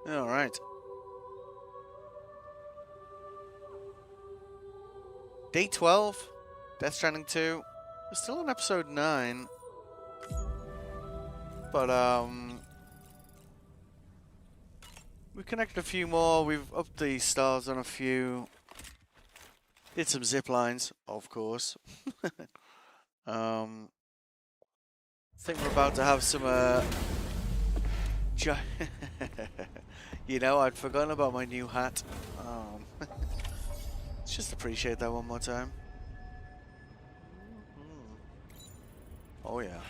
Alright. Day 12. Death Stranding 2. We're still on episode 9. But, we connected a few more. We've upped the stars on a few. Did some zip lines, of course. I think we're about to have some, you know, I'd forgotten about my new hat. Let's just appreciate that one more time. Oh, yeah.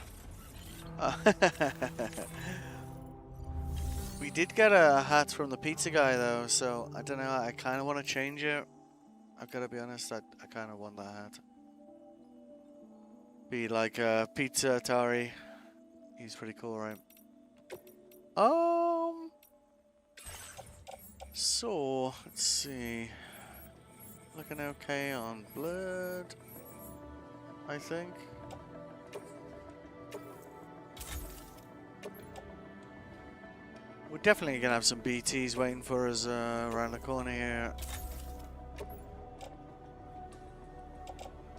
We did get a hat from the pizza guy, though, so I don't know. I kind of want to change it. I've got to be honest, I kind of want that hat. Be like Pizza Atari. He's pretty cool, right? So, let's see. Looking okay on blood, I think. We're definitely gonna have some BTs waiting for us around the corner here.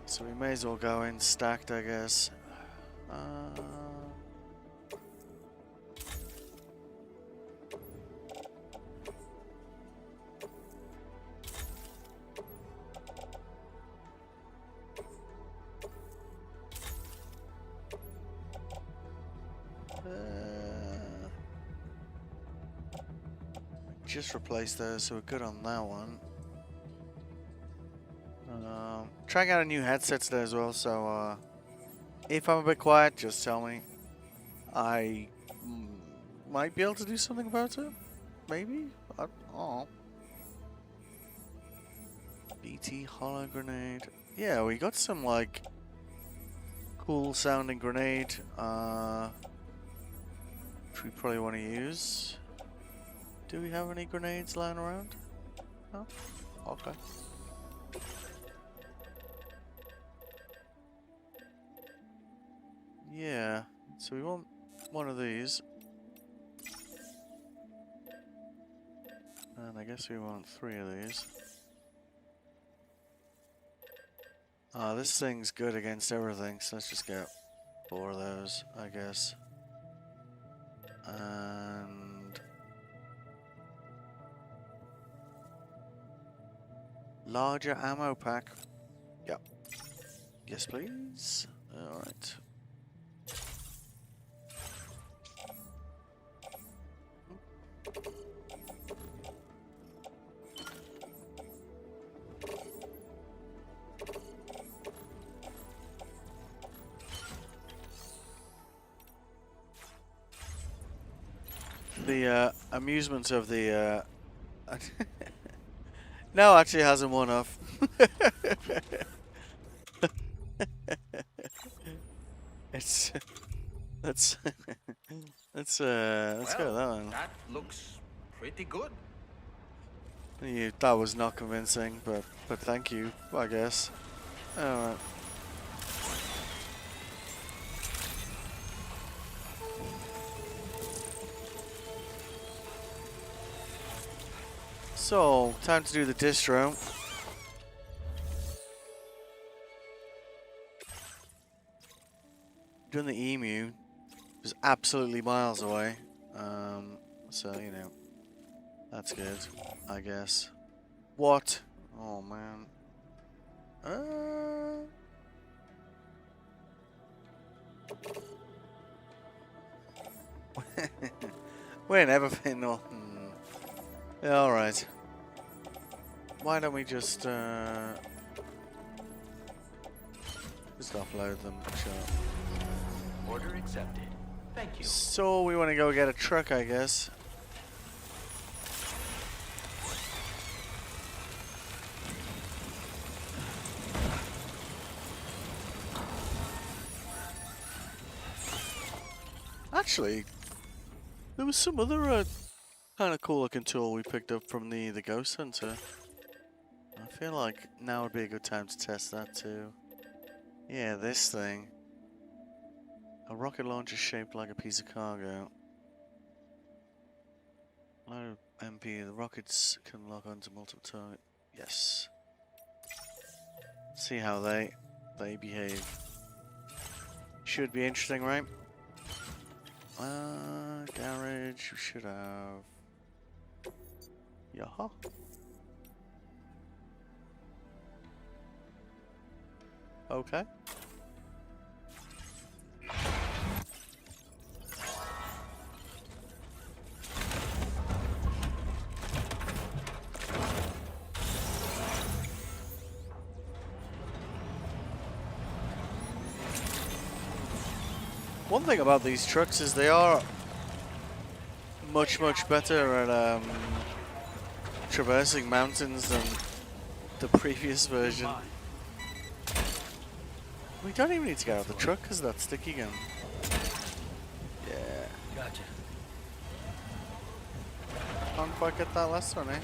So we may as well go in stacked, I guess. Just replace those, so we're good on that one. Trying out a new headset today as well, so if I'm a bit quiet, just tell me. I might be able to do something about it. Maybe? I don't know. BT hollow grenade. Yeah, we got some, like, cool sounding grenade, which we probably want to use. Do we have any grenades lying around? No? Okay. Yeah, so we want one of these. And I guess we want 3 of these. This thing's good against everything, so let's just get 4 of those, I guess. And larger ammo pack. Yep. Yes, please. Alright. The amusement of the no, actually hasn't worn off. It's let's let's go with that one. That looks pretty good. That was not convincing, but thank you, I guess. Alright. So, time to do the distro. Doing the emu is absolutely miles away. So, you know, that's good, I guess. What? Oh, man. We're never been on. Yeah, alright. Why don't we just offload them? Sure. Order accepted. Thank you. So we want to go get a truck, I guess. Actually, there was some other kind of cool looking tool we picked up from the Ghost Hunter. I feel like now would be a good time to test that too. Yeah, this thing. A rocket launcher shaped like a piece of cargo. Low MP, the rockets can lock onto multiple target. Yes. See how they behave. Should be interesting, right? Garage, we should have... Yaha. Okay. One thing about these trucks is they are much better at traversing mountains than the previous version. We don't even need to get out of the truck because of that sticky gun. Yeah. Gotcha. Can't quite get that last one, eh?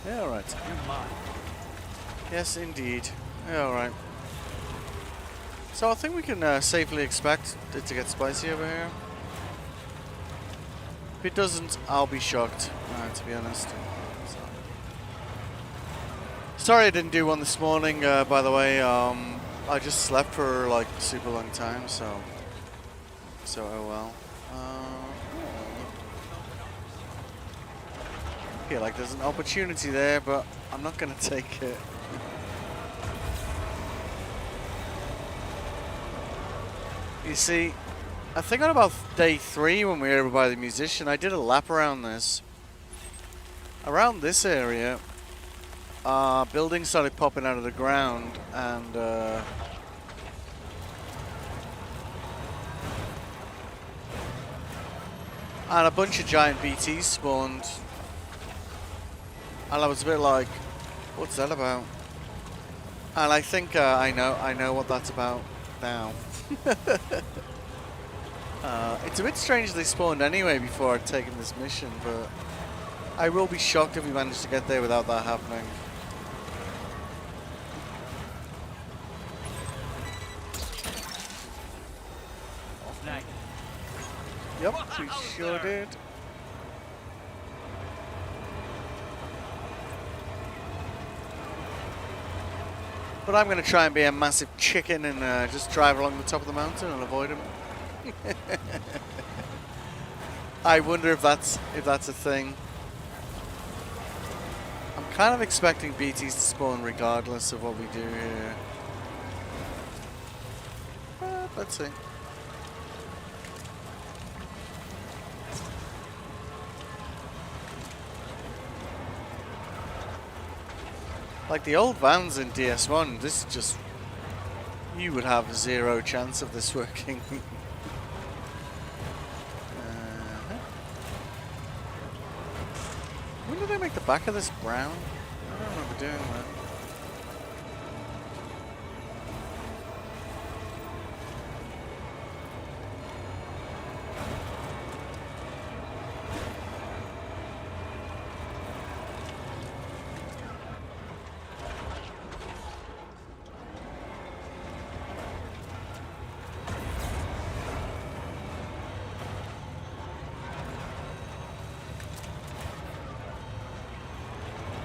Yeah, alright. You're mine. Yes, indeed. Yeah, alright. So I think we can safely expect it to get spicy over here. If it doesn't, I'll be shocked, to be honest. So. Sorry I didn't do one this morning, by the way. I just slept for like a super long time, so oh well. I feel like there's an opportunity there, but I'm not going to take it. You see, I think on about day 3 when we were over by the musician, I did a lap around this. Around this area, buildings started popping out of the ground, and a bunch of giant BTs spawned. And I was a bit like, what's that about? And I think I know what that's about now. It's a bit strange they spawned anyway before I'd taken this mission, but I will be shocked if we manage to get there without that happening. Yep, we sure did. But I'm going to try and be a massive chicken and just drive along the top of the mountain and avoid him. I wonder if that's a thing. I'm kind of expecting BTs to spawn regardless of what we do here. But let's see. Like the old vans in DS1, this is just... You would have zero chance of this working. When did I make the back of this brown? I don't remember doing that.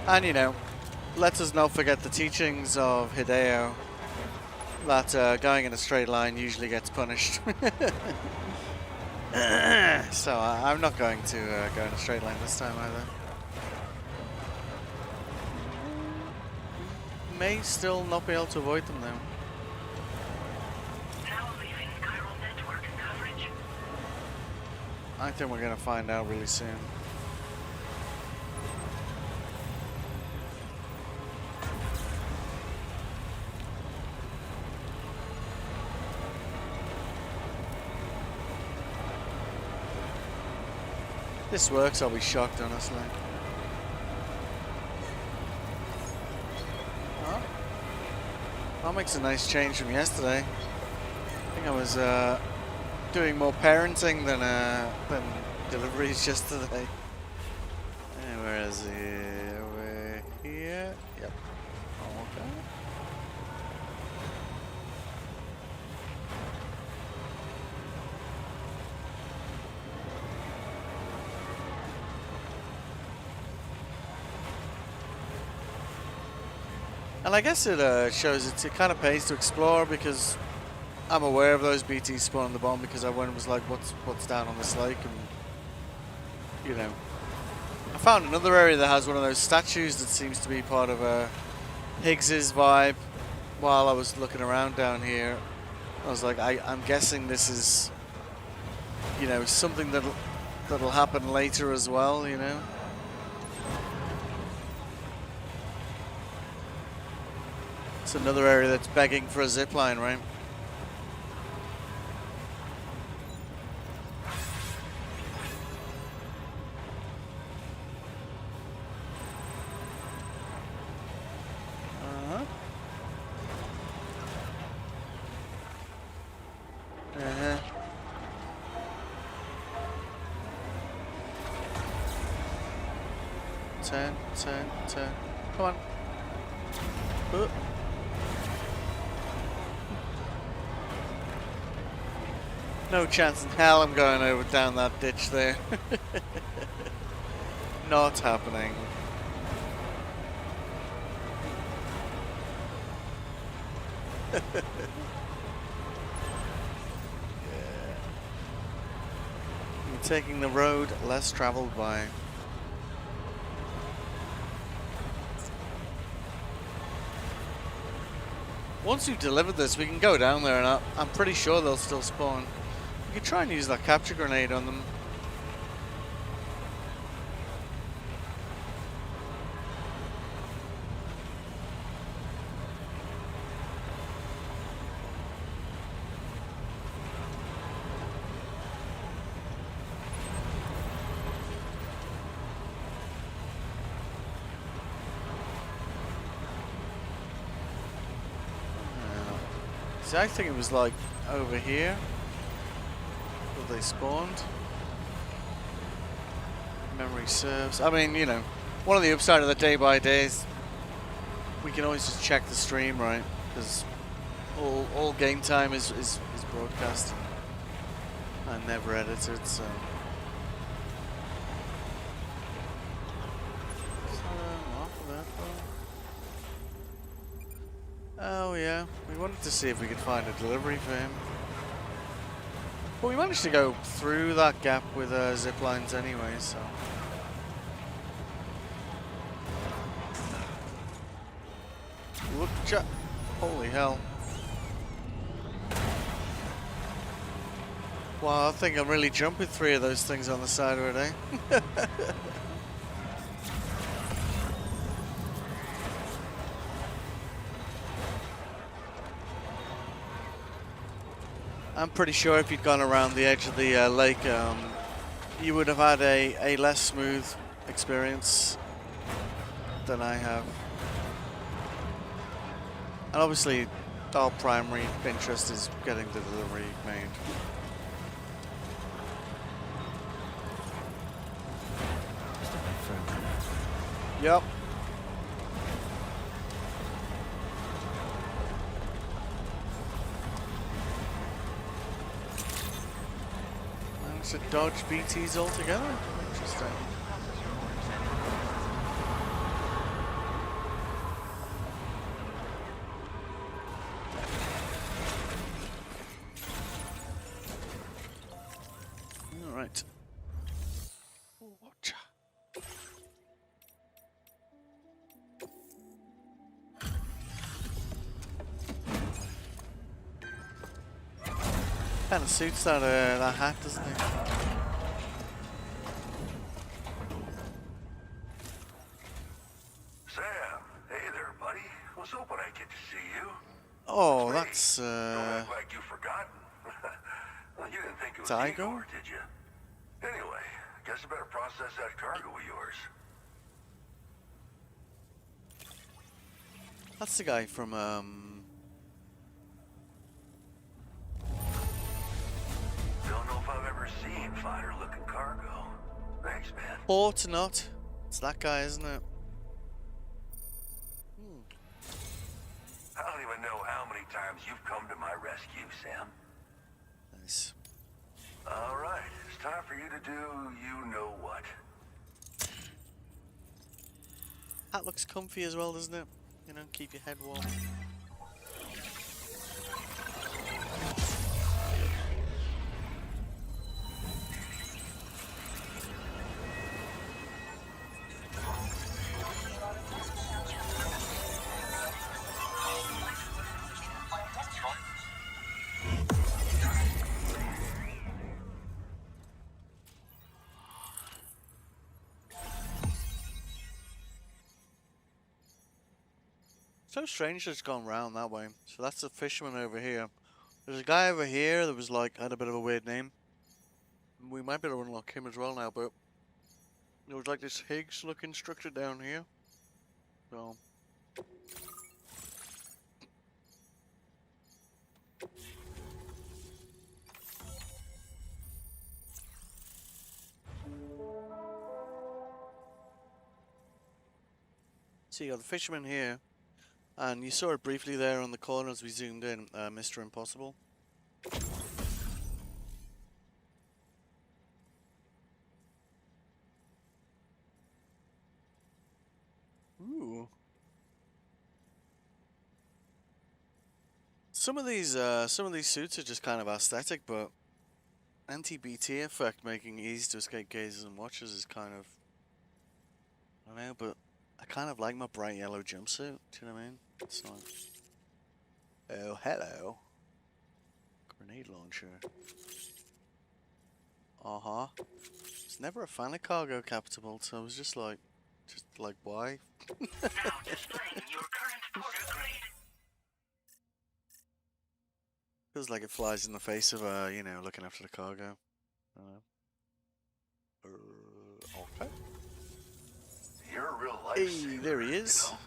And you know, let us not forget the teachings of Hideo that going in a straight line usually gets punished. So I'm not going to go in a straight line this time either. May still not be able to avoid them though. Now leaving chiral network coverage. I think we're going to find out really soon. If this works, I'll be shocked, honestly. Oh. That makes a nice change from yesterday. I think I was doing more parenting than deliveries yesterday. Where is he? Over here? Yep. Okay. And I guess it shows it kind of pays to explore because I'm aware of those BTs spawning on the bottom because I went and was like, what's down on this lake, and you know, I found another area that has one of those statues that seems to be part of Higgs's vibe. While I was looking around down here, I was like, I'm guessing this is, you know, something that'll happen later as well, you know. It's another area that's begging for a zipline, right? Uh-huh. Uh-huh. Turn. Come on. No chance in hell I'm going over down that ditch there. Not happening. Yeah. You're taking the road less traveled by. Once you've delivered this, we can go down there, and I'm pretty sure they'll still spawn. You could try and use that capture grenade on them. See, I think it was like over here that they spawned. Memory serves. I mean, you know, one of the upside of the day by days, we can always just check the stream, right? Because all game time is broadcast and never edited, so. Oh yeah, we wanted to see if we could find a delivery for him. Well, we managed to go through that gap with zip lines anyway, so. Look, holy hell. Wow, I think I'm really jumping 3 of those things on the side of it, eh? I'm pretty sure if you'd gone around the edge of the lake, you would have had a less smooth experience than I have. And obviously, our primary interest is getting the delivery made. Yep. To dodge BTs altogether? Interesting. Alright. Watch. Kind of suits that hat, doesn't it? Sam, hey there, buddy. Was hoping I'd get to see you. Oh, that's Don't act like you've forgotten. Well, you didn't think it was Daigo? Igor, did you? Anyway, guess I better process that cargo of yours. That's the guy from Don't know if I've ever seen finer looking cargo. Thanks, man. Port not. It's that guy, isn't it? I don't even know how many times you've come to my rescue, Sam. Nice. All right, it's time for you to do you know what. That looks comfy as well, doesn't it? You know, keep your head warm. So strange that it's gone round that way. So that's the fisherman over here. There's a guy over here that was like, had a bit of a weird name. We might be able to unlock him as well now, but there was like this Higgs looking structure down here. So. So you got the fisherman here. And you saw it briefly there on the corner as we zoomed in, Mr. Impossible. Ooh. Some of these suits are just kind of aesthetic, but anti-BT effect making it easy to escape gazers and watchers is kind of, I don't know, but I kind of like my bright yellow jumpsuit. Do you know what I mean? It's like, oh hello, grenade launcher. It's never a fan of cargo catapult, so I was just like why? Now displaying your current porter grade. Feels like it flies in the face of you know, looking after the cargo. Okay. You're a real life Hey, saver, there he is. You know?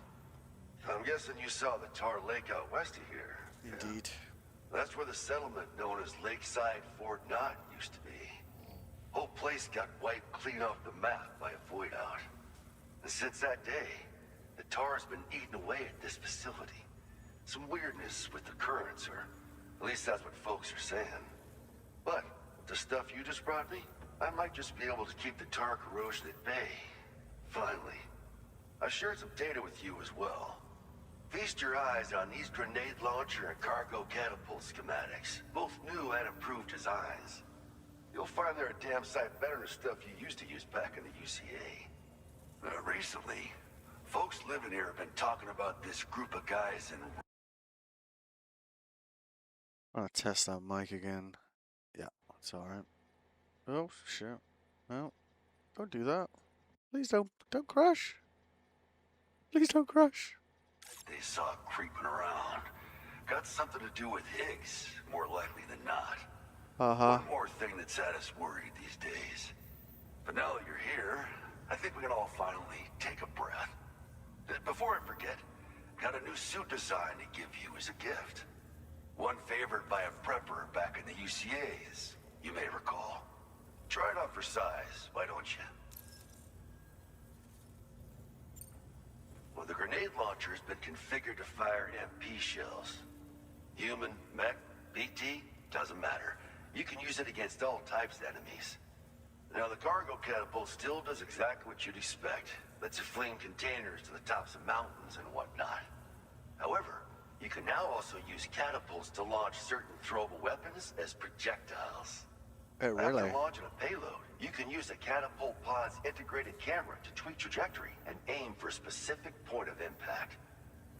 I'm guessing you saw the Tar Lake out west of here. Indeed. Yeah. That's where the settlement known as Lakeside Fort Knott used to be. Whole place got wiped clean off the map by a void out. And since that day, the tar's been eating away at this facility. Some weirdness with the currents, or at least that's what folks are saying. But with the stuff you just brought me, I might just be able to keep the tar corrosion at bay. Finally. I shared some data with you as well. Feast your eyes on these grenade launcher and cargo catapult schematics, both new and improved designs. You'll find they're a damn sight better than stuff you used to use back in the UCA. Recently, folks living here have been talking about this group of guys in... I'm gonna test that mic again. Yeah, it's alright. Oh, shit. No, don't do that. Please don't crash. Please don't crash. They saw creeping around. Got something to do with Higgs, more likely than not. Uh-huh. One more thing that's had us worried these days. But now that you're here, I think we can all finally take a breath. Before I forget, got a new suit design to give you as a gift. One favored by a prepper back in the UCAs, you may recall. Try it on for size, why don't you? Well, the grenade launcher's been configured to fire MP shells. Human, mech, BT, doesn't matter. You can use it against all types of enemies. Now, the cargo catapult still does exactly what you'd expect. Lets you fling containers to the tops of mountains and whatnot. However, you can now also use catapults to launch certain throwable weapons as projectiles. Oh, really? After launching a payload, you can use a catapult pod's integrated camera to tweak trajectory and aim for a specific point of impact.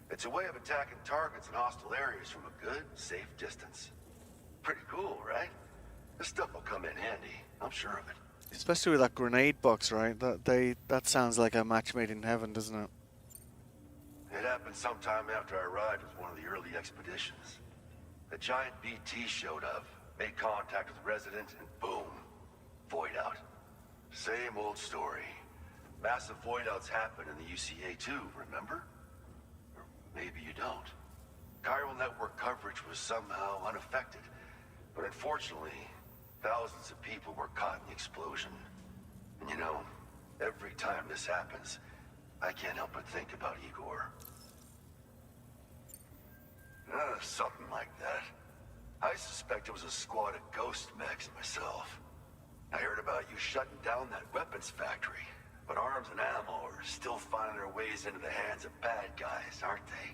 It's a way of attacking targets in hostile areas from a good, safe distance. Pretty cool, right? This stuff will come in handy, I'm sure of it. Especially with that grenade box, right? That sounds like a match made in heaven, doesn't it? It happened sometime after I arrived with one of the early expeditions. A giant BT showed up, made contact with residents, and boom, void out. Same old story. Massive void outs happen in the UCA too, remember? Or maybe you don't. Chiral network coverage was somehow unaffected, but unfortunately, thousands of people were caught in the explosion. And you know, every time this happens, I can't help but think about Igor. Something like that. I suspect it was a squad of ghost mechs myself. I heard about you shutting down that weapons factory. But arms and ammo are still finding their ways into the hands of bad guys, aren't they?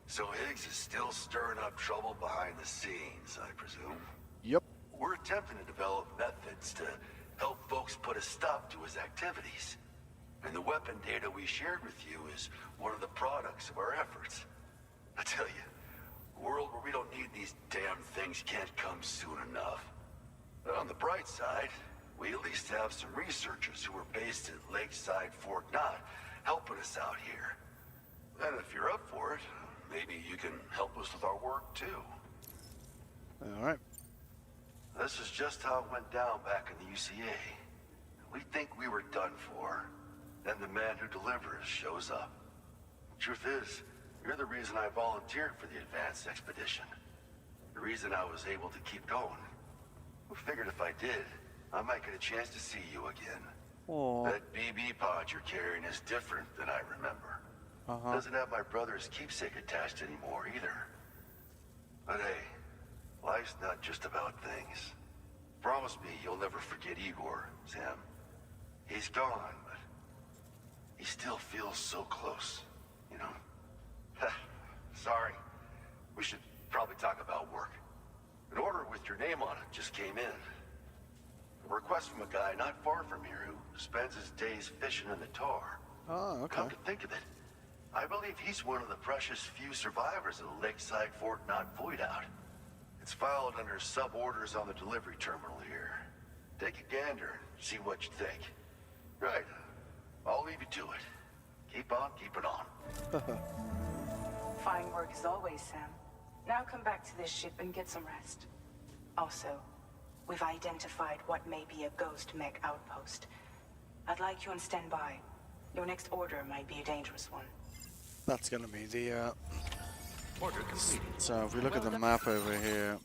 So Higgs is still stirring up trouble behind the scenes, I presume. Yep. We're attempting to develop methods to help folks put a stop to his activities. And the weapon data we shared with you is one of the products of our efforts. I tell you, a world where we don't need these damn things can't come soon enough. But on the bright side, we at least have some researchers who are based at Lakeside Fort Knott helping us out here. And if you're up for it, maybe you can help us with our work too. Alright. This is just how it went down back in the UCA. We think we were done for. Then the man who delivers shows up. Truth is, you're the reason I volunteered for the advanced expedition. The reason I was able to keep going. I figured if I did, I might get a chance to see you again. Aww. That BB pod you're carrying is different than I remember. Doesn't have my brother's keepsake attached anymore either. But hey, life's not just about things. Promise me you'll never forget Igor, Sam. He's gone, but he still feels so close, you know? Sorry. We should probably talk about work. An order with your name on it just came in. A request from a guy not far from here who spends his days fishing in the tar. Oh, okay. Come to think of it, I believe he's one of the precious few survivors of the Lakeside Fort Knott void out. It's filed under sub-orders on the delivery terminal here. Take a gander and see what you think. Right. I'll leave you to it. Keep on keeping on. Fine work as always, Sam. Now come back to this ship and get some rest. Also, we've identified what may be a ghost mech outpost. I'd like you on standby. Your next order might be a dangerous one. That's gonna be the, Order completed. So if we look at the map over here.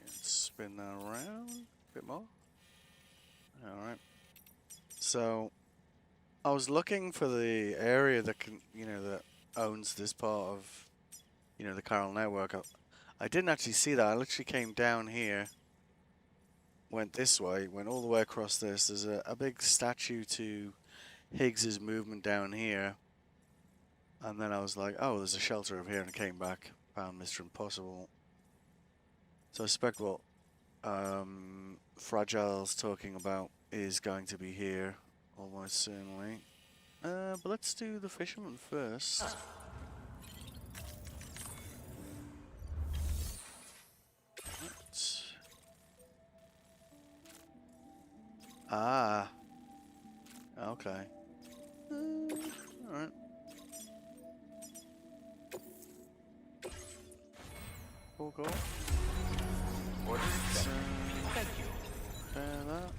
Spin that around a bit more. Alright. So I was looking for the area that can, that owns this part of, the chiral network. I didn't actually see that. I literally came down here, went this way, went all the way across this. There's a big statue to Higgs's movement down here. And then I was like, oh, there's a shelter over here, and I came back, found Mr. Impossible. So I suspect what Fragile's talking about is going to be here, almost certainly. But let's do the fisherman first. Right. Ah. Okay. Alright. Cool. Order accepted. Thank you. That.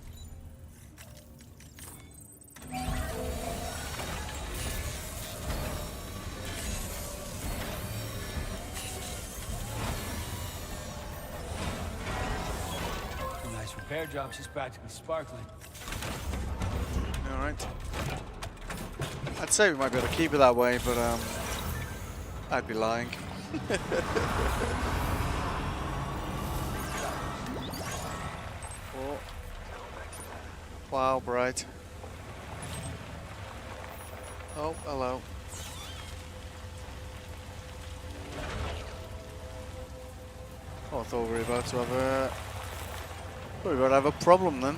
Nice repair job. She's practically sparkling. Alright. I'd say we might be able to keep it that way, but I'd be lying. Oh. Wow, bright. Oh, hello. Oh, I thought we were about to have a problem then.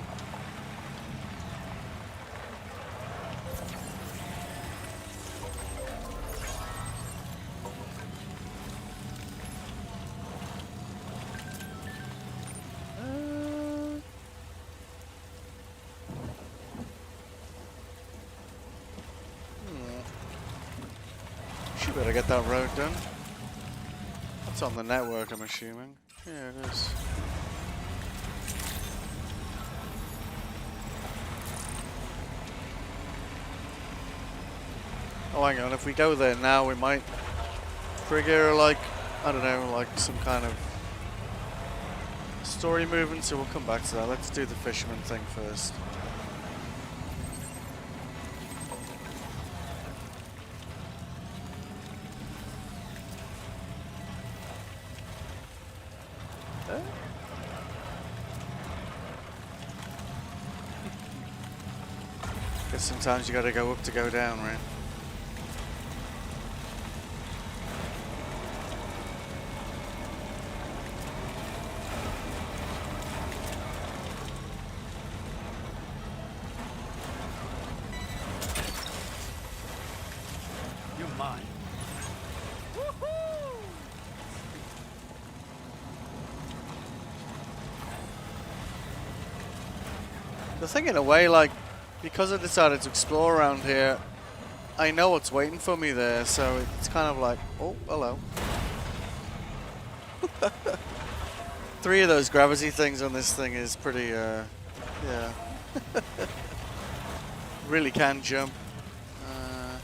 Better get that road done. That's on the network, I'm assuming. Yeah, it is. Oh, hang on. If we go there now, we might trigger, like, I don't know, like some kind of story movement, so we'll come back to that. Let's do the fisherman thing first. Because sometimes you gotta go up to go down, right? You're mine. The thing in a way, like, because I decided to explore around here, I know what's waiting for me there, so it's kind of like, oh, hello. 3 of those gravity things on this thing is pretty, yeah. Really can jump. I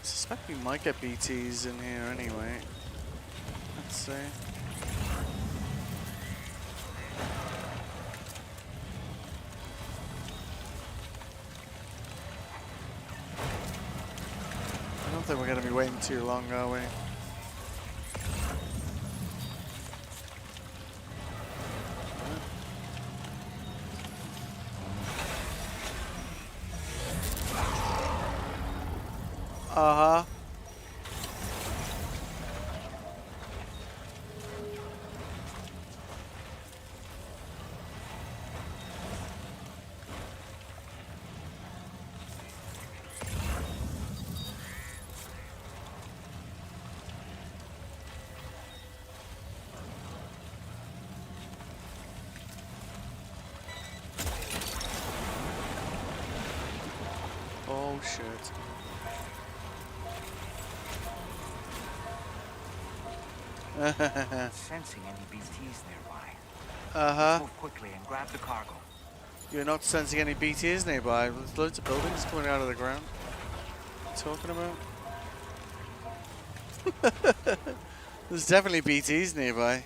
suspect we might get BTs in here anyway. Let's see. I don't think we're going to be waiting too long, are we? Uh-huh. Oh, shit. Sensing any BTs nearby. Uh-huh. Move quickly and grab the cargo. You're not sensing any BTs nearby. There's loads of buildings coming out of the ground. What are you talking about? There's definitely BTs nearby.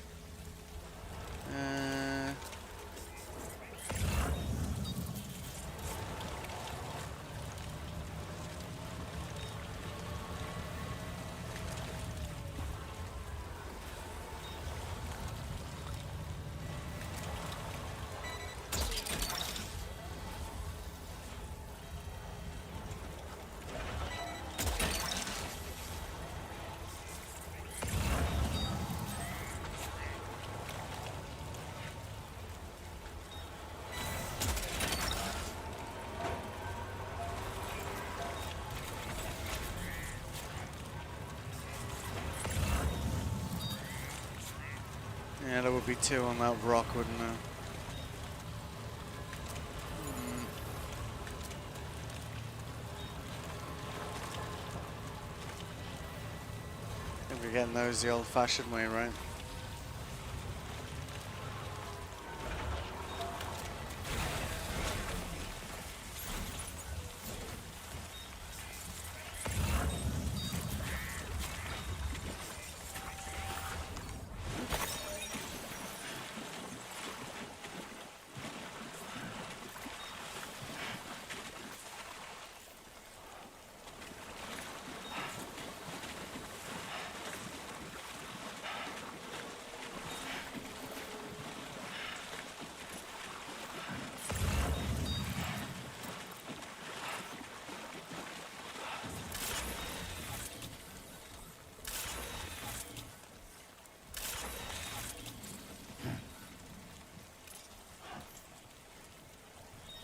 Yeah, there would be 2 on that rock, wouldn't there? I think we're getting those the old-fashioned way, right?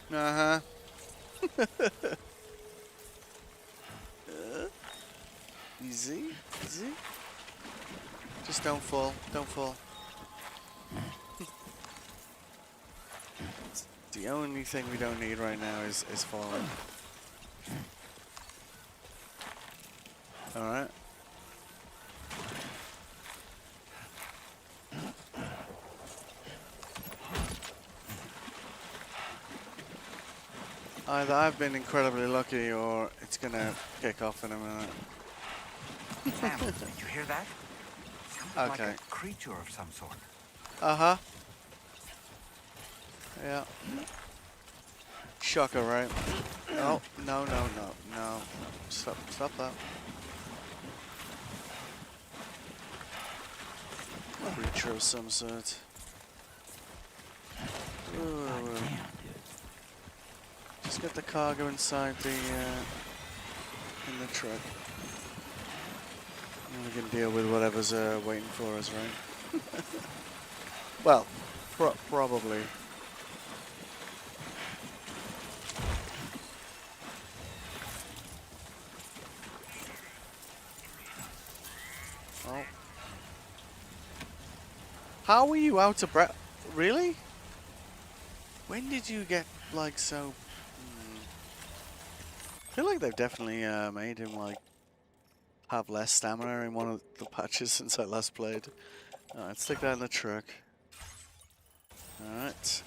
Uh-huh. Easy, easy. Just don't fall, don't fall. The only thing we don't need right now is falling. Alright. Either I've been incredibly lucky or it's gonna kick off in a minute. Sam, did you hear that? Sounded Okay. like a creature of some sort. Uh-huh. Yeah. Shocker, right? Oh, no, no, no, no. Stop that. Creature of some sort. Ooh. God damn, dude. Just get the cargo inside the in the truck. And we can deal with whatever's waiting for us, right? Well, probably. Oh. How were you out of breath? Really? When did you get like so? I feel like they've definitely made him like have less stamina in one of the patches since I last played. Alright, stick that in the truck. Alright.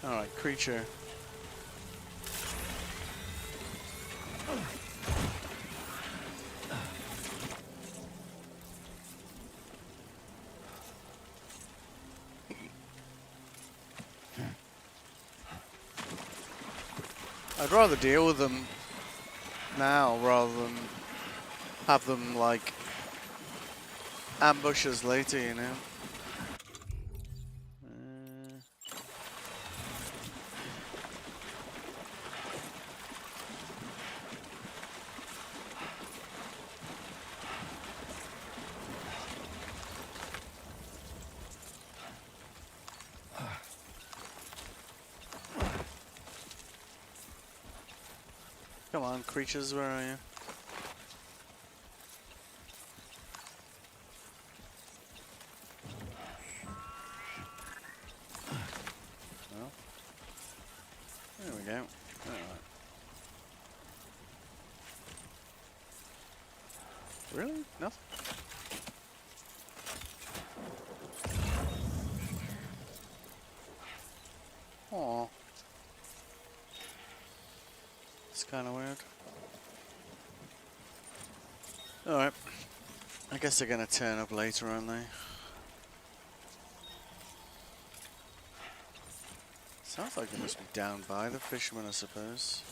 Alright, creature. I'd rather deal with them now rather than have them like ambush us later, you know. Come on, creatures, where are you? Well, there we go. Alright. Really? Nothing? Aw. It's kind of weird. Alright. I guess they're gonna turn up later, aren't they? Sounds like they must be down by the fishermen, I suppose.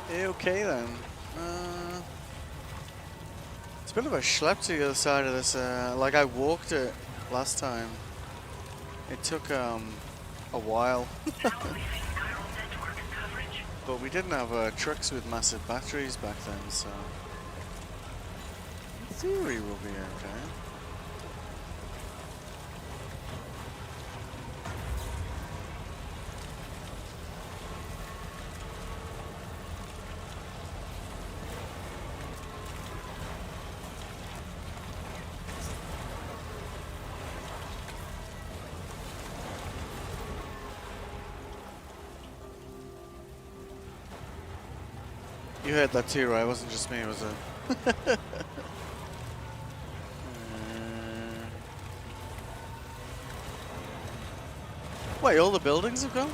Okay then. It's a bit of a schlep to the other side of this. Like I walked it last time. It took a while. But we didn't have trucks with massive batteries back then, so in theory we'll be okay. You heard that too, right? It wasn't just me, was it? Wait, all the buildings have gone?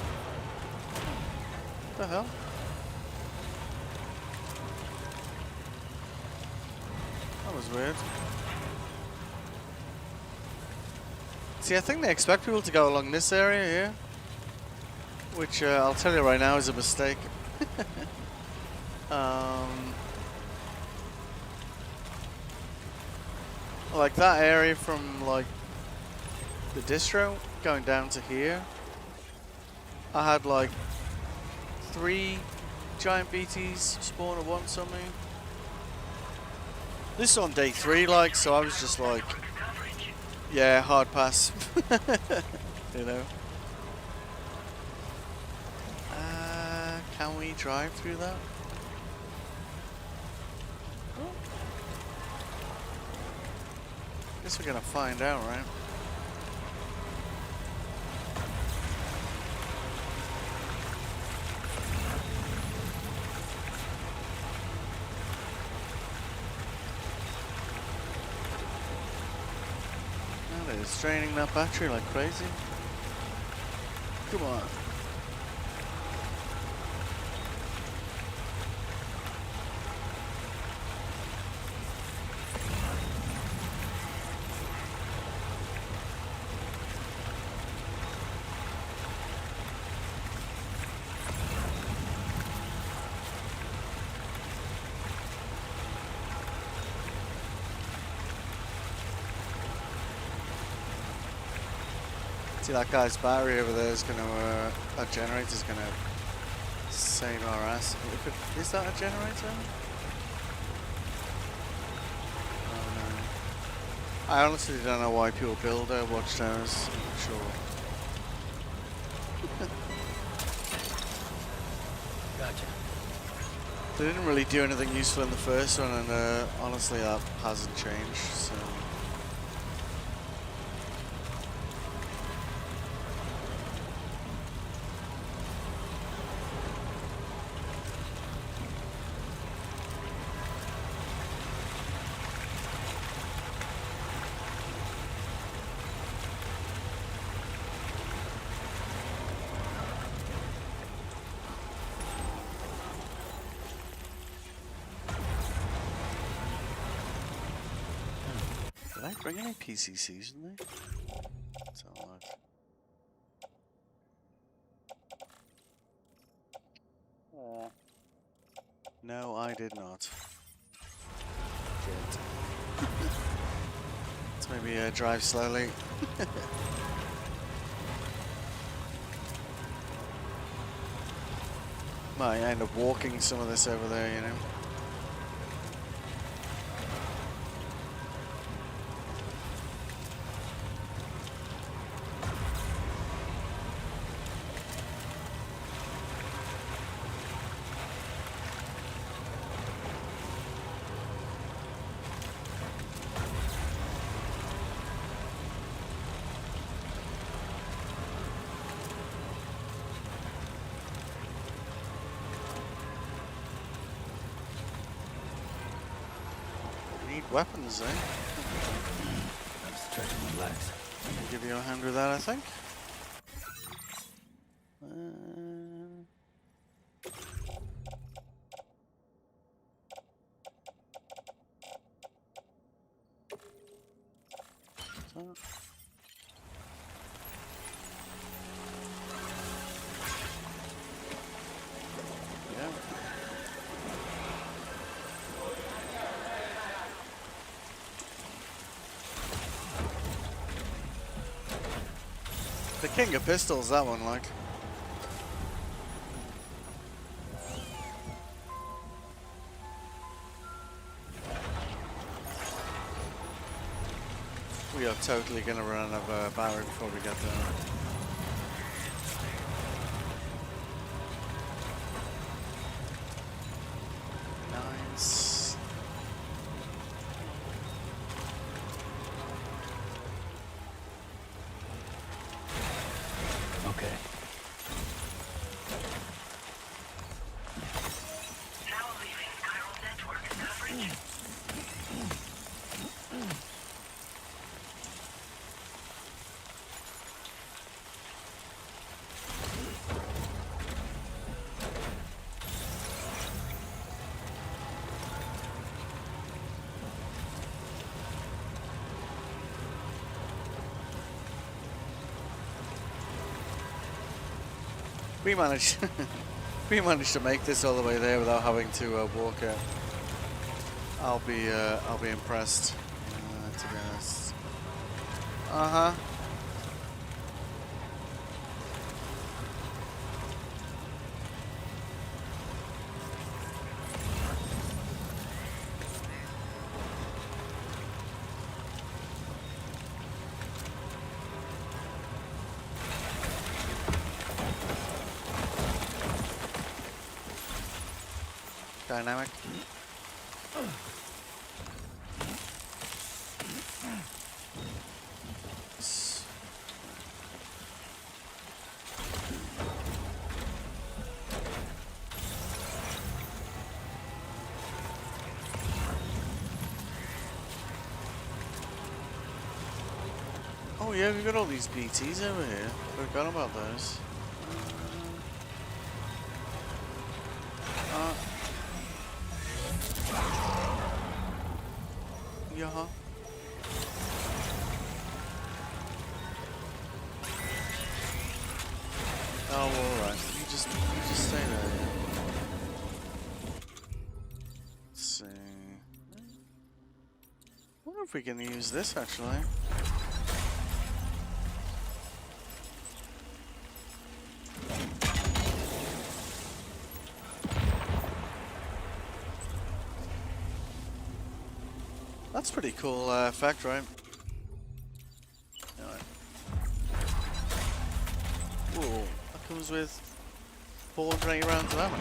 What the hell? That was weird. See, I think they expect people to go along this area here. Which, I'll tell you right now, is a mistake. Like that area from like the distro going down to here, I had like 3 giant BTs spawn at once on me. This is on day 3, like, so I was just like, yeah, hard pass. You know. Can we drive through that? Guess we're gonna find out, right? It's draining that battery like crazy. Come on. See, that guy's battery over there is gonna, that generator's gonna save our ass. If it, is that a generator? Oh no. I honestly don't know why people build watchtowers. I'm not sure. Gotcha. They didn't really do anything useful in the first one, and honestly that hasn't changed, so... Did I bring any PCCs in there? Let's have a look. No, I did not. Good. Let's maybe drive slowly. Might end up walking some of this over there, you know. Weapons, eh? I'm stretching my legs. I'll give you a hand with that, I think. So. Yeah. The king of pistols, that one, like. We are totally gonna run out of battery before we get there. Nice. Okay. Now leaving chiral network coverage. We managed. We managed to make this all the way there without having to walk it. I'll be impressed. To be honest. Dynamic. Oh yeah, we've got all these BTs over here. Forgot about those. Yeah. Oh, alright. You just stay there. Yeah. Let's see. I wonder if we can use this actually. That's pretty cool effect, right? Alright. Whoa, that comes with 480 rounds of ammo.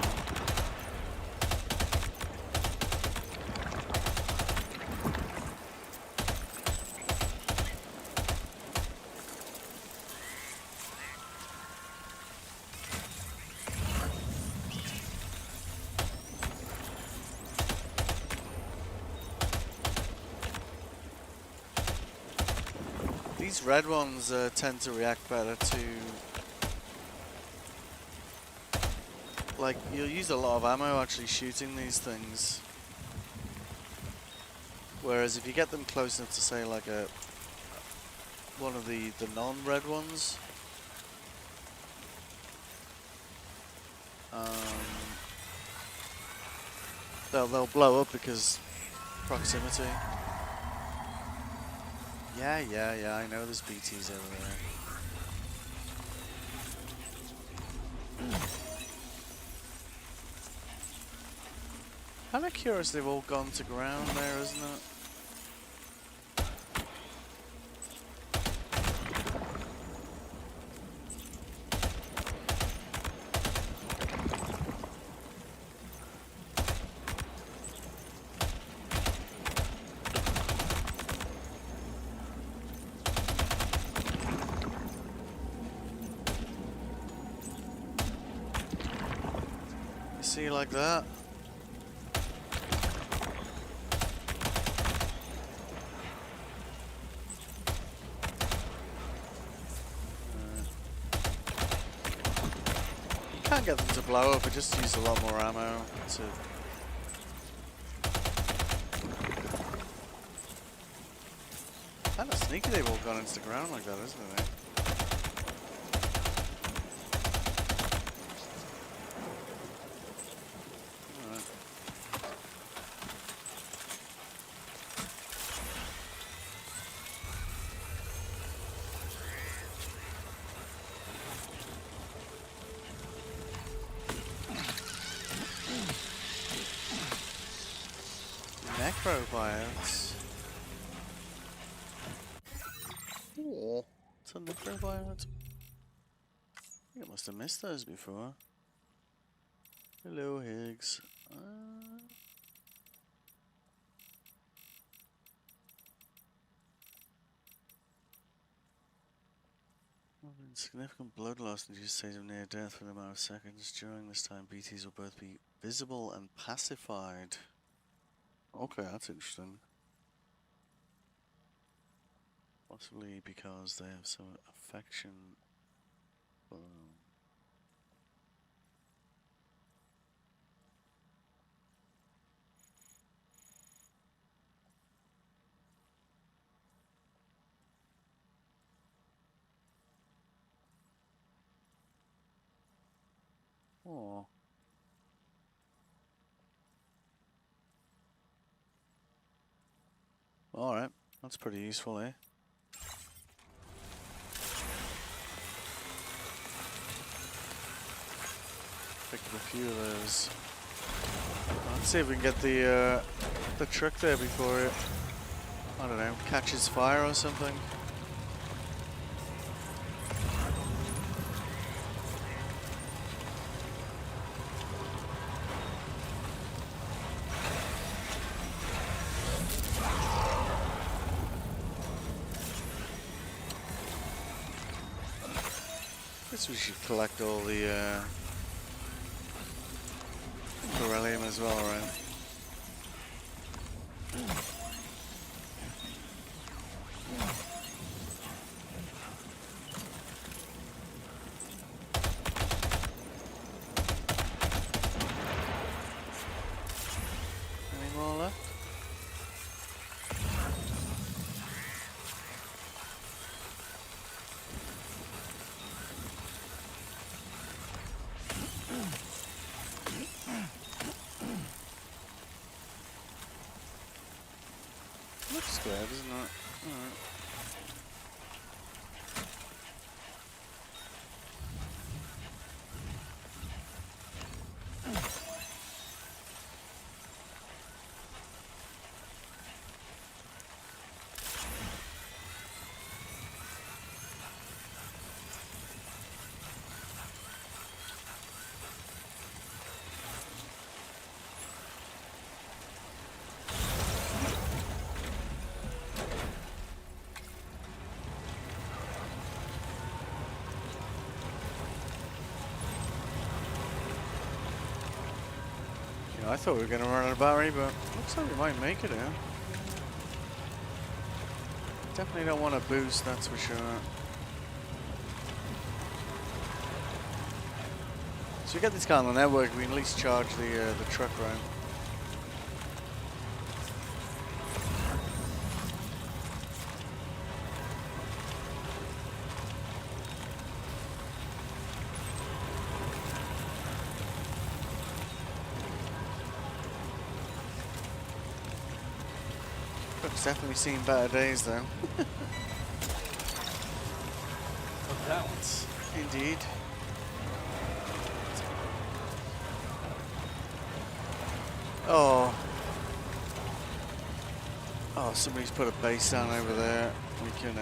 These red ones tend to react better to... Like, you'll use a lot of ammo actually shooting these things. Whereas if you get them close enough to say like one of the non-red ones, they'll blow up because proximity. Yeah, I know there's BTs over there. Kinda curious they've all gone to ground there, isn't it? You see like that? Can't get them to blow up, I just used a lot more ammo to... Kinda sneaky they've all gone into the ground like that, isn't it? Alright. Necrobiotes. Oh, it's a necrobiote. I think I must have missed those before. Hello, Higgs. Significant blood loss induced state of near death for the amount of seconds. During this time, BTs will both be visible and pacified. Okay, that's interesting. Possibly because they have some affection. Oh. Alright, that's pretty useful, eh? Picked up a few of those. Let's see if we can get the truck there before it, I don't know, catches fire or something. Guess we should collect all the beryllium as well, right? I thought we were gonna run out of battery, but looks like we might make it here. Definitely don't want to boost, that's for sure. So we get this guy on the network, we can at least charge the truck, right? Truck's definitely seen better days, though. Look that one. Indeed. Oh. Oh, somebody's put a base down over there. We can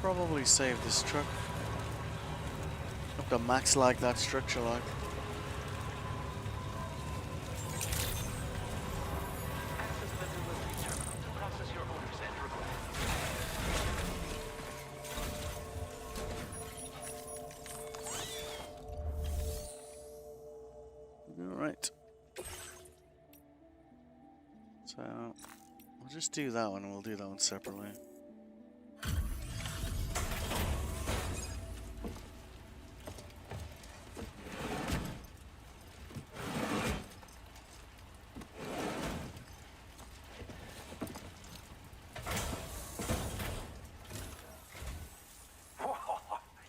probably save this truck. Have to max like that structure like. Alright. So, we'll just do that one and we'll do that one separately.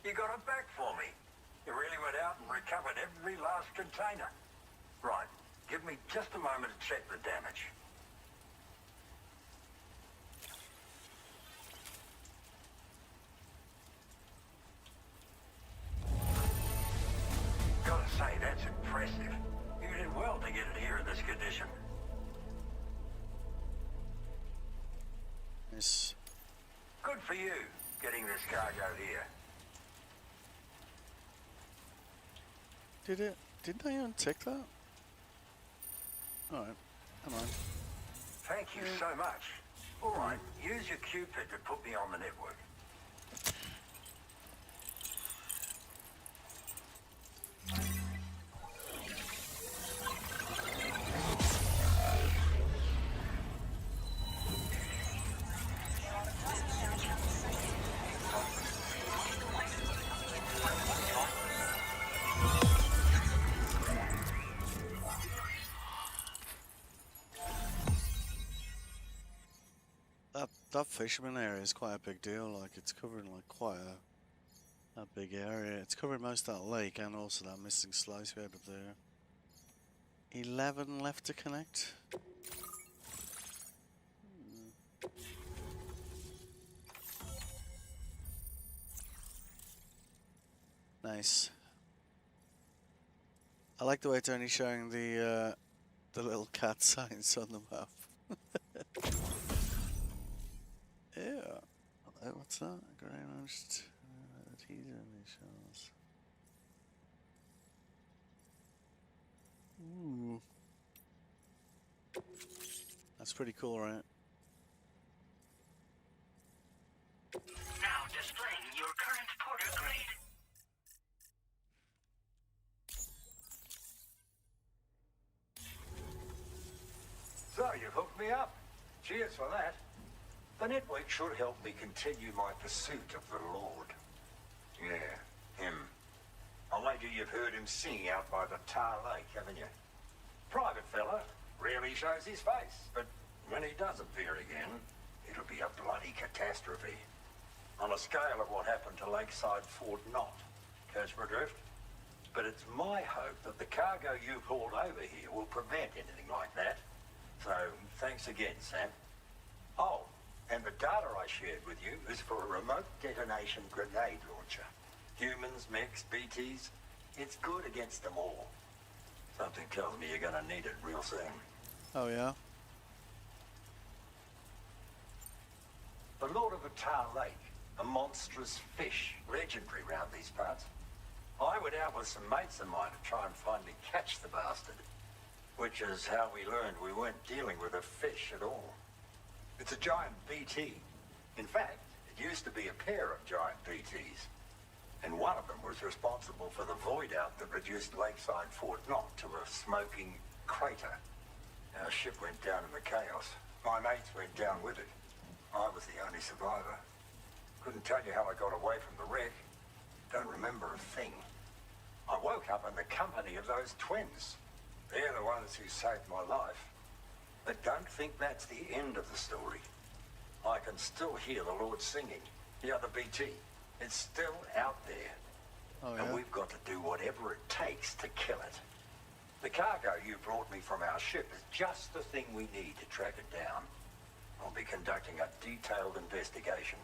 You got it back for me. You really went out and recovered every last container. Right, give me just a moment to check the damage. Gotta say, that's impressive. You did well to get it here in this condition. Nice. Good for you, getting this cargo here. Didn't I untick that? Alright, come on. Thank you so much. All right, use your Cupid to put me on the network. That fisherman area is quite a big deal. Like it's covering like quite a big area. It's covering most of that lake and also that missing slice we had up there. 11 left to connect. Nice. I like the way it's only showing the little cat signs on the map. Yeah. What's that? Grandest teaser initials. Ooh. That's pretty cool, right? Now displaying your current porter grade. So, you've hooked me up. Cheers for that. The network should help me continue my pursuit of the Lord. Yeah, him. I wager you've heard him sing out by the Tar Lake, haven't you? Private fella, rarely shows his face, but when he does appear again, it'll be a bloody catastrophe. On a scale of what happened to Lakeside Fort Knott. Catch my drift? But it's my hope that the cargo you hauled over here will prevent anything like that. So, thanks again, Sam. Oh, and the data I shared with you is for a remote detonation grenade launcher. Humans, mechs, BTs, it's good against them all. Something tells me you're gonna need it real soon. Oh yeah? The Lord of the Tar Lake, a monstrous fish, legendary round these parts. I went out with some mates of mine to try and finally catch the bastard. Which is how we learned we weren't dealing with a fish at all. It's a giant BT. In fact, it used to be a pair of giant BTs. And one of them was responsible for the void out that reduced Lakeside Fort Knott to a smoking, crater. Our ship went down in the chaos. My mates went down with it. I was the only survivor. Couldn't tell you how I got away from the wreck. Don't remember a thing. I woke up in the company of those twins. They're the ones who saved my life. But don't think that's the end of the story. I can still hear the Lord singing. The other BT. It's still out there. Oh, And yeah? we've got to do whatever it takes to kill it. The cargo you brought me from our ship is just the thing we need to track it down. I'll be conducting a detailed investigation.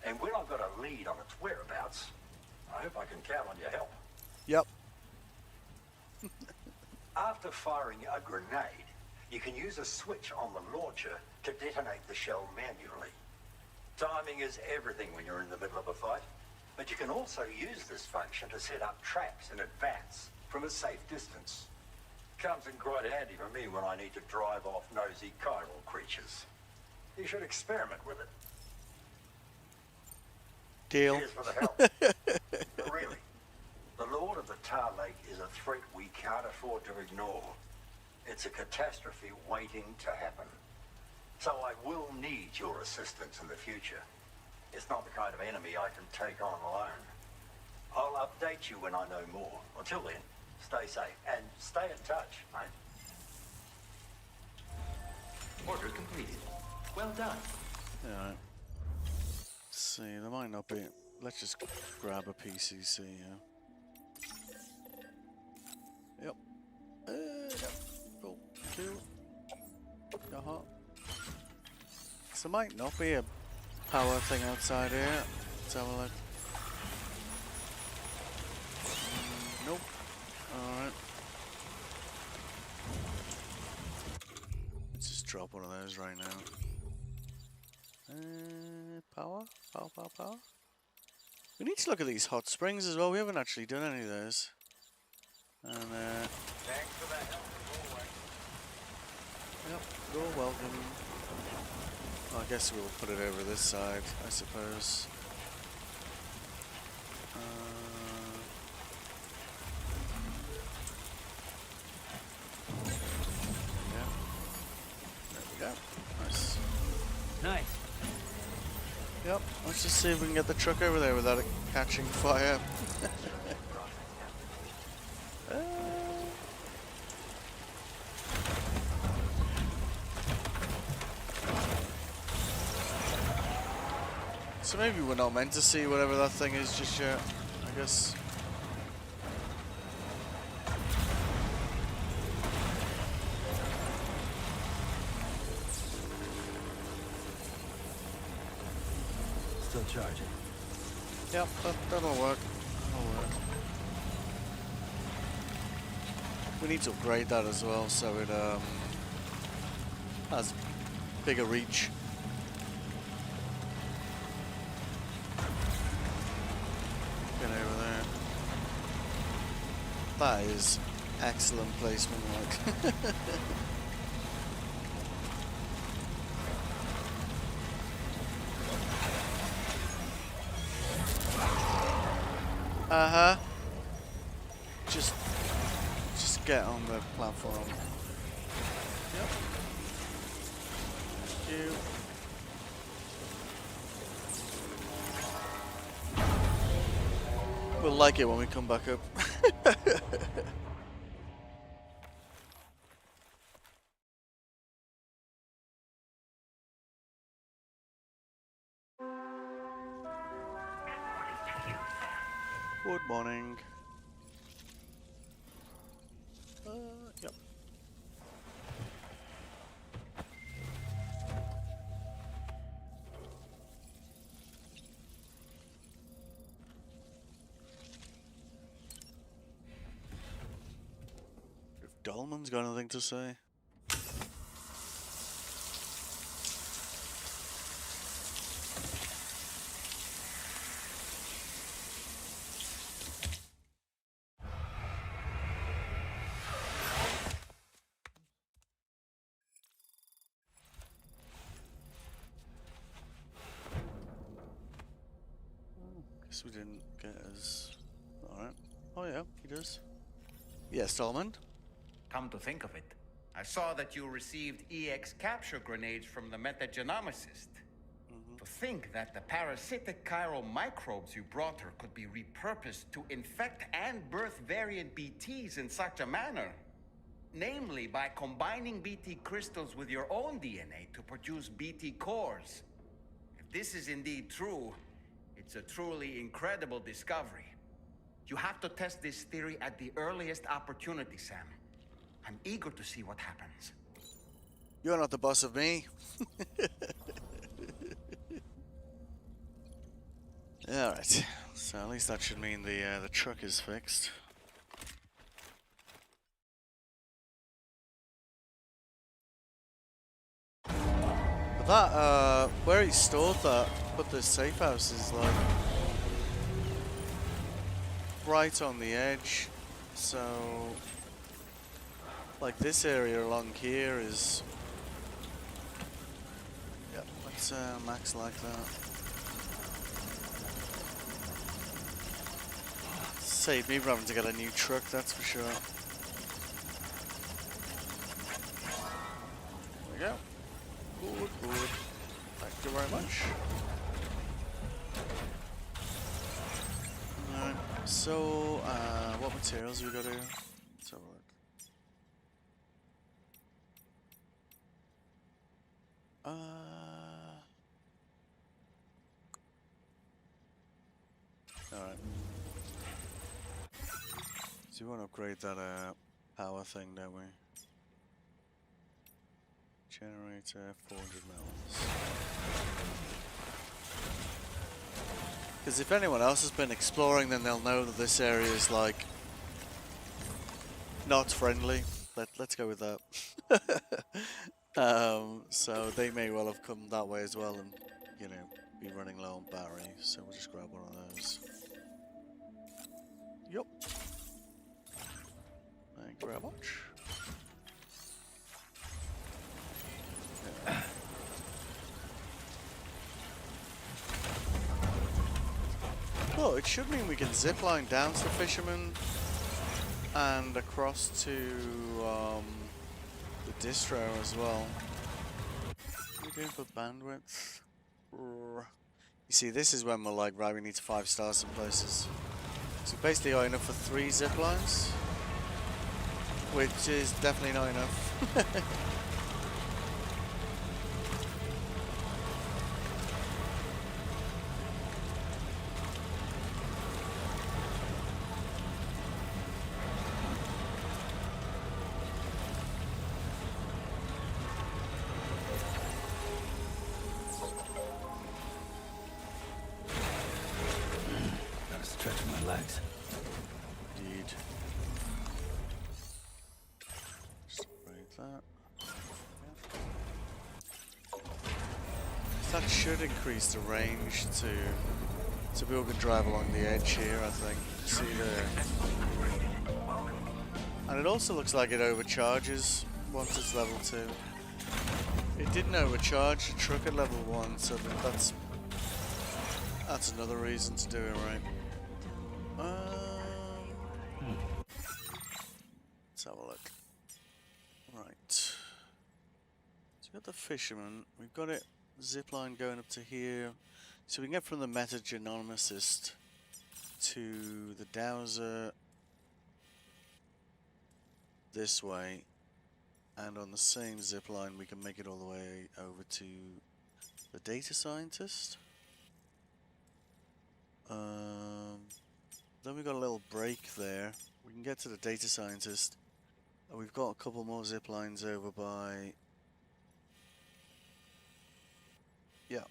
And when I've got a lead on its whereabouts, I hope I can count on your help. Yep. After firing a grenade, you can use a switch on the launcher to detonate the shell manually. Timing is everything when you're in the middle of a fight, but you can also use this function to set up traps in advance from a safe distance. Comes in quite handy for me when I need to drive off nosy chiral creatures. You should experiment with it. Deal. Cheers for the help. Really, the Lord of the Tar Lake is a threat we can't afford to ignore. It's a catastrophe waiting to happen. So I will need your assistance in the future. It's not the kind of enemy I can take on alone. I'll update you when I know more. Until then, stay safe and stay in touch, mate. Order completed. Well done. Alright. See, there might not be. Let's just grab a PCC, yeah. Yep. Yep. Cool. Cool. Uh-huh. So there might not be a power thing outside here. Let's have a look. Nope. Alright. Let's just drop one of those right now. Power? Power? We need to look at these hot springs as well. We haven't actually done any of those. And, Thanks for the help, as always. yep, you're welcome. Well, I guess we'll put it over this side, I suppose. Yeah. There we go. Nice. Nice. Yep, let's just see if we can get the truck over there without it catching fire. So maybe we're not meant to see whatever that thing is just yet, I guess. Still charging. Yep, that'll work. That'll work. We need to upgrade that as well so it has bigger reach. Get over there. That is excellent placement, like. Uh-huh. Just get on the platform. Yep. Thank you. We'll like it when we come back up. Good morning. Yep. If Dolman's got anything to say. Guess we didn't get as... Alright. Oh yeah, he does. Yes, Dolman? Come to think of it, I saw that you received EX capture grenades from the metagenomicist. To think that the parasitic chiral microbes you brought her could be repurposed to infect and birth variant BTs in such a manner. Namely, by combining BT crystals with your own DNA to produce BT cores. If this is indeed true, it's a truly incredible discovery. You have to test this theory at the earliest opportunity, Sam. I'm eager to see what happens. You're not the boss of me. Alright, so at least that should mean the truck is fixed. But that, where he stored that, put the safe house is like right on the edge, so like this area along here is, yeah, let's max like that. Save me from having to get a new truck, that's for sure. There we go. Good, good. Thank you very much. Alright, so, what materials we got here? Let's have a look. Alright. So we want to upgrade that power thing, don't we? Generator, 400 mils. Because if anyone else has been exploring, then they'll know that this area is like not friendly. Let's go with that. So they may well have come that way as well, and you know, be running low on battery. So we'll just grab one of those. Yup. Thank you very much. Well, it should mean we can zipline down to the fisherman and across to the distro as well. What are we doing for bandwidth? You see, this is when we're like, right, we need 5 stars in places. So basically got enough for 3 ziplines, which is definitely not enough. Gotta stretch my legs. Indeed. Just break that. That should increase the range to so people can drive along the edge here, I think. See there. And it also looks like it overcharges once it's level 2. It didn't overcharge the truck at level 1, so that's another reason to do it, right? Let's have a look. Right. So we got the fisherman. We've got it zipline going up to here. So we can get from the metagenomicist to the dowser this way. And on the same zipline we can make it all the way over to the data scientist. Then we've got a little break there. We can get to the data scientist. And we've got a couple more zip lines over by... Yeah.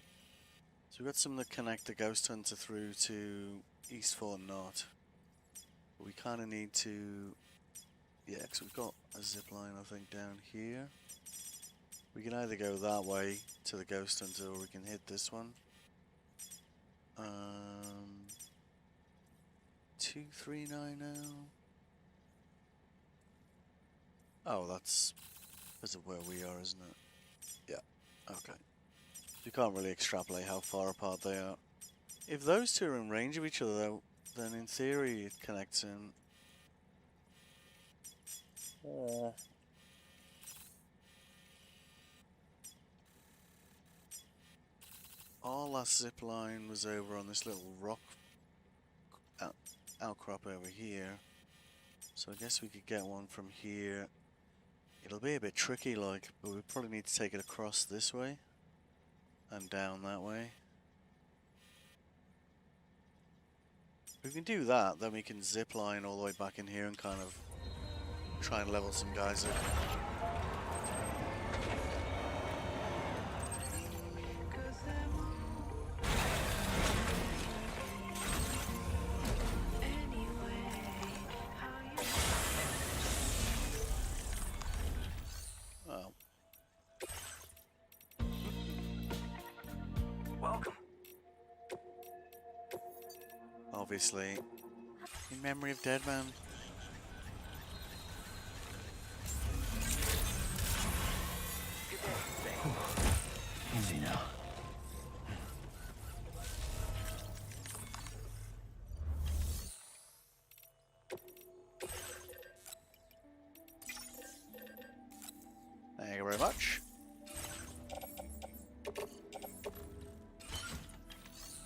So we've got some that connect the Ghost Hunter through to East Fort Knot. But we kind of need to... Yeah, because we've got a zip line, I think, down here. We can either go that way to the Ghost Hunter or we can hit this one. 2390. Oh, that's because of where we are, isn't it? Yeah, okay. You can't really extrapolate how far apart they are. If those two are in range of each other, though, then in theory it connects in Oh. Our last zip line was over on this little rock outcrop over here. So I guess we could get one from here. It'll be a bit tricky, like, but we probably need to take it across this way and down that way. If we can do that, then we can zip line all the way back in here and kind of try and level some guys up. Well. Welcome. Obviously, in memory of Dead Man. Easy now. Thank you very much.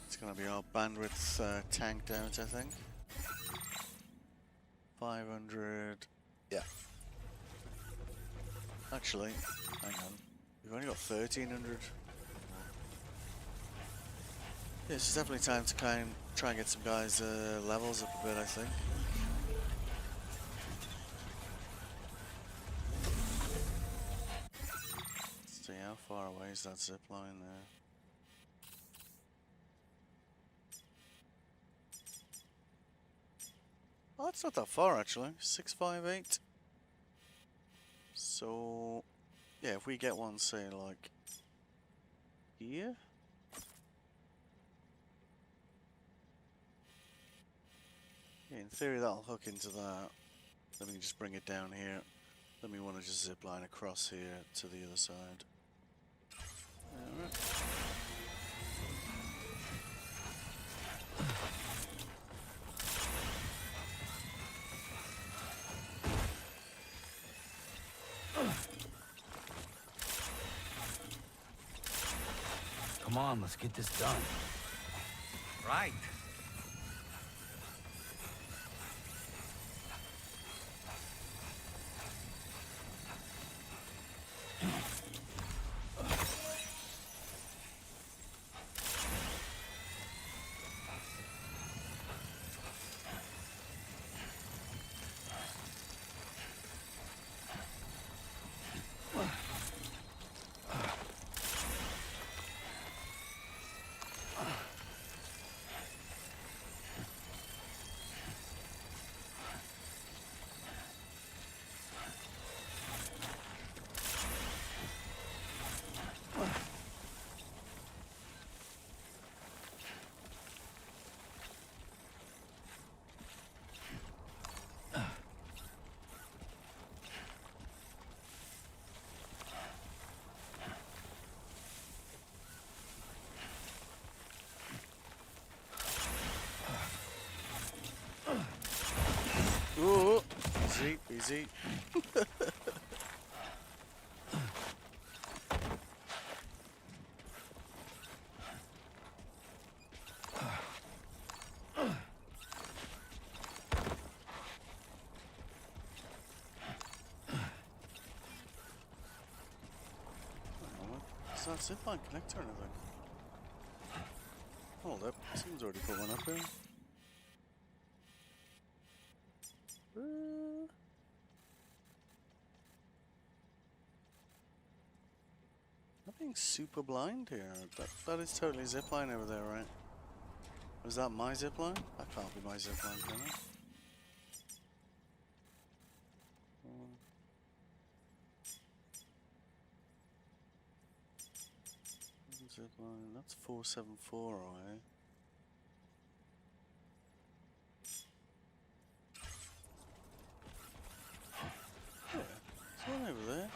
It's gonna be our bandwidth tanked out, I think. 500. Yeah. Actually, hang on. We've only got 1300. Yeah, it's definitely time to try and get some guys' levels up a bit, I think. Let's see, how far away is that zip line there? Oh, that's not that far actually. 658. So, yeah, if we get one, say, like here. Yeah, in theory that'll hook into that. Then we can just bring it down here. Then we want to just zip line across here to the other side. Alright. Come on, let's get this done. Right. Ooh, easy, easy. It's not zipline connector or anything. Hold up, someone's already put one up here. I'm being super blind here. That is totally zipline over there, right? Was that my zipline? That can't be my zipline, can it? Zipline, that's 474 away. Yeah, it's one over there.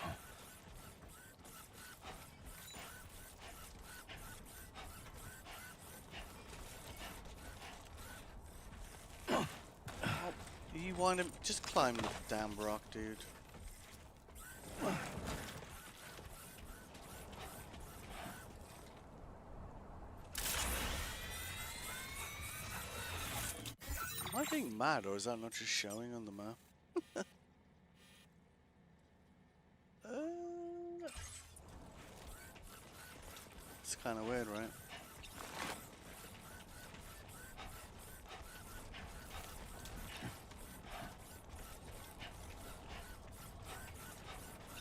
Oh, you wind up, just climb the damn rock, dude. being mad, or is that not just showing on the map? It's kind of weird, right?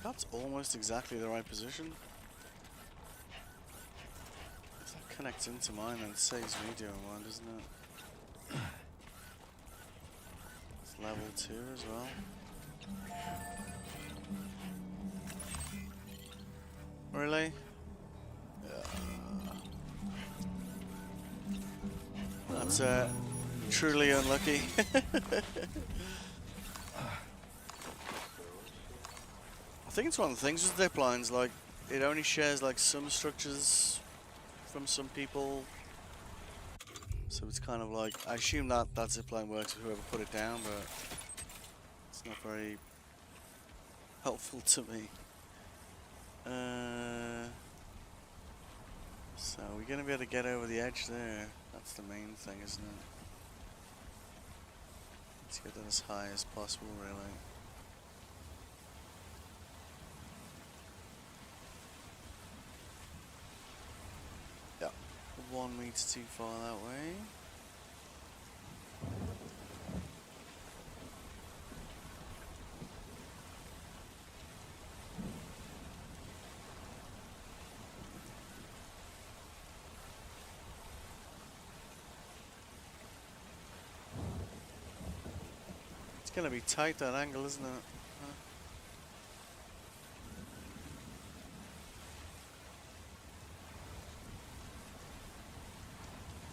That's almost exactly the right position. If that connects into mine, then it saves me doing one, doesn't it? It's level 2 as well. Really? That's truly unlucky. I think it's one of the things with zip lines, like it only shares like some structures from some people. So it's kind of like, I assume that that zipline works with whoever put it down, but it's not very helpful to me. So we're going to be able to get over the edge there. That's the main thing, isn't it? Let's get that as high as possible, really. Yeah, 1 meter too far that way. It's gonna be tight, that angle, isn't it? Huh?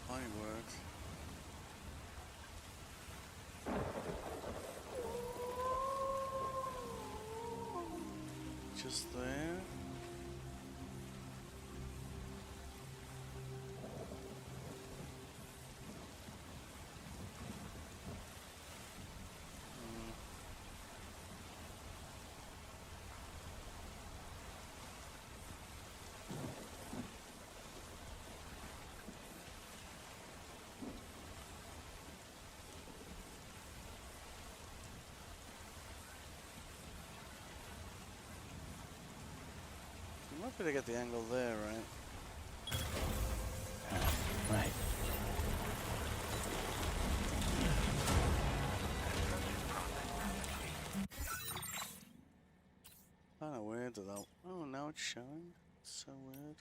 Might work. Just there. You might be able to get the angle there, right? Right. Kinda weird though. Oh, now it's showing. So weird.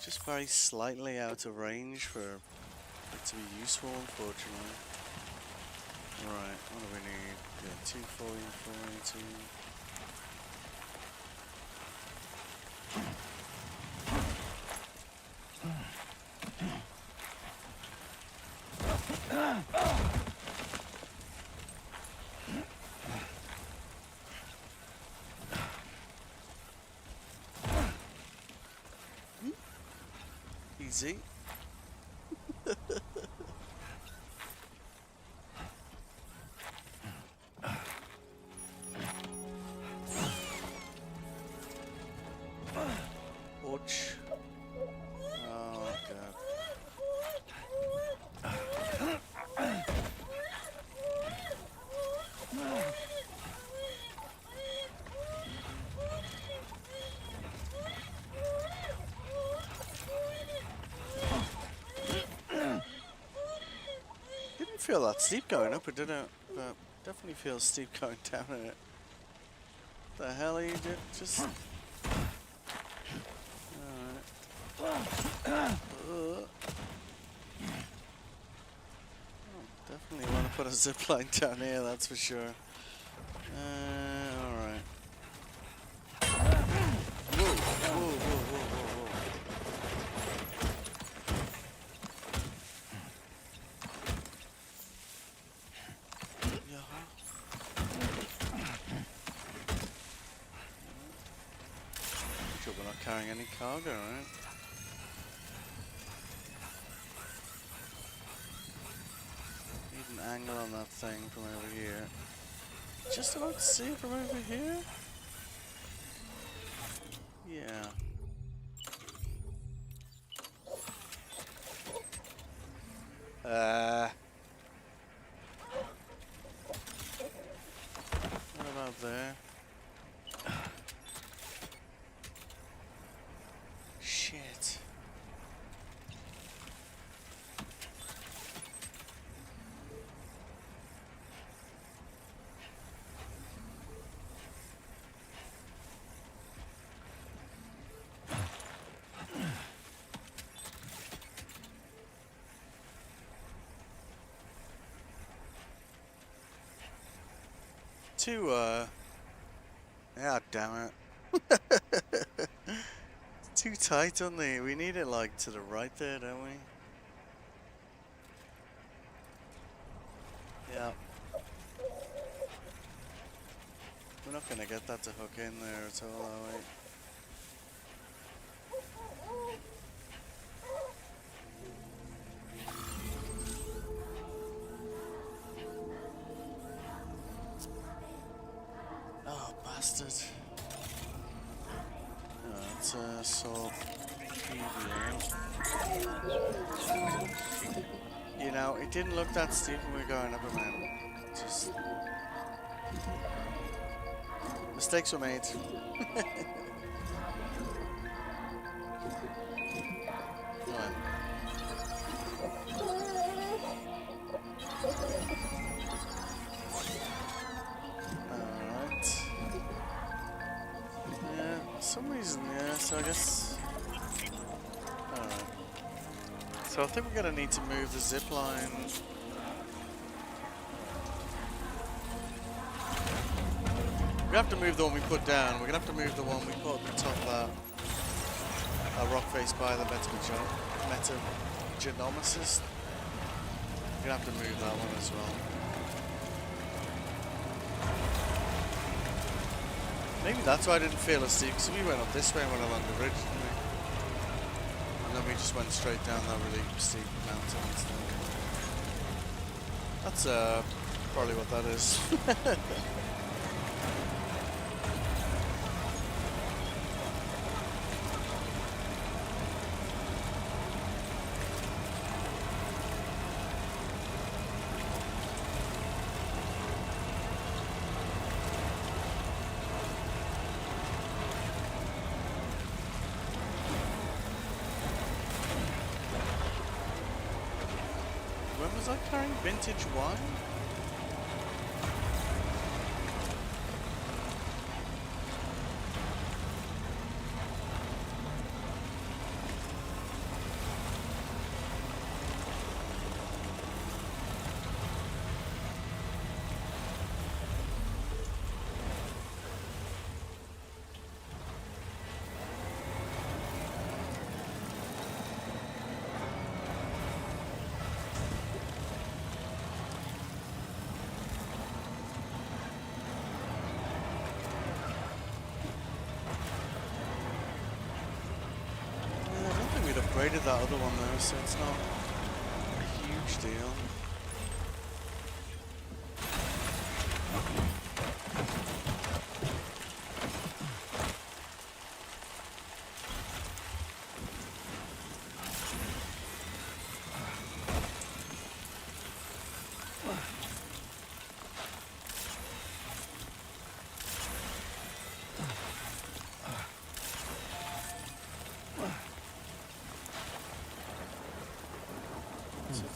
Just very slightly out of range for it to be useful, unfortunately. Right, what do we need? Yeah, 240 and 480. Easy. Ouch. Oh god. Didn't feel that steep going up, it didn't, but definitely feels steep going down in it. The hell are you doing? Just. Alright. Definitely want to put a zip line down here, that's for sure. Alright. Whoa, whoa, whoa, whoa, whoa, whoa. Sure we're not carrying any cargo, right? Need an angle on that thing from over here. Just about to see it from over here? Yeah. What about there? Shit. Yeah, damn it. Too tight on the. We need it like to the right there, don't we? Yeah. We're not gonna get that to hook in there at all, are we? Oh, bastard. Let's solve You know, it didn't look that steep when we were going up a mountain. Just... mistakes were made. Alright. Yeah, for some reason, yeah, so I guess... Alright. So I think we're gonna need to move the zip line. We have to move the one we put down. We're gonna have to move the one we put at the top of that rock face by the metagenomicist. We're gonna have to move that one as well. Maybe that's why I didn't feel as steep, because we went up this way and went along the ridge, didn't we? And then we just went straight down that really steep mountain instead. That's probably what that is. Was I carrying vintage wine? Upgraded that other one though, so it's not a huge deal.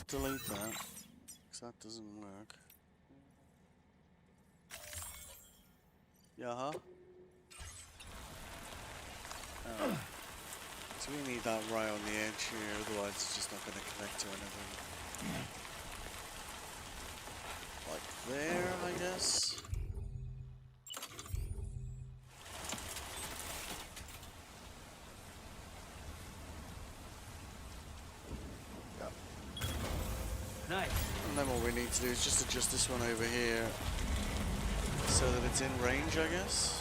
Delete that, because that doesn't work. Yeah. Oh. So we need that right on the edge here, otherwise it's just not going to connect to anything. Like there, I guess. Nice. And then what we need to do is just adjust this one over here so that it's in range, I guess.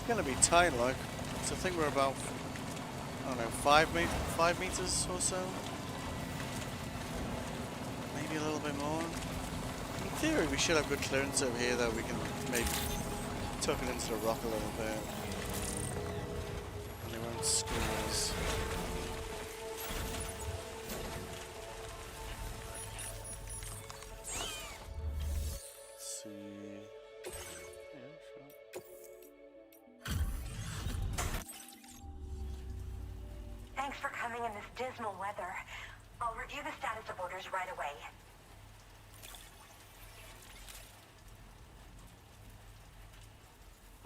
Gonna be tight, like. So I think we're about, I don't know, 5 meters or so. Maybe a little bit more. In theory, we should have good clearance over here, though. We can maybe tuck it into the rock a little bit. And they won't screw us. Let's see. Yeah, sure. Thanks for coming in this dismal weather. I'll review the status of orders right away.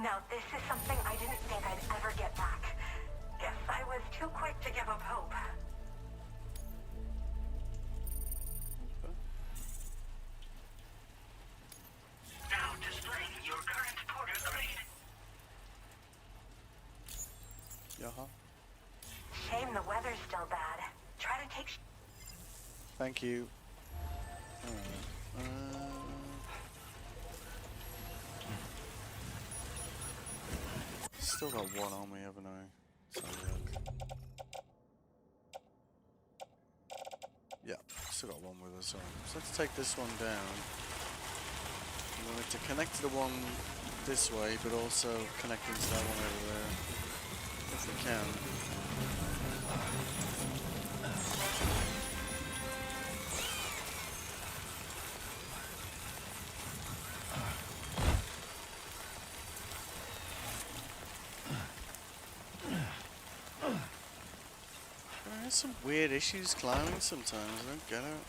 Now, this is something I didn't think I'd ever get back. Guess I was too quick to give up hope. Now displaying your current porter grade. Yaha. Shame the weather's still bad. Try to take... Thank you. Alright. Still got one on me, haven't I? Let's have a look. Yeah, still got one with us on. So let's take this one down. We want it to connect to the one this way, but also connecting to that one over there. If we can. There's some weird issues climbing sometimes, I don't get it.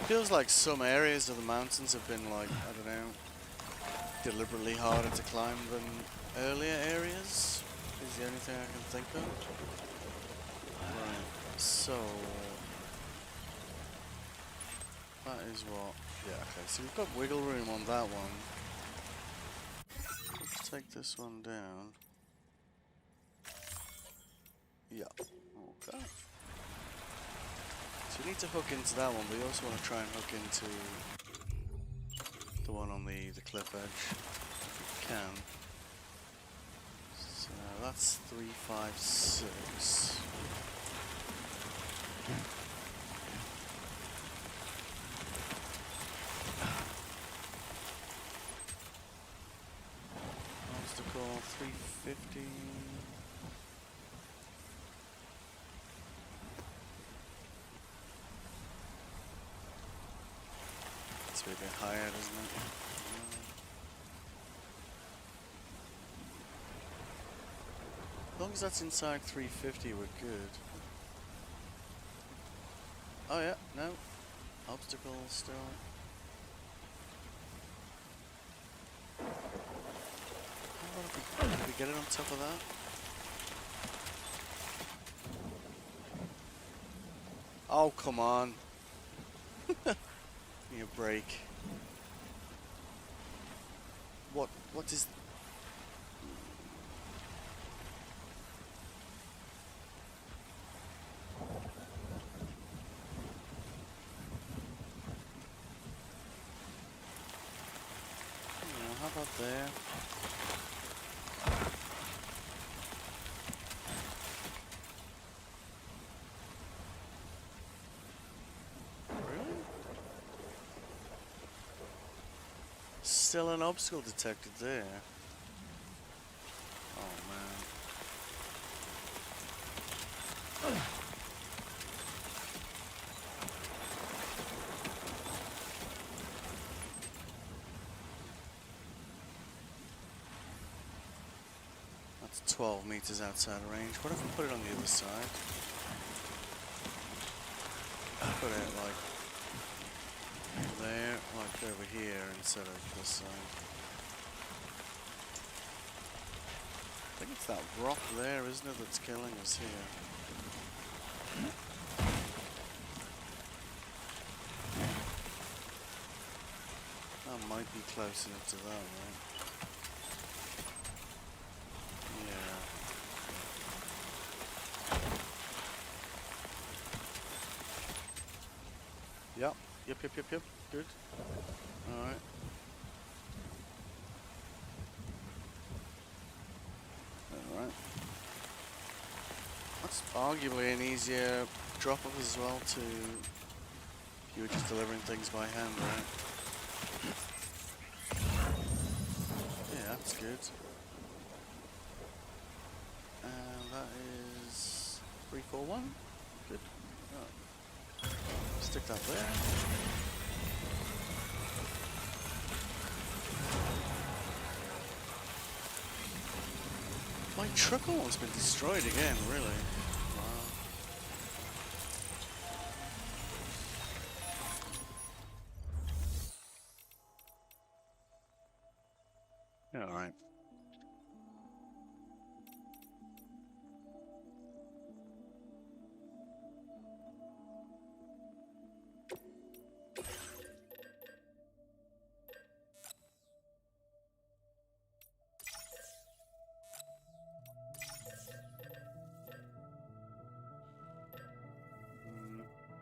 Feels like some areas of the mountains have been like, I don't know, deliberately harder to climb than earlier areas, is the only thing I can think of. Right, so... that is what... yeah, okay, so we've got wiggle room on that one. Let's take this one down. Yeah, okay. So we need to hook into that one, but we also want to try and hook into the one on the cliff edge, if we can. So that's 3, 5, 6. Obstacle 350. It's a bit higher, doesn't it? As long as that's inside 350, we're good. Oh yeah, no. Obstacle still. How about if we get it on top of that? Oh, come on. Give me a break. What is... how about there? Really? Still an obstacle detected there. Oh man. That's 12 meters outside of range. What if we put it on the other side? Put it like there, like over here instead of this side. I think it's that rock there, isn't it, that's killing us here. That might be close enough to that, right? Yeah. Yep. Yep. Good. Alright. Alright. That's arguably an easier drop-off as well to... You were just delivering things by hand, right? Yeah, that's good. And that is 341. Good. Right. Stick that there. My truck almost been destroyed again, really. Wow. Alright.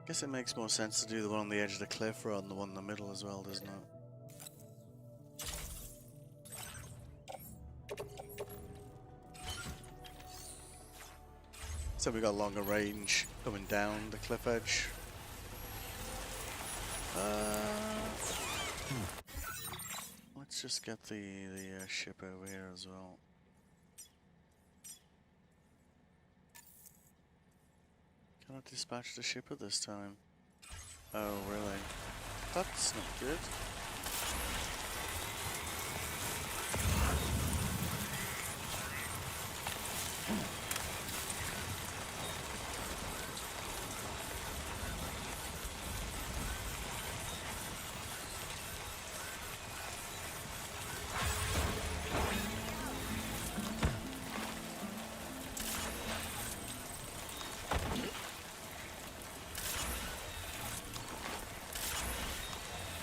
Guess it makes more sense to do the one on the edge of the cliff rather than the one in the middle as well, doesn't it? So we got longer range coming down the cliff edge. Let's just get the ship over here as well. Can I dispatch the ship at this time? Oh, really? That's not good.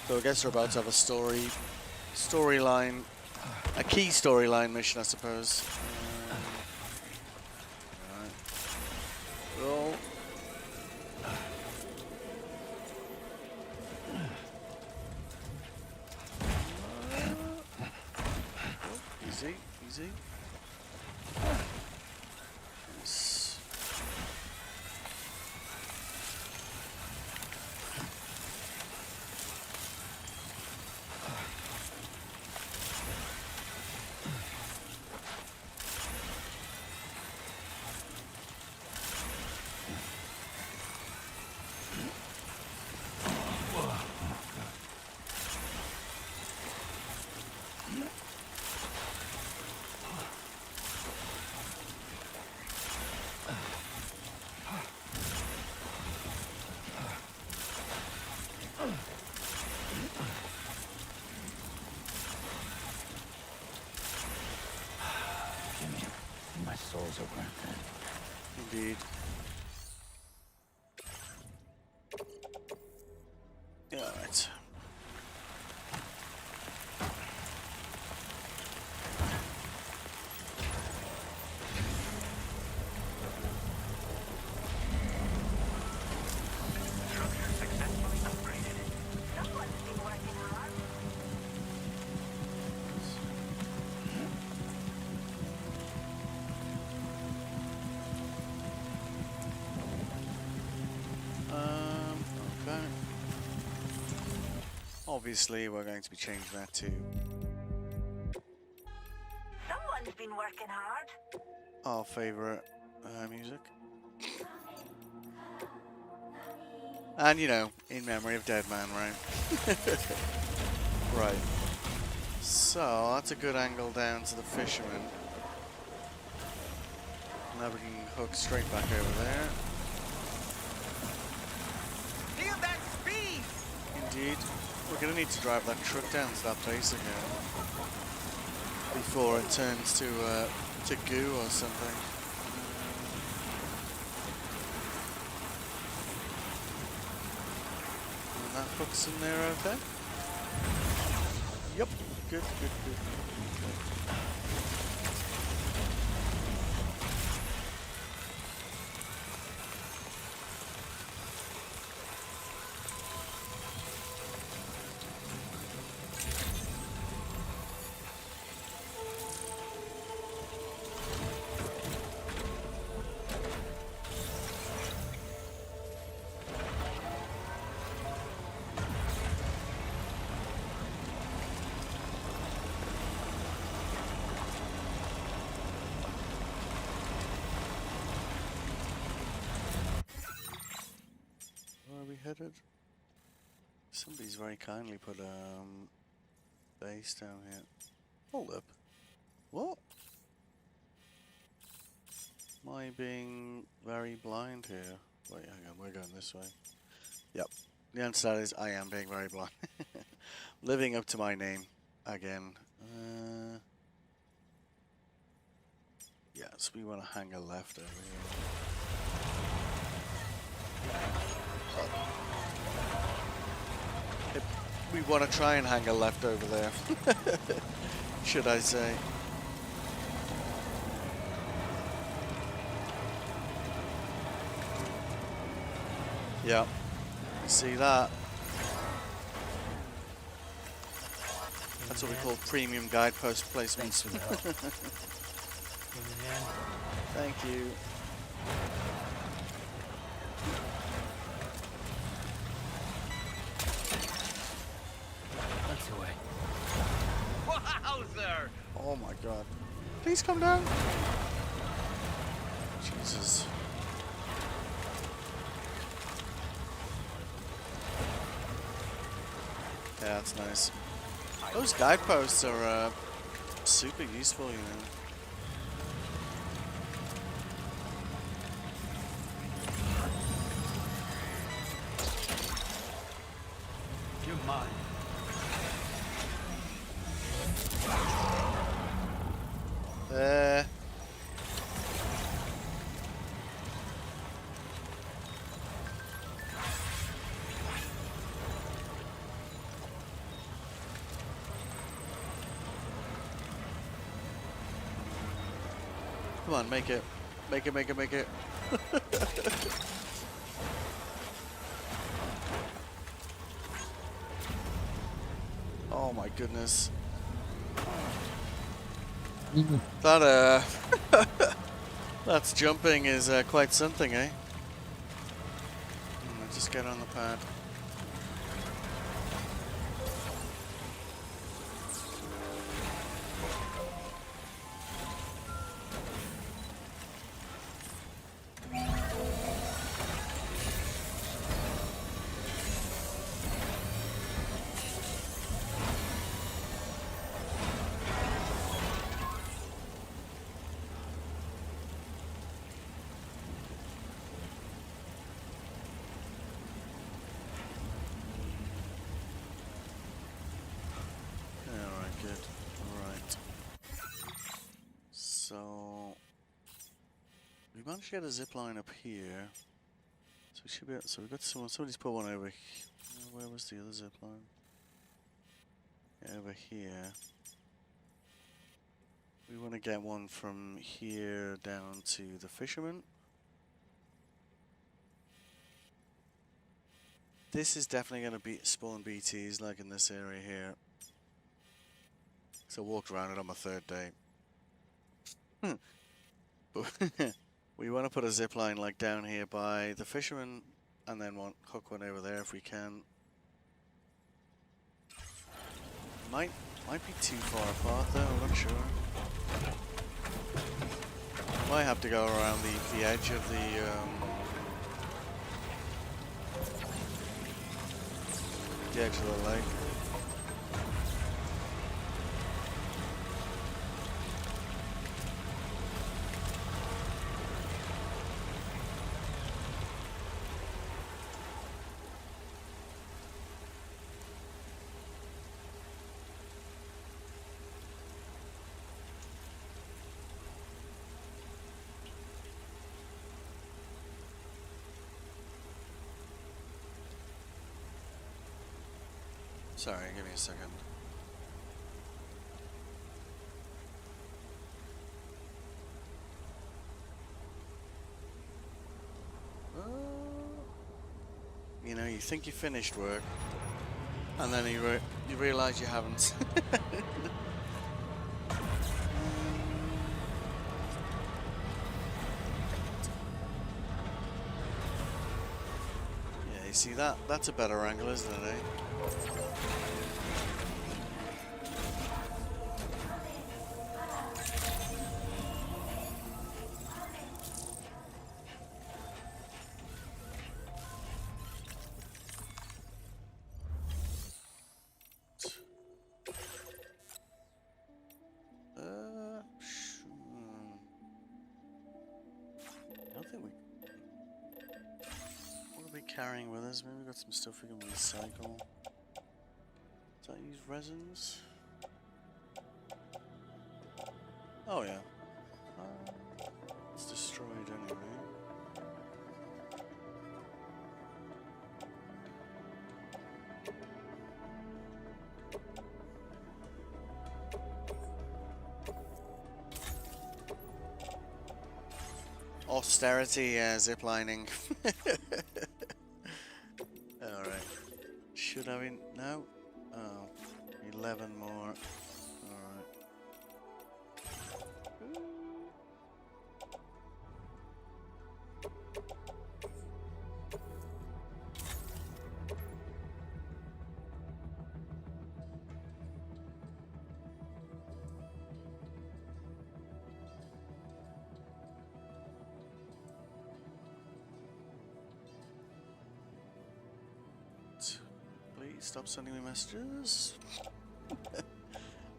So I guess we're about to have a storyline, a key storyline mission, I suppose. Alright. Roll. Easy. Nice. My soul's over. Indeed. Yeah, right. Structure successfully upgraded. Someone's been working hard. Okay. Obviously, we're going to be changing that to Someone's been working hard. our favorite music. And, you know, in memory of Dead Man, right? Right. So, that's a good angle down to the fisherman. Now we can hook straight back over there. Feel that speed! Indeed. We're going to need to drive that truck down to that place again. Before it turns to goo or something. And that hook's in there okay? Yep. Good. headed? Somebody's very kindly put base down here. Hold up. What? Am I being very blind here? Wait, hang on, we're going this way. Yep. The answer to that is I am being very blind. Living up to my name again. Yes, we want to hang a left over here. We want to try and hang a left over there. Should I say. Yeah. See that? That's what we call premium guidepost placements. Thank you. That's the way. Wowzer! Oh my god. Please come down. Jesus. Yeah, that's nice. Those guideposts are super useful, you know. You're mine. Come on, make it. Make it, make it, make it. Oh my goodness. That, that's jumping is quite something, eh? Just get on the pad. So we managed to get a zip line up here. So we should be. So we got somebody's put one over here. Where was the other zip line? Yeah, over here. We want to get one from here down to the fisherman. This is definitely going to be spawn BTs like in this area here. So I walked around it on my third day. But we want to put a zip line like down here by the fisherman, and then hook one over there if we can. Might be too far apart though, I'm not sure. Might have to go around the edge of the edge of the lake. Sorry, give me a second. You know, you think you finished work, and then you realize you haven't. Yeah, you see that? That's a better angle, isn't it, eh? carrying with us? Maybe we've got some stuff we can recycle. Does that use resins? Oh yeah. It's destroyed anyway. Austerity, ziplining. Alright. Should I be... No? Oh. 11 more. Alright. Please stop sending me messages.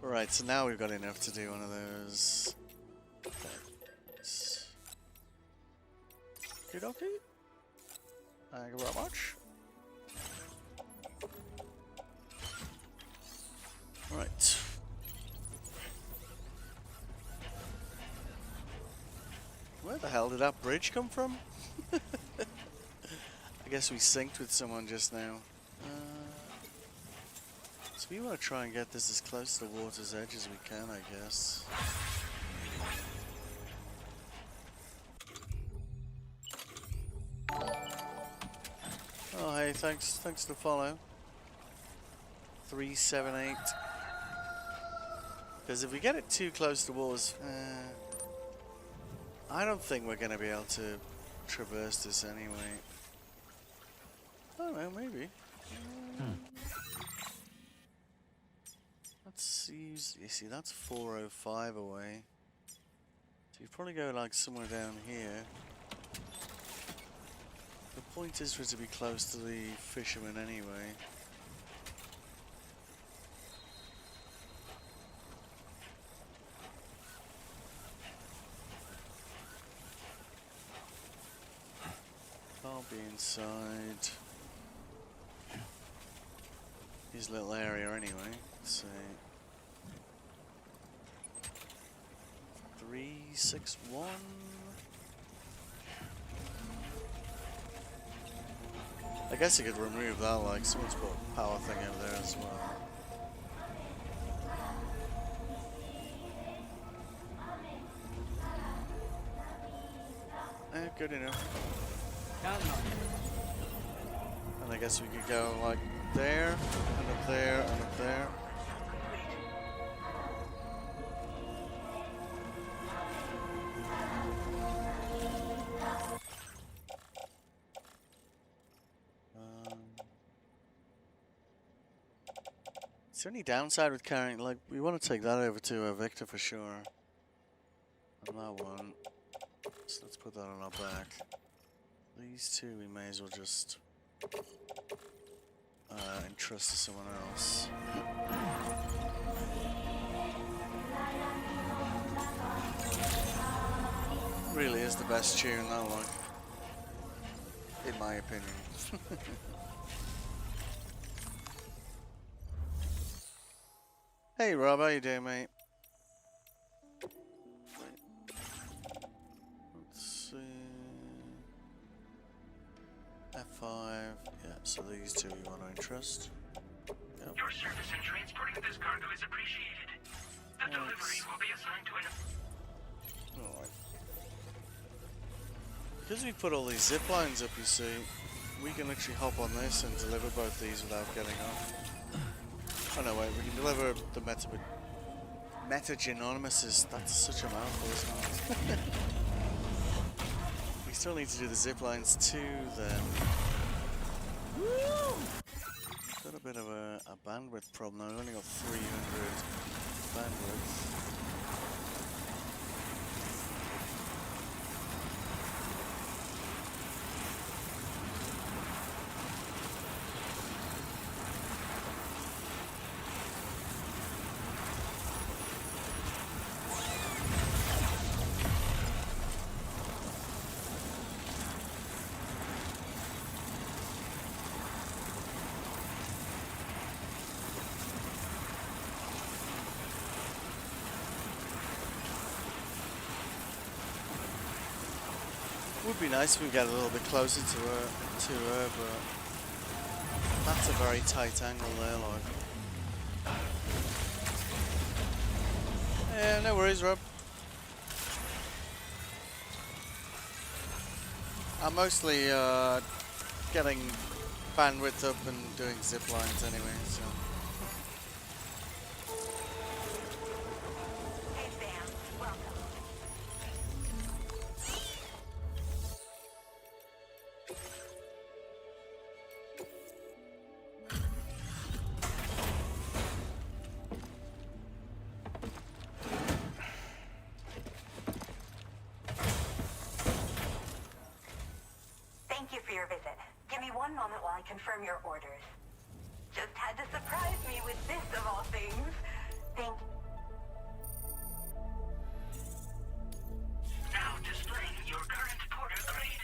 Right, so now we've got enough to do one of those. Good, okay. Thank you very much. Right. Where the hell did that bridge come from? I guess we synced with someone just now. So we want to try and get this as close to the water's edge as we can, I guess. Oh hey, thanks for the follow. 378. Because if we get it too close to walls, I don't think we're going to be able to traverse this anyway. I don't know, maybe. Let's use, you see, that's 405 away. So you probably go like somewhere down here. The point is for it to be close to the fishermen anyway. Can't be inside his little area anyway. Let's see. 361. I guess you could remove that, like someone's put a power thing over there as well. Good enough. And I guess we could go like there, and up there, and up there. Is there any downside with carrying, like, we want to take that over to Victor for sure. And that one. So let's put that on our back. These two we may as well just entrust to someone else. Really is the best tune, that one. In my opinion. Hey Rob, how you doing, mate? Let's see. F5. Yeah, so these two we want to entrust. Yep. Your service in transporting this cargo is appreciated. The delivery will be assigned to an... Alright. Because we put all these zip lines up, you see, we can literally hop on this and deliver both these without getting off. Oh no, wait, we can deliver the Metagenomics. That's such a mouthful, isn't it? We still need to do the zip lines too, then. Got a bit of a bandwidth problem now. We've only got 300 bandwidth. Would be nice if we get a little bit closer to her, but that's a very tight angle there, like. Yeah, no worries, Rob. I'm mostly getting bandwidth up and doing zip lines anyway, so. Hey, Sam. Welcome. Thank you for your visit. Give me one moment while I confirm your orders. Just had to surprise me with this of all things. Thank Now displaying your current porter grade.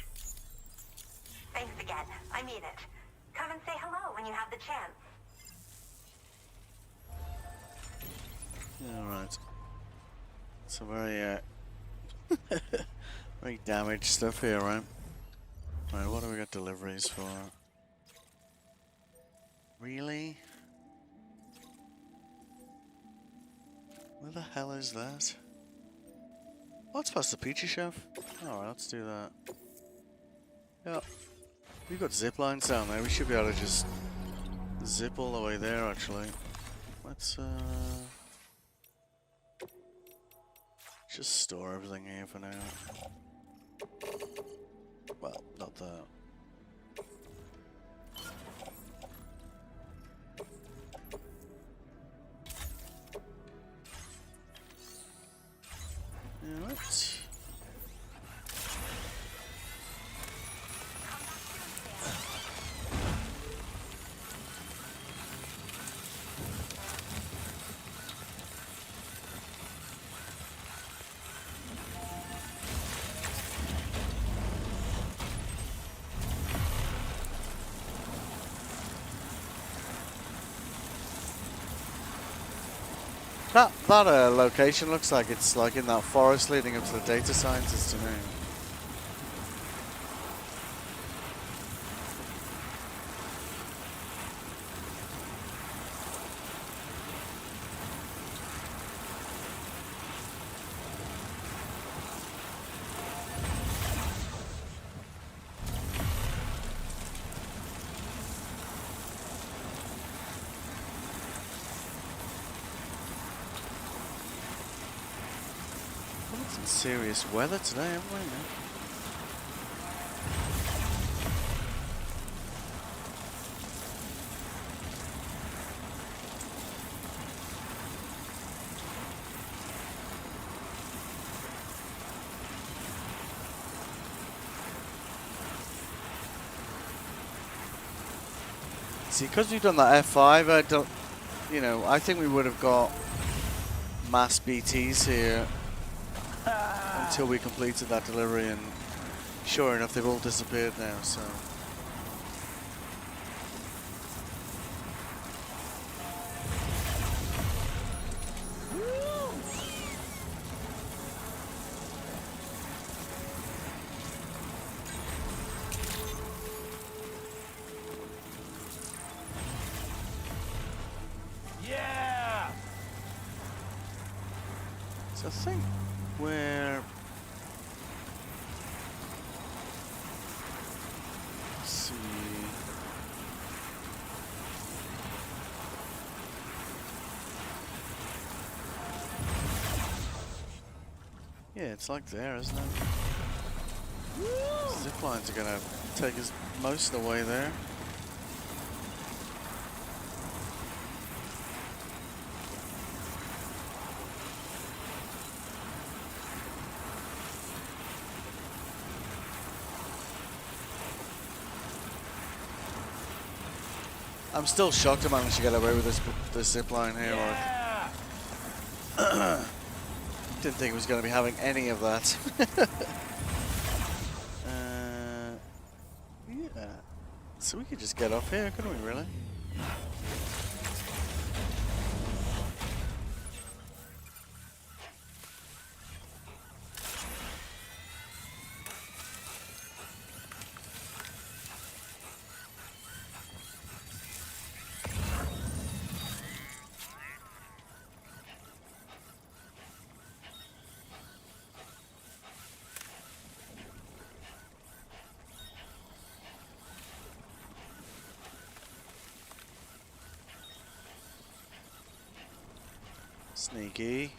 Thanks again. I mean it. Come and say hello when you have the chance. Alright. So very, very damaged stuff here, right? Right, what do we got deliveries for? Really? Where the hell is that? Oh, it's past the Pizza Chef. Alright, let's do that. Yep. We've got zip lines down there. We should be able to just zip all the way there, actually. Let's, just store everything here for now. Well, not that. Alright. That location looks like it's like in that forest leading up to the data scientist to me. Some serious weather today, haven't we? Man? See, because we've done that F5, I don't, you know, I think we would have got mass BTs here until we completed that delivery, and sure enough, they've all disappeared now, so. Yeah! So I think we're... Let's see... Yeah, it's like there, isn't it? Zip lines are gonna take us most of the way there. I'm still shocked I managed to get away with this zip line here. Yeah! Like, didn't think it was going to be having any of that. Yeah. So we could just get off here, couldn't we, really? Sneaky.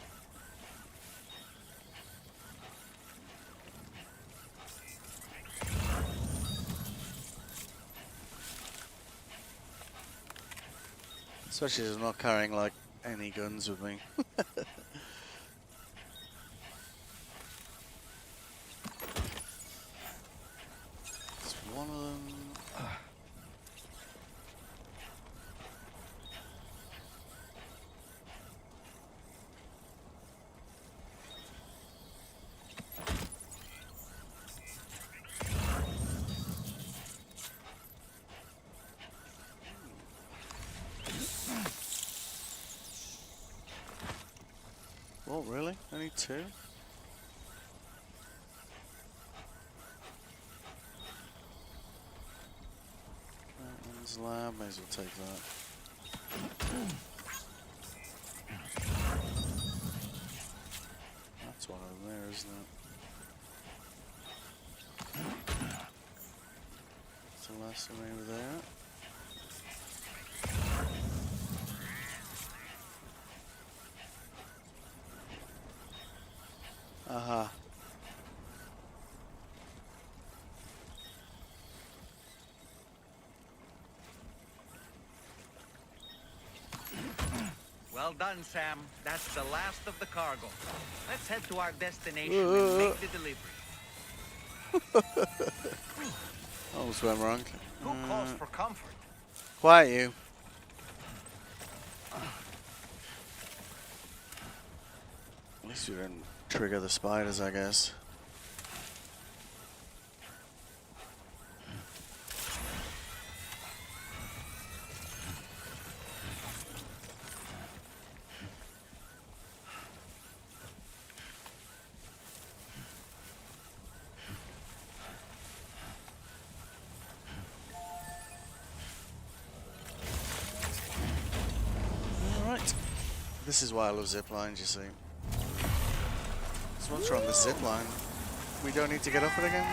Especially as I'm not carrying like any guns with me. It's one of them. Oh, really? Only two? That one's lab, may as well take that. That's one of them there, isn't it? That's the last one over there. Aha. Well done, Sam. That's the last of the cargo. Let's head to our destination and make the delivery. Almost went wrong. Who calls for comfort? Quiet you. At least we didn't trigger the spiders, I guess. Alright. This is why I love zip lines, you see. So once we're on the zip line, we don't need to get off it again.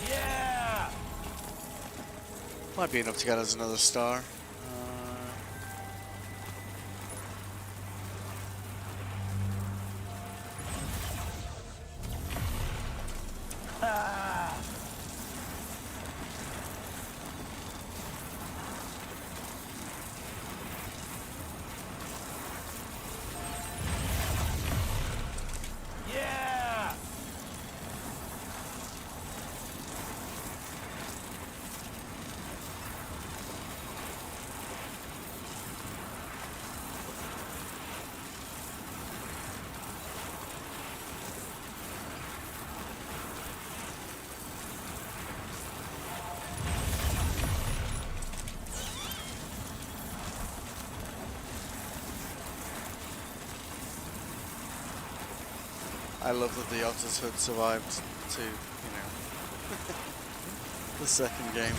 Yeah! Might be enough to get us another star. Yeah! I love that the otters had survived to, you know, the second game.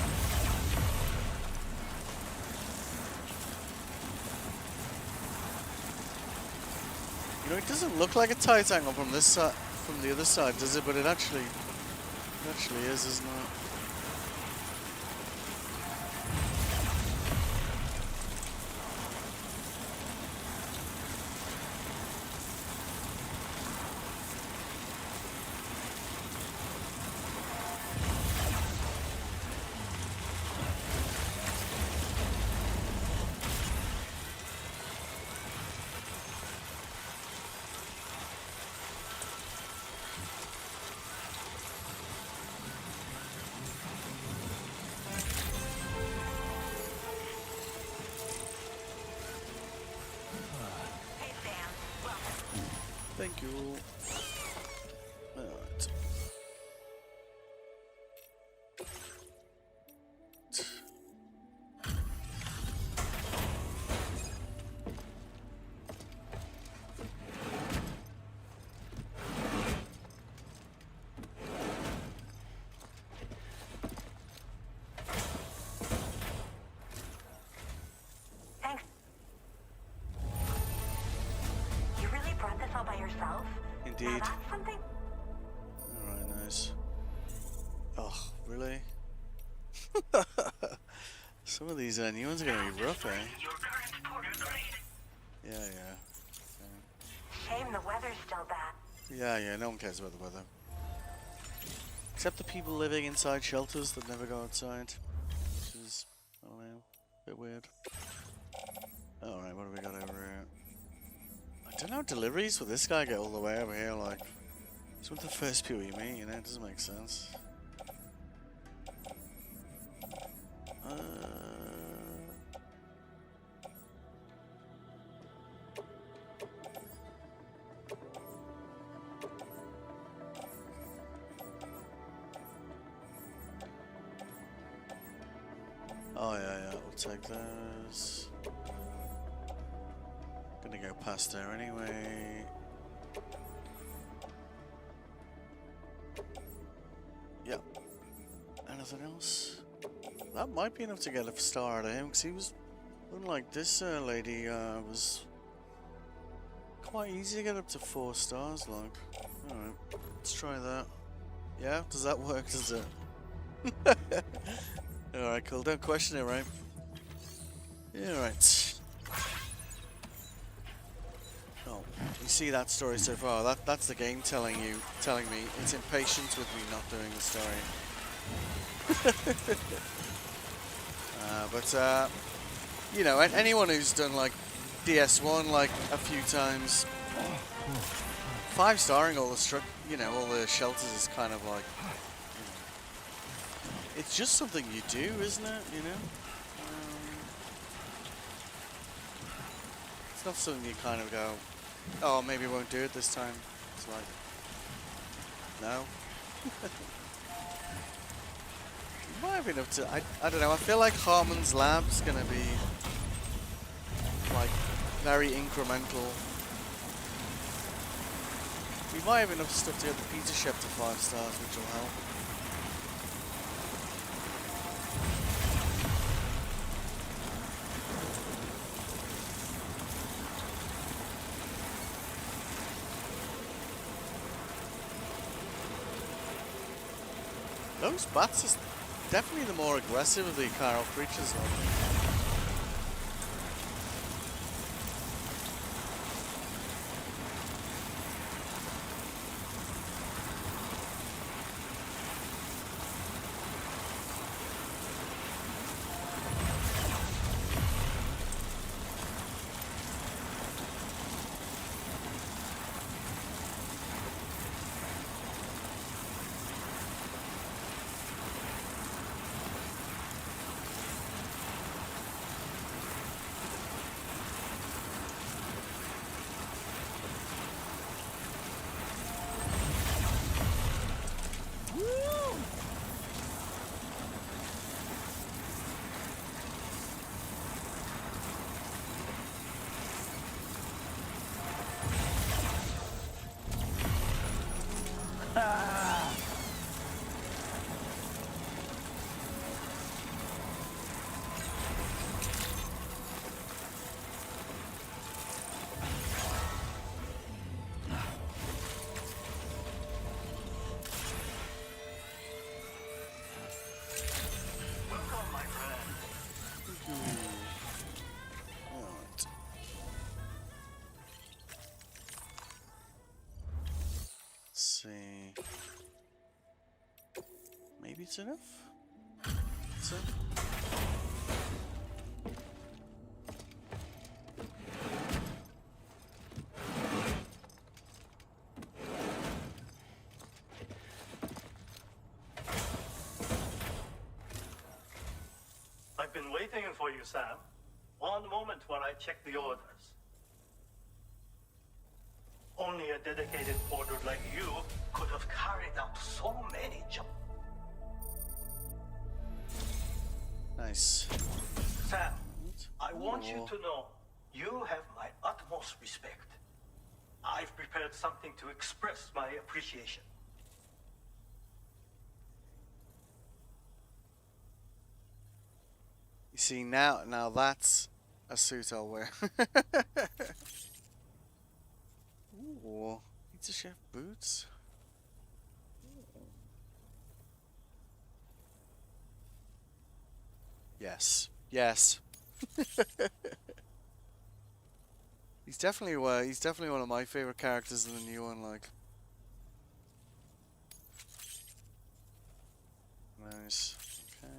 You know, it doesn't look like a tight angle from this side, from the other side, does it? But it actually is, isn't it? fuel. Alright. Thanks. You really brought this all by yourself? Indeed. Now that's something. Alright, nice. Oh, really? Some of these new ones are gonna be rough, eh? Your current port upgrade. Yeah. Shame the weather's still bad. Yeah, no one cares about the weather. Except the people living inside shelters that never go outside. Which is, I don't know, a bit weird. Alright, what have we got over here? I don't know, deliveries for this guy get all the way over here, like... It's one of the first people you meet, you know, it doesn't make sense. Oh yeah, we'll take those. Gonna go past there anyway. Yep. Anything else? That might be enough to get a star out of him, because he was, unlike this lady, was quite easy to get up to 4 stars, like. Alright, let's try that. Yeah, does that work, does it? Alright, cool, don't question it, right? Yeah, right. Oh, you see that story so far, that's the game telling me it's impatient with me not doing the story. But you know, anyone who's done like DS1 like a few times, 5-starring all the all the shelters is kind of like, it's just something you do, isn't it? You know, it's not something you kind of go, oh, maybe I won't do it this time. It's like, no. You might have been up to, I don't know, I feel like Harmon's Lab's gonna be like very incremental. We might have enough stuff to get the pizza chef to 5 stars, which will help. Those bats are definitely the more aggressive of the chiral creatures, though. Welcome, my friend. Alright. Let's see. Maybe it's enough? That's it. I've been waiting for you, Sam. One moment while I check the orders. Only a dedicated porter like you could have carried out so many jumps. Nice. Sam, What? I want you Oh. to know you have my utmost respect. I've prepared something to express my appreciation. You see, now that's a suit I'll wear. Ooh, pizza chef boots. Yes, yes. He's definitely one of my favorite characters in the new one. Like, nice. Okay,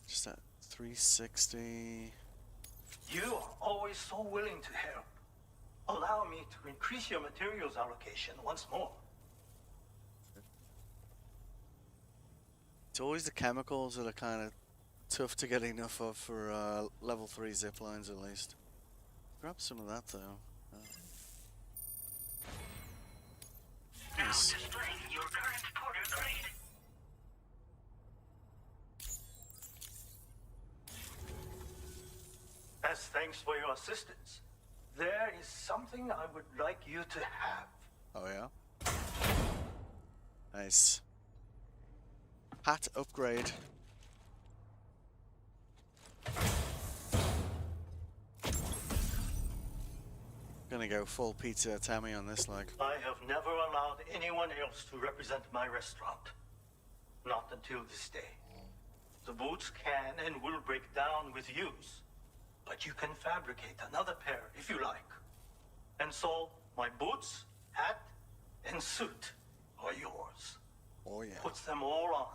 just at 360. You are always so willing to help. Allow me to increase your materials allocation once more. It's always the chemicals that are kind of tough to get enough of for level 3 zip lines at least. Grab some of that though. Now Nice. displaying your current porter grade. As thanks for your assistance, there is something I would like you to have. Oh yeah. Nice. Hat upgrade. Gonna go full pizza Tammy on this like. I have never allowed anyone else to represent my restaurant. Not until this day. The boots can and will break down with use, but you can fabricate another pair if you like. And so, my boots, hat, and suit are yours. Oh yeah. Put them all on,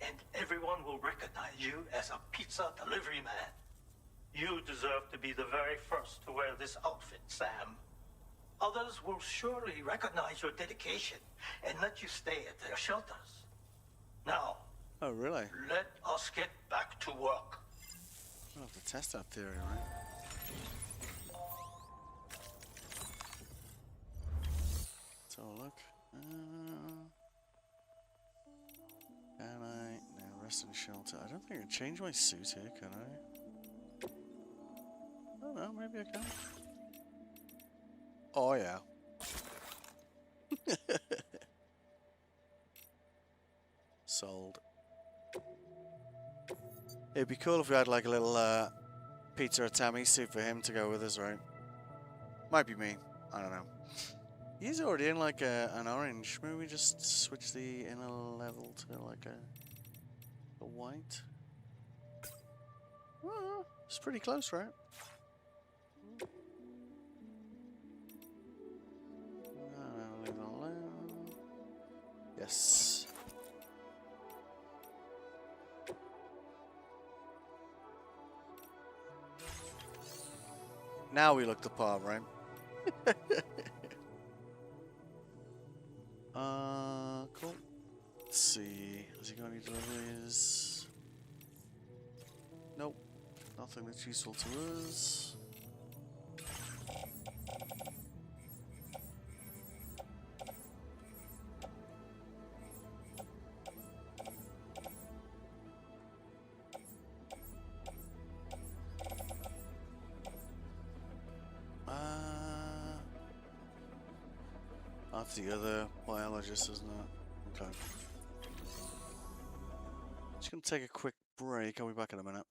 and everyone will recognize you as a pizza delivery man. You deserve to be the very first to wear this outfit, Sam. Others will surely recognize your dedication and let you stay at their shelters. Now, Oh really? let us get back to work. I'll have to test that theory, right? Let's have a look. Can I now rest in shelter? I don't think I can change my suit here, can I? Oh no, maybe I can. Oh yeah. Sold. It'd be cool if we had like a little pizza or Tammy suit for him to go with us, right? Might be me. I don't know. He's already in like an orange. Maybe we just switch the inner level to like a white. Oh, it's pretty close, right? No, leave it alone. Yes. Now we look the part, right? Cool. Let's see. Has he got any deliveries? Nope. Nothing that's useful to us. That's the other biologist, isn't it? Okay. Just gonna take a quick break. I'll be back in a minute.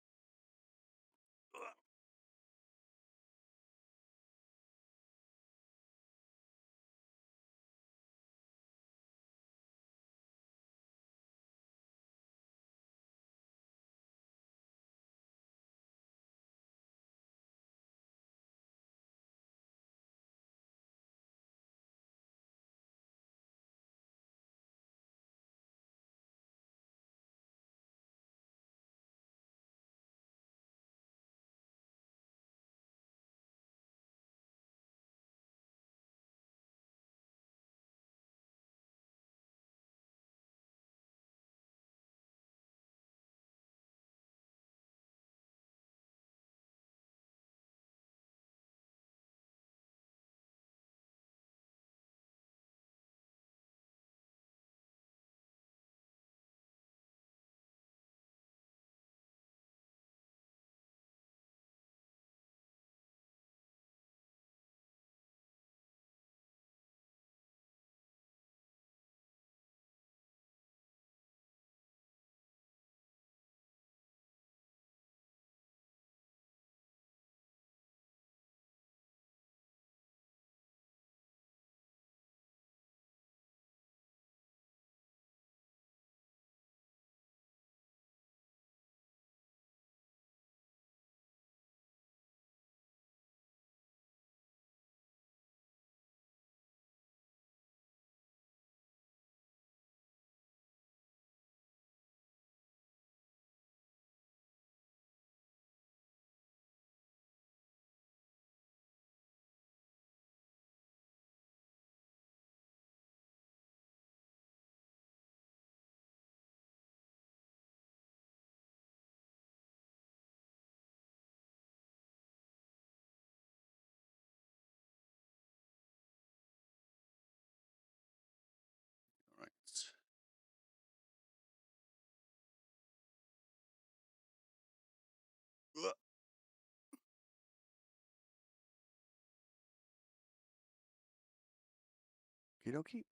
Okie dokie.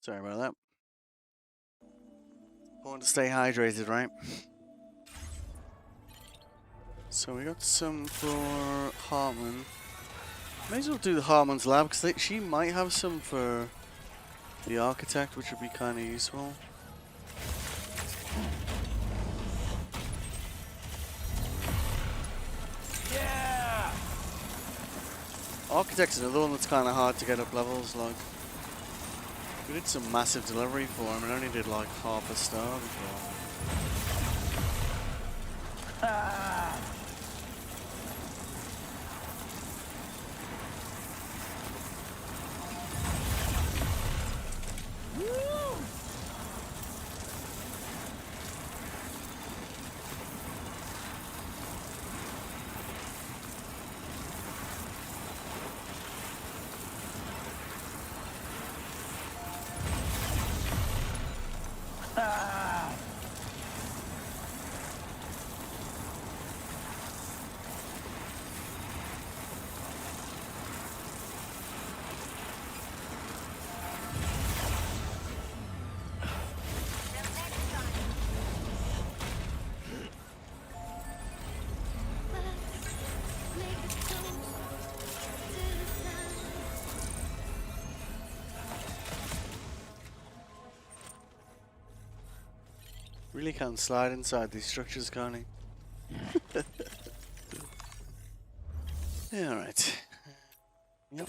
Sorry about that. Want to stay hydrated, right? So we got some for Hartman. May as well do the Hartman's lab because she might have some for the architect, which would be kind of useful. Yeah! Architect's another one that's kind of hard to get up levels. Like, we did some massive delivery for him and only did like half a star before. Really can't slide inside these structures, can't he? Yeah, alright. Yep.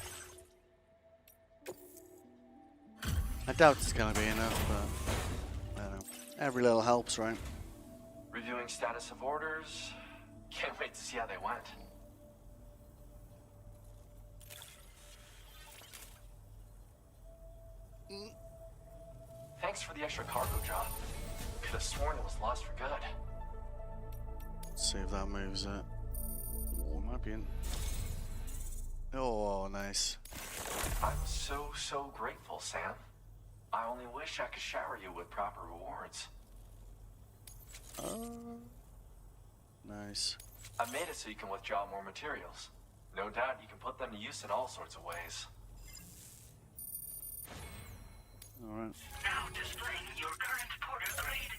I doubt it's gonna be enough, but I don't know. Every little helps, right? Reviewing status of orders. Can't wait to see how they went. Thanks for the extra cargo job. Could have sworn it was lost for good. Let's see if that moves it. Oh, it might be in. Oh, nice. I'm so grateful, Sam. I only wish I could shower you with proper rewards. Nice. I made it so you can withdraw more materials. No doubt you can put them to use in all sorts of ways. Alright. Now displaying your current porter grade.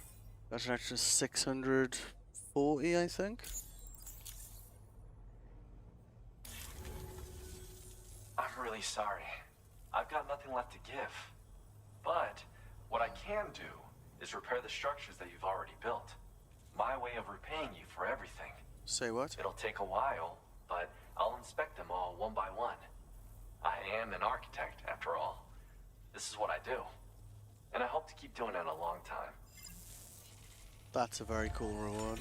That's an extra 640, I think. I'm really sorry. I've got nothing left to give. But what I can do is repair the structures that you've already built. My way of repaying you for everything. Say what? It'll take a while, but I'll inspect them all one by one. I am an architect, after all. This is what I do. And I hope to keep doing it a long time. That's a very cool reward.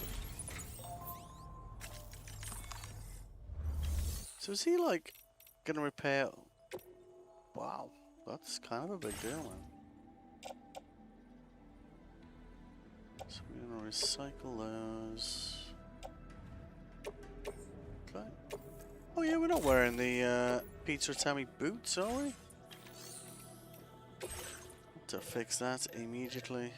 So is he like gonna repair? Wow, that's kind of a big deal, man. So we're gonna recycle those. Okay. Oh yeah, we're not wearing the Pizza Tammy boots, are we? To fix that immediately.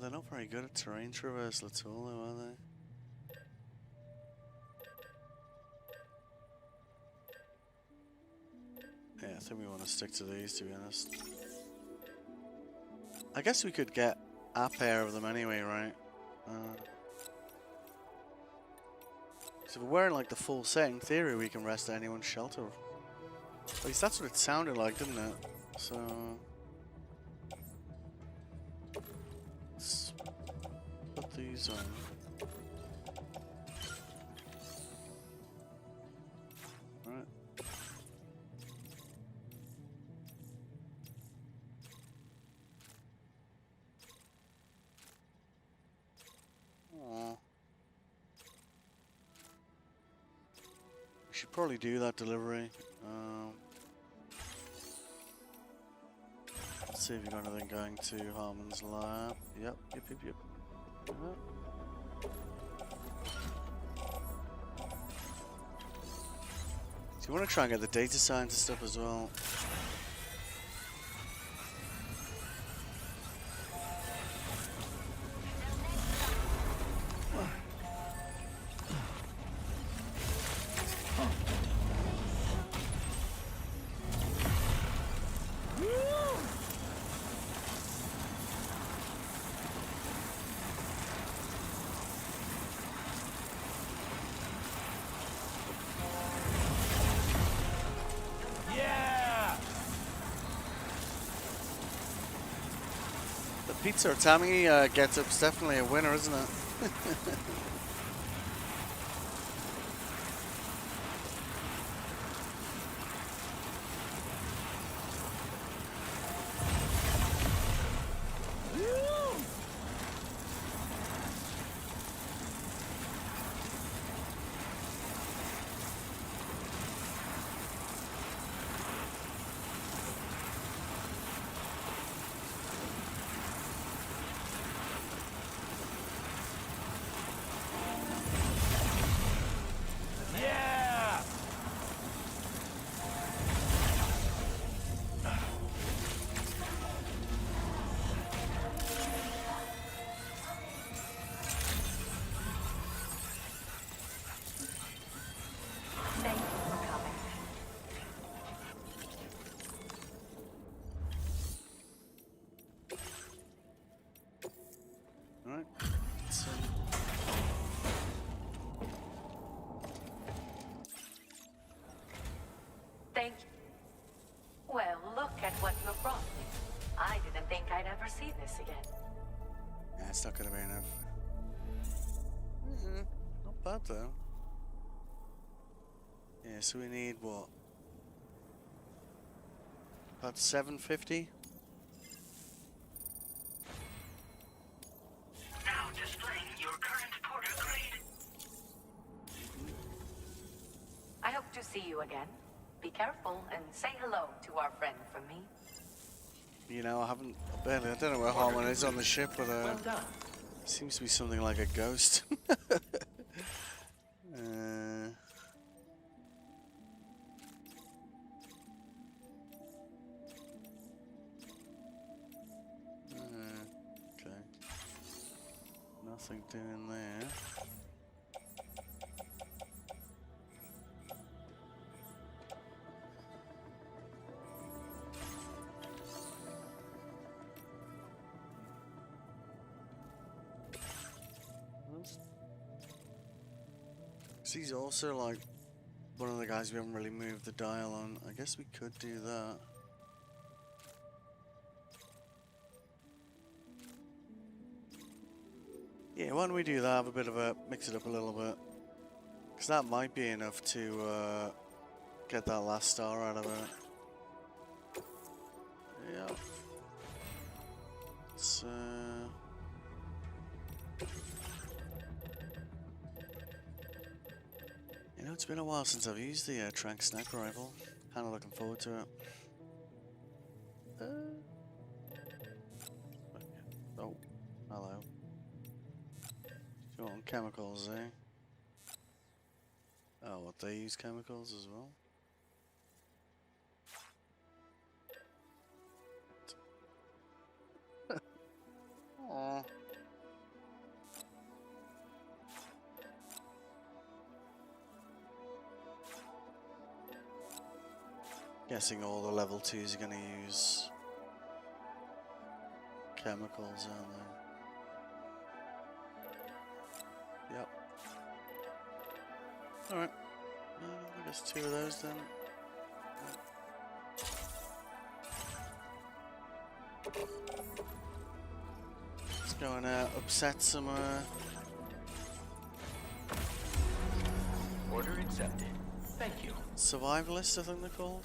They're not very good at terrain traversal at all, though, are they? Yeah, I think we want to stick to these, to be honest. I guess we could get a pair of them anyway, right? So if we're wearing like the full set, in theory we can rest at anyone's shelter. At least that's what it sounded like, didn't it? So let's put these on. Alright. Aww. We should probably do that delivery. Let's see if you got anything going to Harmon's lab. Yep. So you want to try and get the data science stuff as well. Pizza Tammy gets up's definitely a winner, isn't it? Thank you for coming. Alright. So, Thank you. Well, look at what you brought me. I didn't think I'd ever see this again. yeah, it's not gonna be enough. Not bad though. Yeah, so we need what? About 750? Now displaying your current porter grade. I hope to see you again. Be careful and say hello to our friend from me. You know, I don't know where Harmon is on the ship, but Well done. seems to be something like a ghost. Okay. Nothing doing there. He's also like one of the guys we haven't really moved the dial on. I guess we could do that. Yeah, why don't we do that? Have a bit of a mix it up a little bit, because that might be enough to get that last star out of it. Yeah. It's you know, it's been a while since I've used the Trank sniper rifle. Kind of looking forward to it. Oh, hello. You want chemicals, eh? Oh, what, they use chemicals as well? Aww. Guessing all the level 2s are going to use chemicals, aren't they? Yep. Alright. I guess 2 of those then. Let's go and upset some Order accepted. Thank you. survivalists, I think they're called.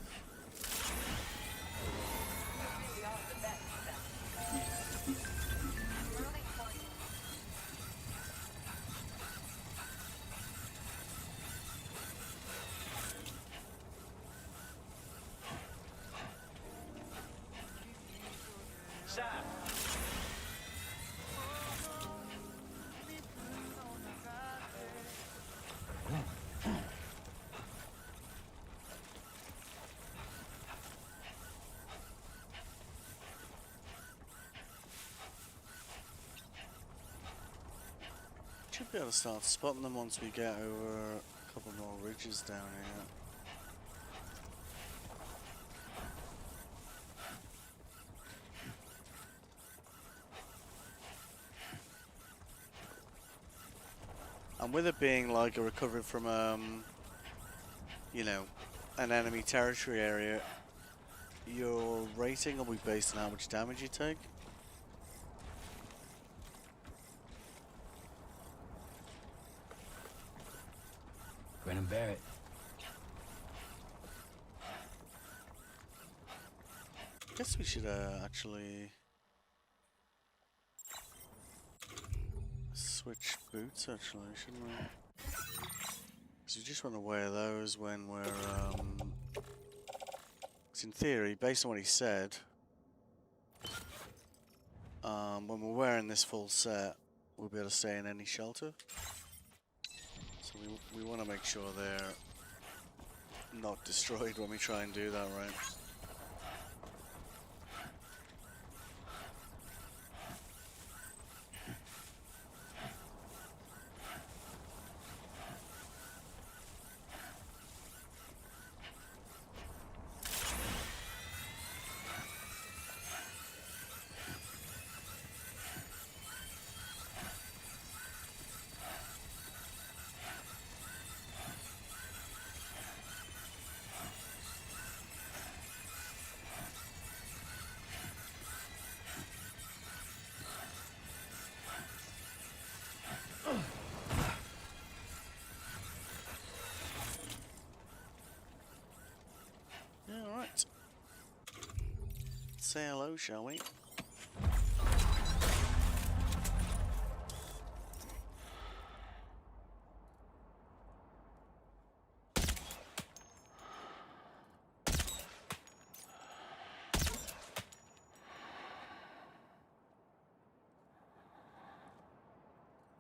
Sam! Should be able to start spotting them once we get over a couple more ridges down here. And with it being like a recovery from, you know, an enemy territory area, your rating will be based on how much damage you take. Grin and bear it. Guess we should actually switch boots, actually, shouldn't we? Because we just want to wear those when we're, 'cause in theory, based on what he said, when we're wearing this full set, we'll be able to stay in any shelter. So we want to make sure they're not destroyed when we try and do that, right? Yeah, alright. Say hello, shall we?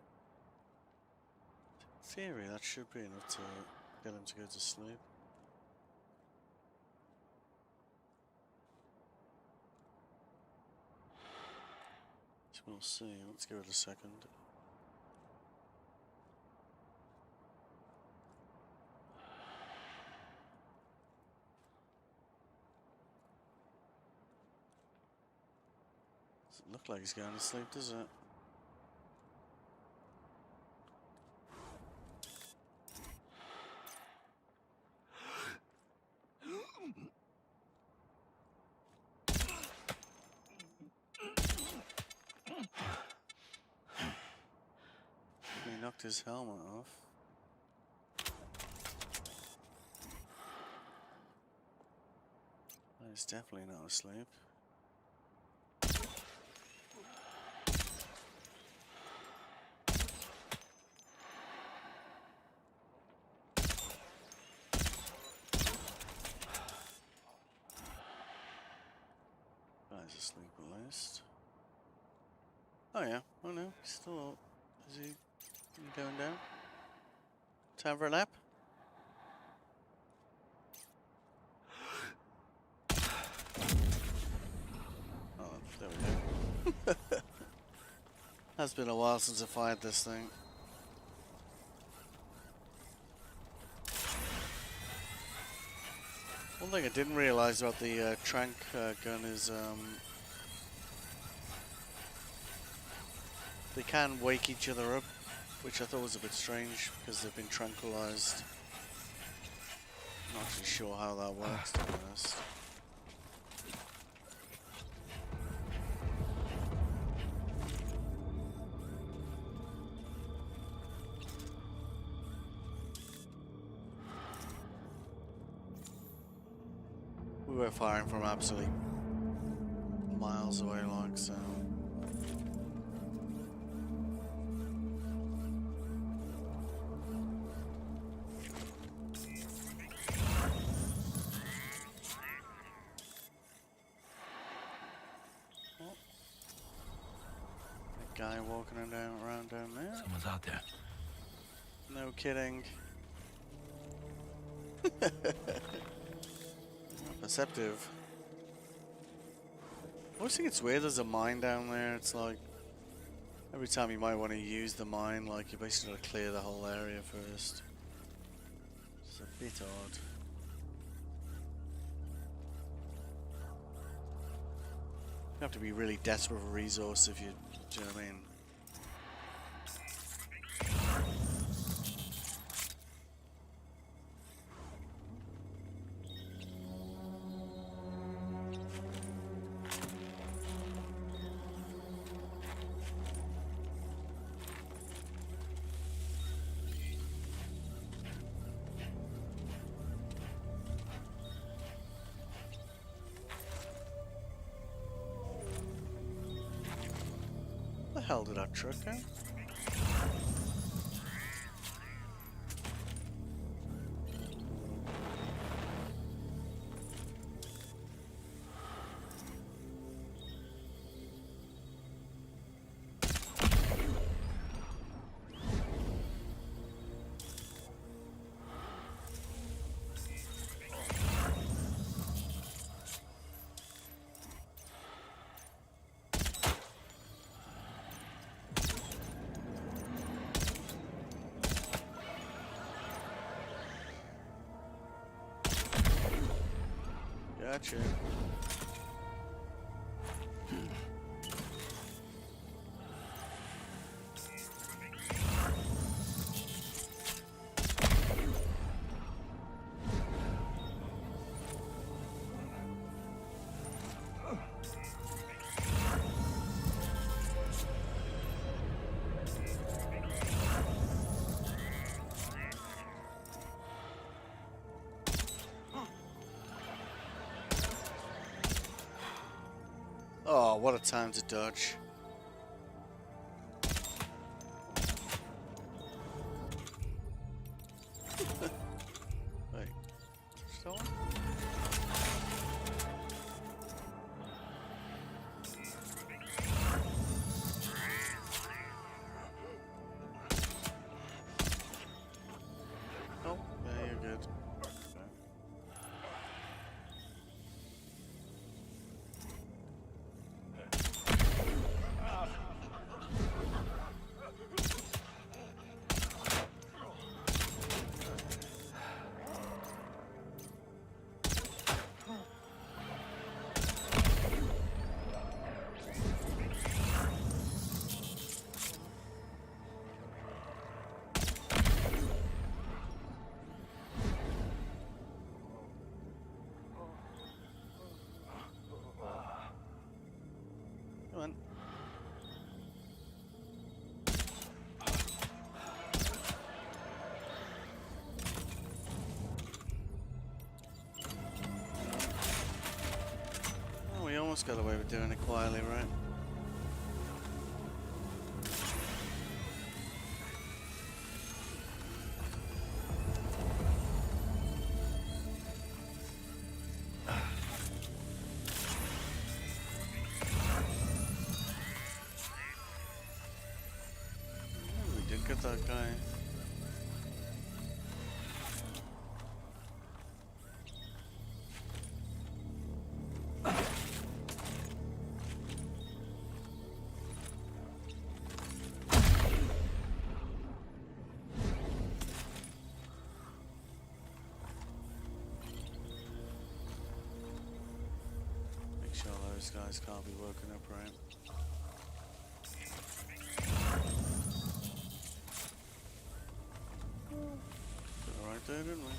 In theory, that should be enough to get him to go to sleep. So we'll see. Let's give it a second. Doesn't look like he's going to sleep, does it? He knocked his helmet off. He's definitely not asleep. Guy's asleep at least. Oh yeah, oh no, he's still up. Is he going down? Time for a nap? Oh, there we go. Has been a while since I fired this thing. One thing I didn't realize about the trank gun is they can wake each other up, which I thought was a bit strange because they've been tranquilized. I'm not actually sure how that works, to be honest. We were firing from absolutely miles away, like so. Guy walking around down there. Someone's out there. No kidding. Perceptive. I always think it's weird there's a mine down there. It's like every time you might want to use the mine, like you basically got to clear the whole area first. It's a bit odd. You have to be really desperate for resource if you, do you know what I mean? hell did that truck go? Gotcha. Oh, what a time to dodge. Wait, still on? Oh, yeah, you're good. Come on. Oh, we almost got away with doing it quietly, right? We did get that guy. Make sure those guys can't be woken up, right? Did all right there, didn't we?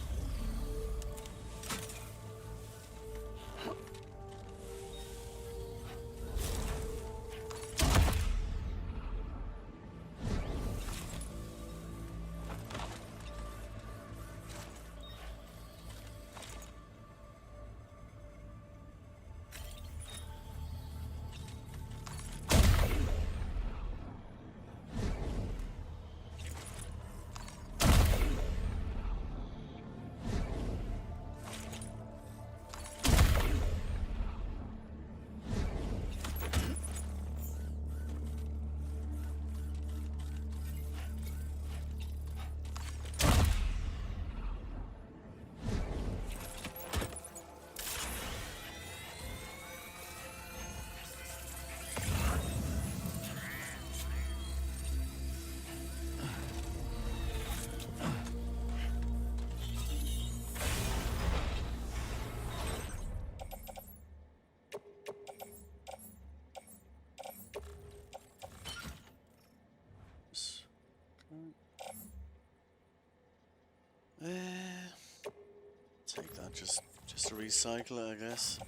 Take that just to recycle it, I guess.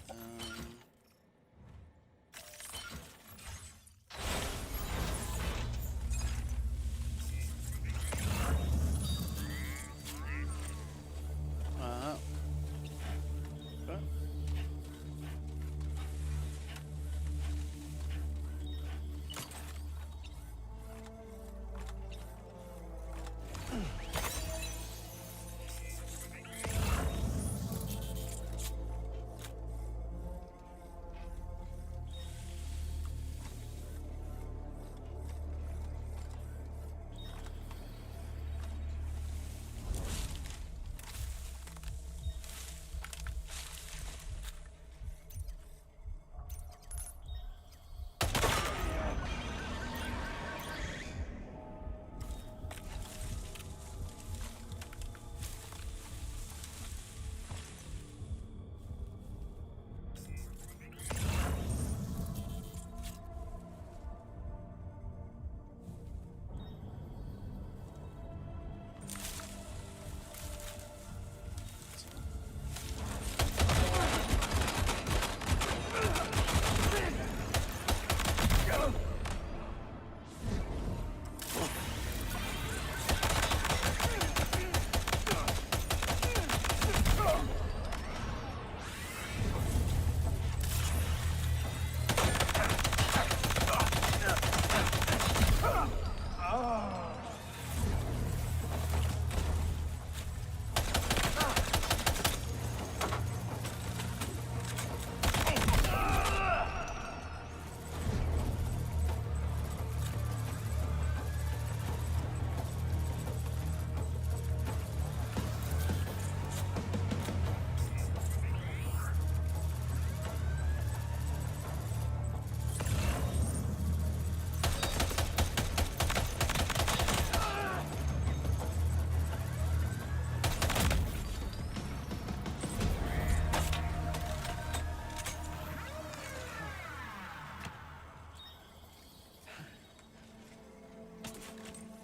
Okay.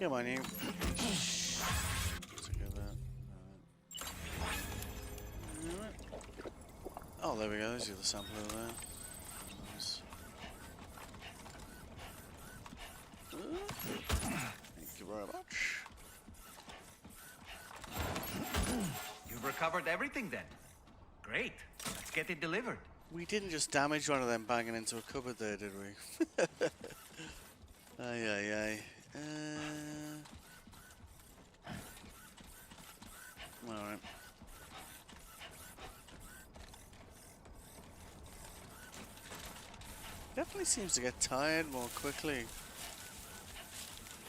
Come on, you. Oh, there we go. There's the other sampler there. Nice. Thank you very much. You've recovered everything then. Great. Let's get it delivered. We didn't just damage one of them banging into a cupboard there, did we? Ay, ay, ay. Alright. Definitely seems to get tired more quickly.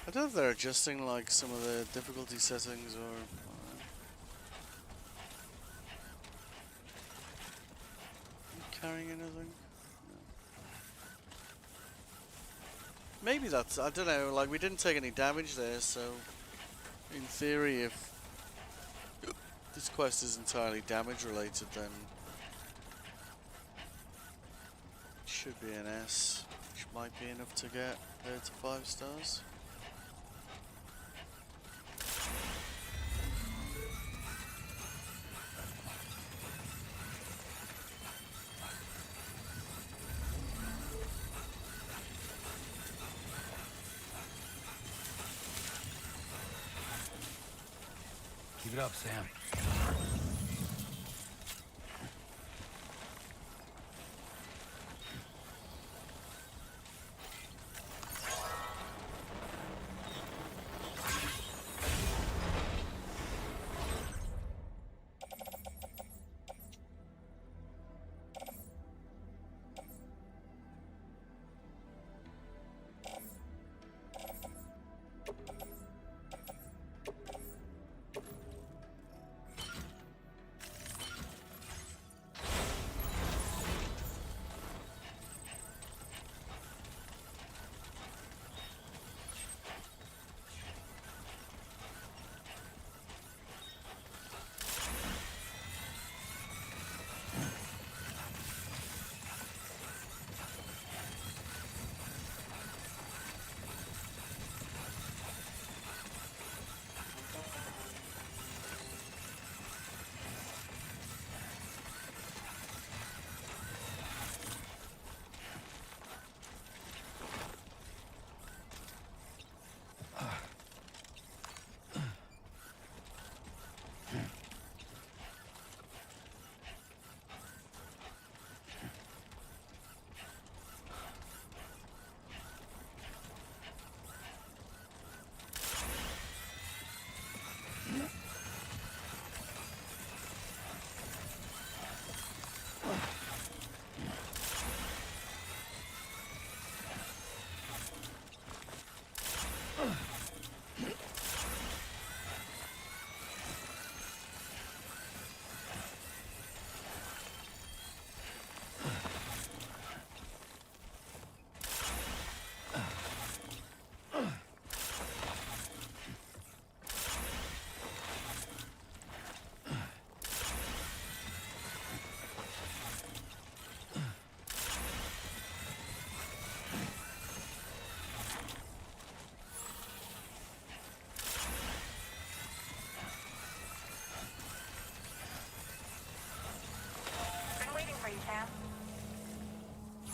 I don't know if they're adjusting like some of the difficulty settings or... carrying anything? No. Maybe that's, I don't know, like we didn't take any damage there, so in theory if this quest is entirely damage related then it should be an S, which might be enough to get there to 5 stars. Keep it up, Sam.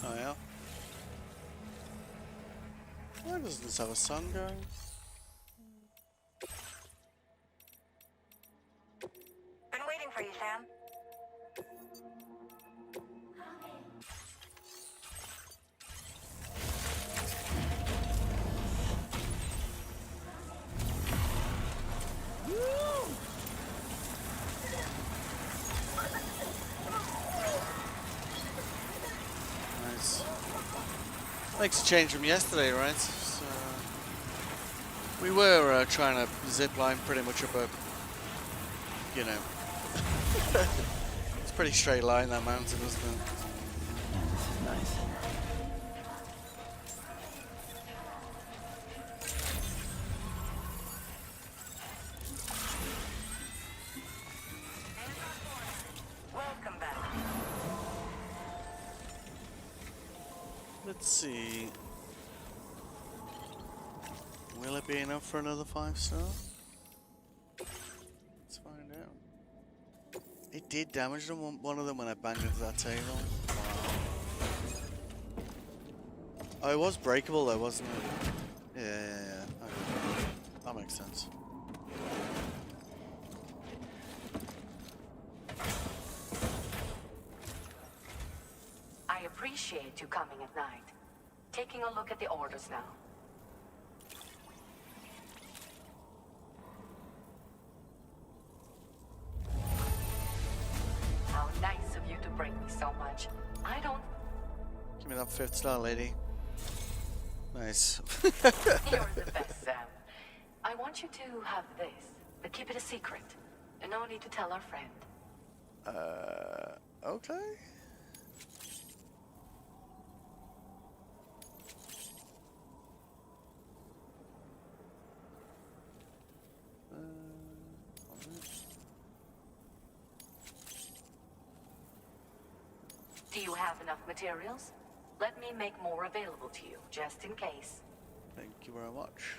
Oh yeah? Why doesn't this have a sun going? Been waiting for you, Sam. Nice. Makes a change from yesterday, right? So, we were trying to zip line pretty much up a, you know, it's a pretty straight line, that mountain, isn't it? This is nice. Welcome back. Let's see. Will it be enough for another 5-star? Let's find out. It did damage them, one of them, when I banged into that table. Wow. Oh, it was breakable though, wasn't it? Yeah. Okay. That makes sense. I appreciate you coming at night. Taking a look at the orders now. How nice of you to bring me so much. I don't... Give me that 5th star, lady. Nice. You're the best, Sam. I want you to have this, but keep it a secret. And no need to tell our friend. Okay. Do you have enough materials? Let me make more available to you, just in case. Thank you very much.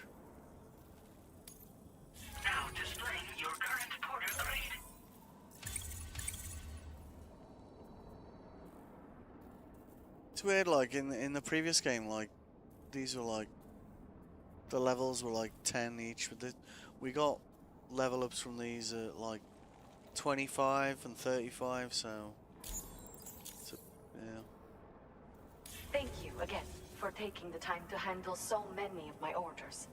Now displaying your current porter grade. It's weird, like in the previous game, like these were like the levels were like 10 each. With we got level ups from these at like 25 and 35. So yeah. Thank you again for taking the time to handle so many of my orders.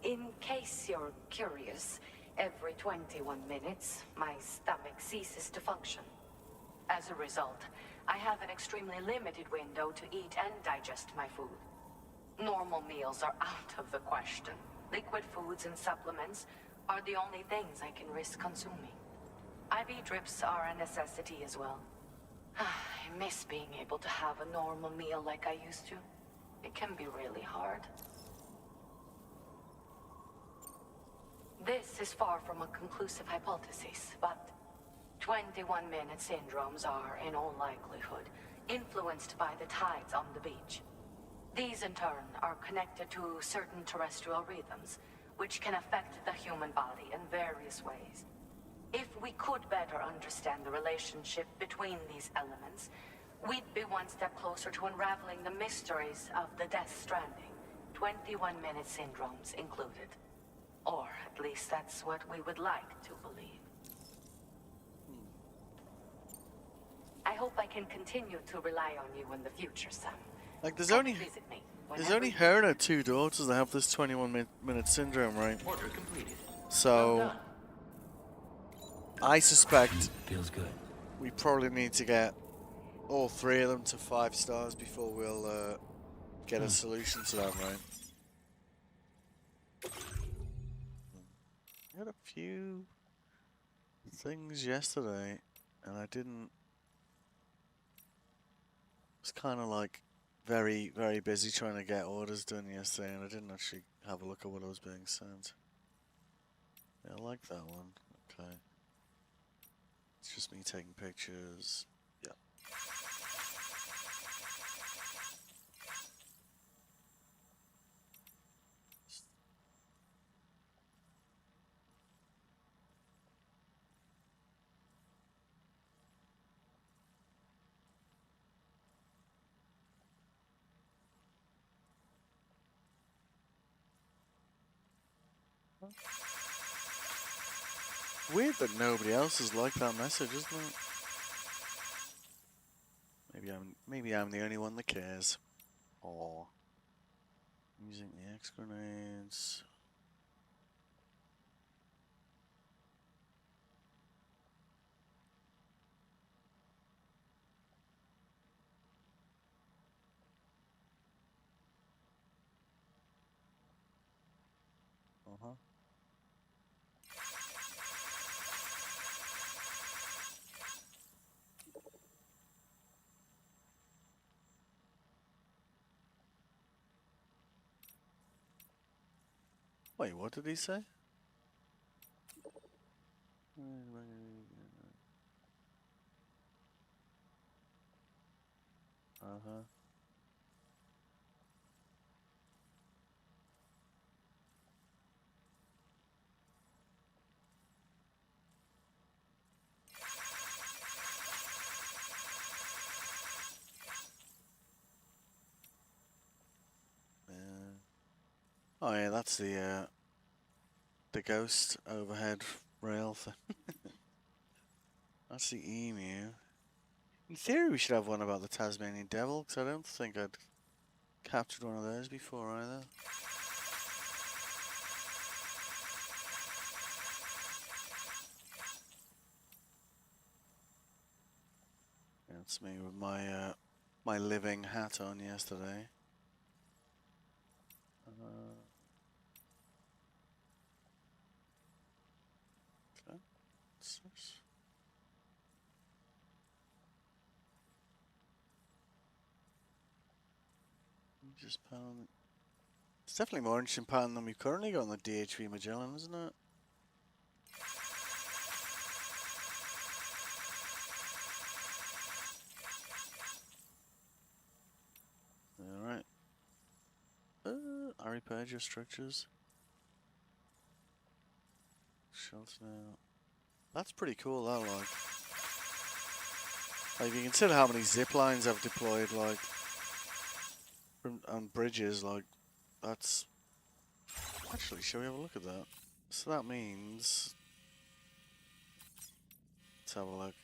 In case you're curious, every 21 minutes, my stomach ceases to function. As a result, I have an extremely limited window to eat and digest my food. Normal meals are out of the question. Liquid foods and supplements are the only things I can risk consuming. IV drips are a necessity as well. I miss being able to have a normal meal like I used to. It can be really hard. This is far from a conclusive hypothesis, but 21-minute syndromes are, in all likelihood, influenced by the tides on the beach. These, in turn, are connected to certain terrestrial rhythms, which can affect the human body in various ways. If we could better understand the relationship between these elements, we'd be one step closer to unraveling the mysteries of the Death Stranding, 21-minute syndromes included. Or at least that's what we would like to believe. I hope I can continue to rely on you in the future, Sam. Like there's Come only visit me there's whenever only you- her and her 2 daughters that have this 21-minute syndrome, right? Order completed. So I suspect Feels good. we probably need to get all 3 of them to 5 stars before we'll get a solution to that, right? I had a few things yesterday, and I didn't. Was kind of like very, very busy trying to get orders done yesterday, and I didn't actually have a look at what I was being sent. Yeah, I like that one. Okay. It's just me taking pictures. Yeah. Weird that nobody else has liked that message, isn't it? Maybe I'm the only one that cares. Or using the X grenades. Uh-huh. Wait, what did he say? Uh-huh. Oh yeah, that's the ghost overhead rail thing. That's the emu. In theory, we should have one about the Tasmanian devil, because I don't think I'd captured one of those before either. Yeah, it's me with my my living hat on yesterday. Okay. What's this? Just pound. It's definitely more interesting pattern than we've currently got on the DHV Magellan, isn't it? Alright. I repaired your structures. Shelter now. That's pretty cool, that, like. Like, you consider how many zip lines I've deployed, like, from, on bridges, like, that's... Actually, shall we have a look at that? So that means... Let's have a look.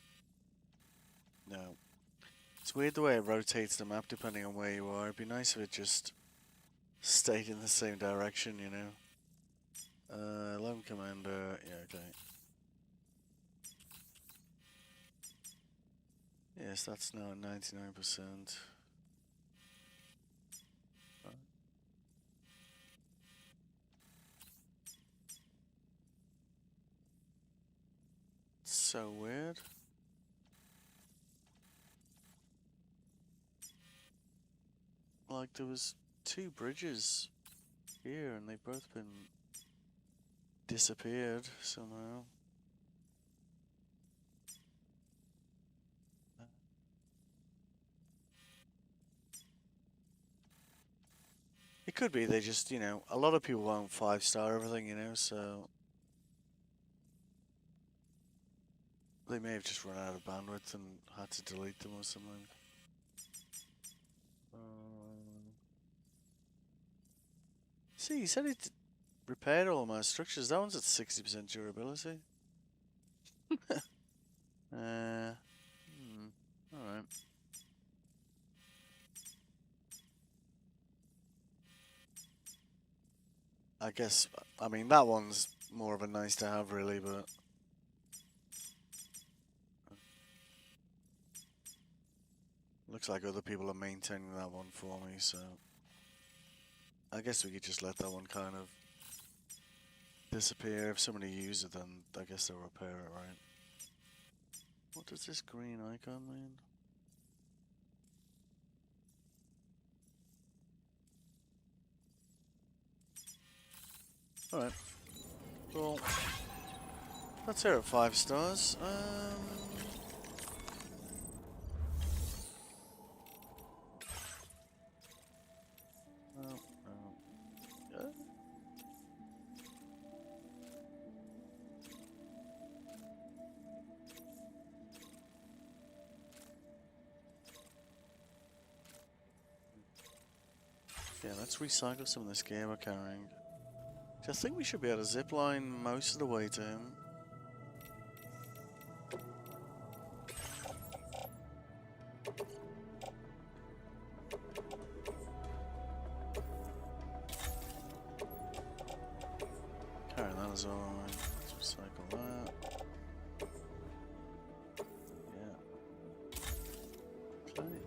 No. It's weird the way it rotates the map depending on where you are. It'd be nice if it just stayed in the same direction, you know? Lone Commander, yeah, okay. Yes, that's now at 99%. So weird. Like, there was 2 bridges here and they've both been disappeared somehow. It could be they just, you know, a lot of people won't 5-star everything, you know, so they may have just run out of bandwidth and had to delete them or something. See, he said it repaired all my structures. That one's at 60% durability. Alright. I guess, I mean, that one's more of a nice to have, really, but... Looks like other people are maintaining that one for me, so... I guess we could just let that one kind of disappear. If somebody uses it, then I guess they'll repair it, right? What does this green icon mean? Alright. Cool. That's here at 5 stars. Yeah, let's recycle some of this gear we're carrying. I think we should be able to zipline most of the way to him. Carry that as well. Let's recycle that. Yeah. Okay.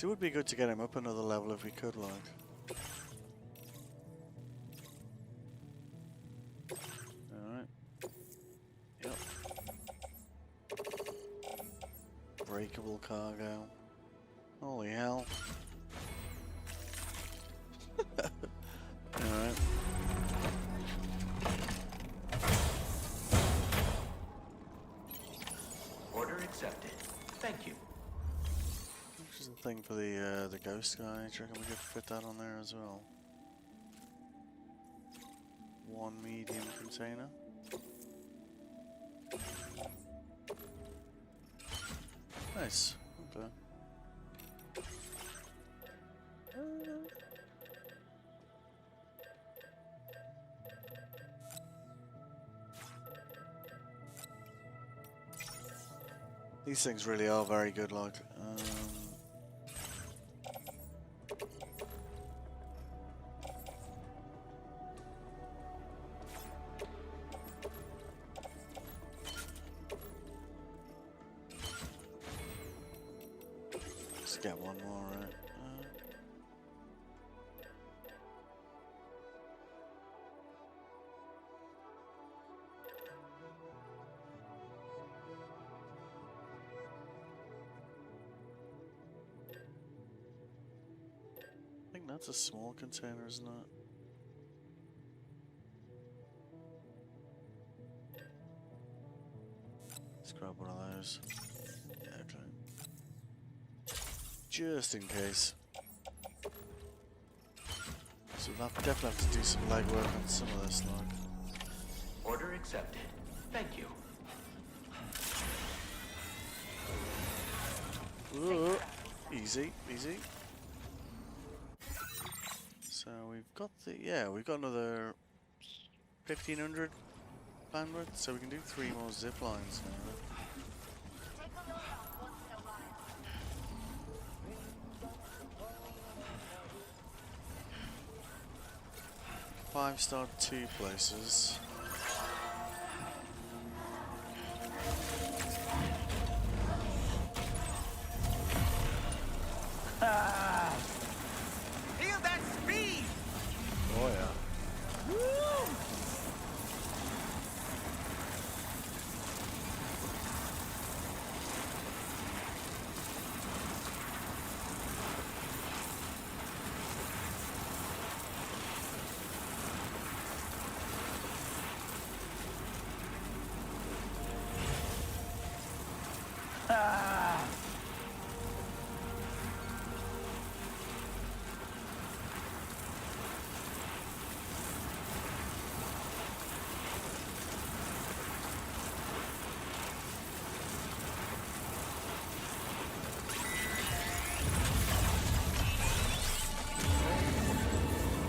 It would be good to get him up another level if we could, like. Alright. Yep. Breakable cargo. Holy hell. Alright. Order accepted. Thank you. thing for the ghost guy. Do you reckon we could fit that on there as well? One medium container. Nice. Okay. These things really are very good, like. Let's get one more, right? I think that's a small container, isn't it? Let's grab one of those. Yeah, okay. Just in case. So we'll definitely have to do some legwork on some of this, like. Order accepted. Thank you. Ooh, easy, easy. So we've got we've got another 1500 bandwidth, so we can do 3 more zip lines now. Take a load off once in a while. 5-star 2 places. Feel that speed! Oh yeah.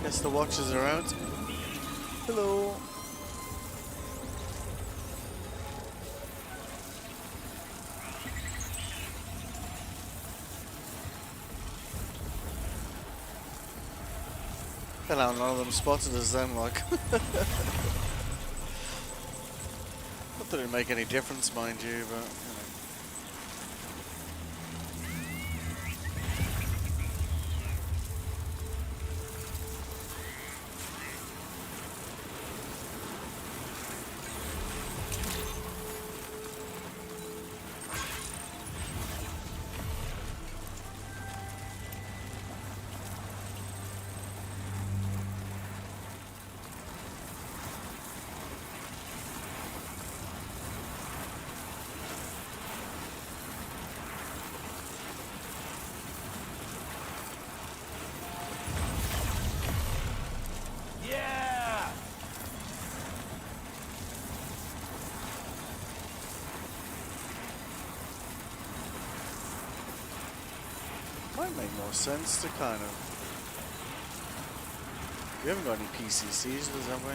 Guess the watches are out. Hello. Fell out, none of them spotted us then, like. Not that it'd make any difference, mind you, but, you know. Might make more sense to kind of... We haven't got any PCCs, have we?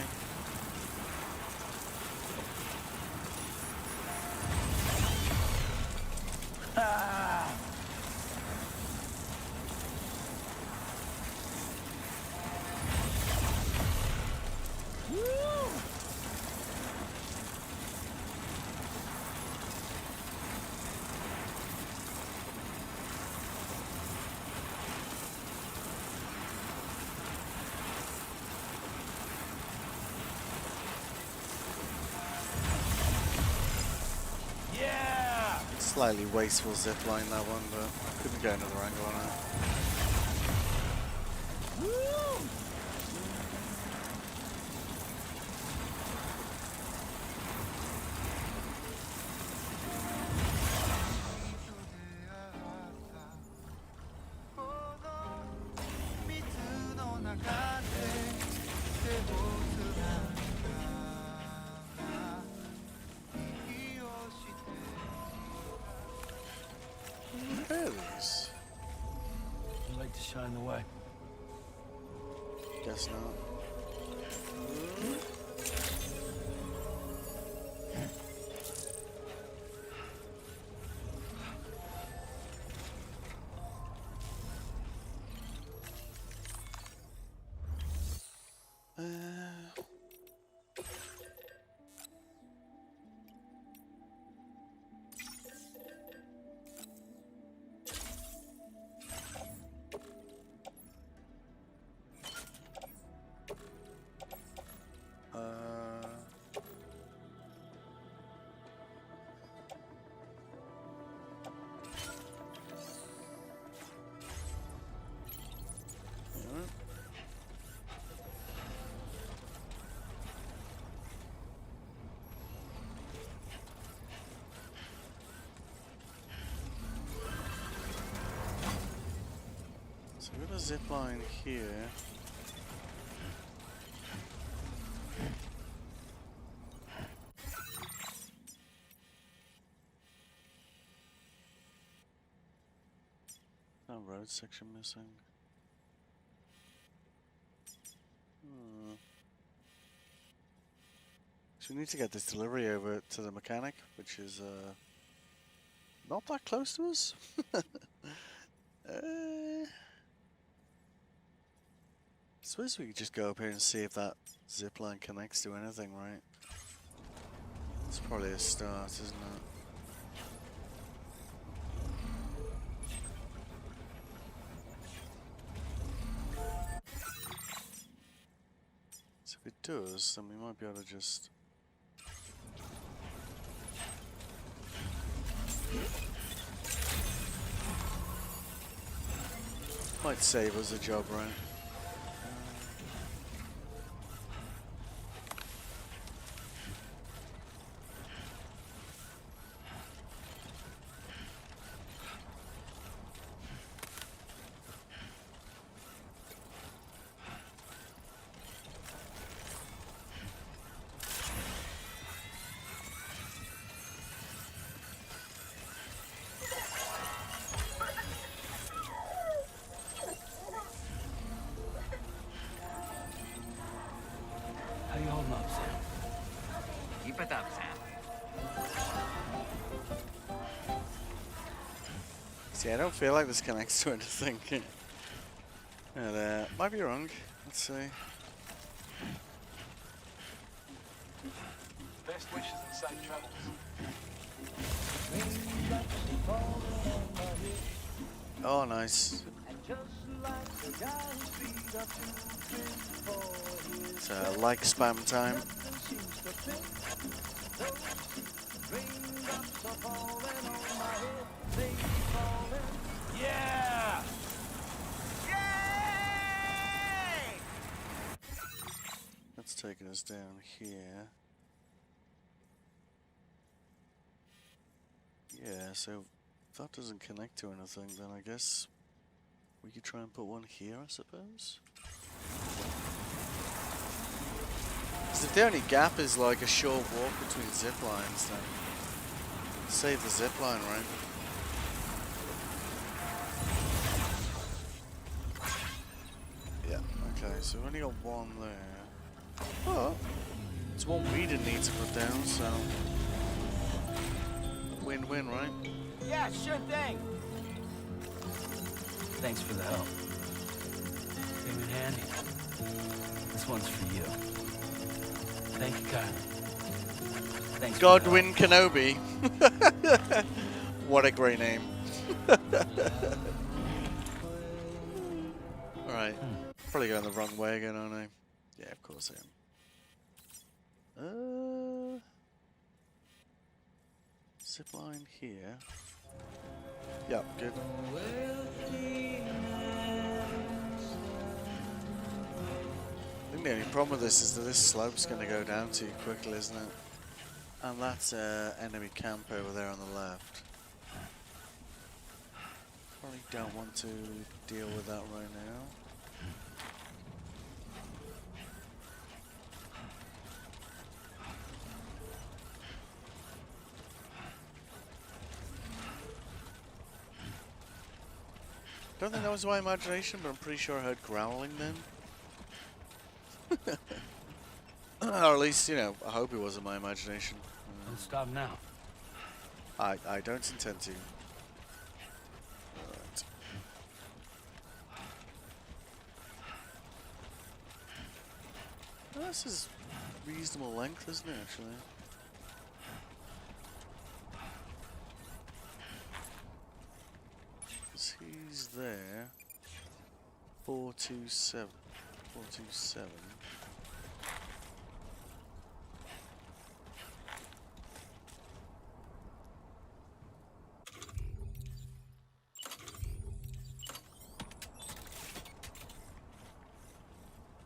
Slightly wasteful zipline that one, but I couldn't get another angle on it. in the way. Guess not. So we've got a zip line here. No road section missing. So we need to get this delivery over to the mechanic, which is not that close to us. Suppose we could just go up here and see if that zip line connects to anything, right? It's probably a start, isn't it? So if it does, then we might be able to just... Might save us a job, right? How you holding up, Sam? Keep it up, Sam. See, I don't feel like this connects to anything. And, might be wrong. Let's see. Best wishes and safe travels. Oh, nice. It's like spam time. Yeah! That's taking us down here. Yeah, so if that doesn't connect to anything, then I guess we could try and put one here, I suppose. Because if the only gap is like a short walk between zip lines, then save the zip line, right? Yeah, okay, so we've only got one there. Oh, it's one we didn't need to put down, so win-win, right? Yeah, sure thing. Thanks for the help. Came in handy. This one's for you. Thank you, Kyle. Thanks for the Godwin Kenobi. What a great name. Alright. Probably going the wrong way again, aren't I? Yeah, of course I am. Zip line here. Yep, good. I think the only problem with this is that this slope's going to go down too quickly, isn't it? And that's enemy camp over there on the left. Probably don't want to deal with that right now. Don't think that was my imagination, but I'm pretty sure I heard growling then. Or at least, you know, I hope it wasn't my imagination. Don't stop now. I don't intend to. Alright. Well, this is reasonable length, isn't it, actually? Because he's there. 427. 427.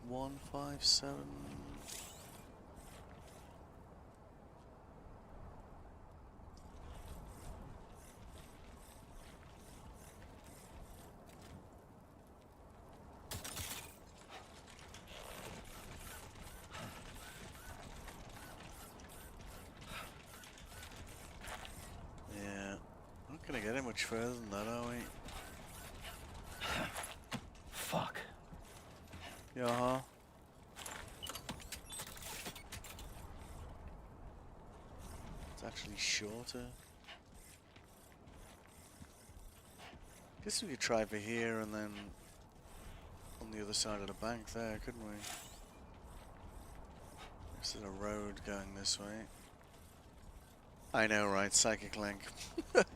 One, 5, 7. Yeah, not gonna get it much further than that, are we? Fuck. Yeah, huh? It's actually shorter. Guess we could try for here and then on the other side of the bank there, couldn't we? This is a road going this way. I know, right? Psychic link. Let's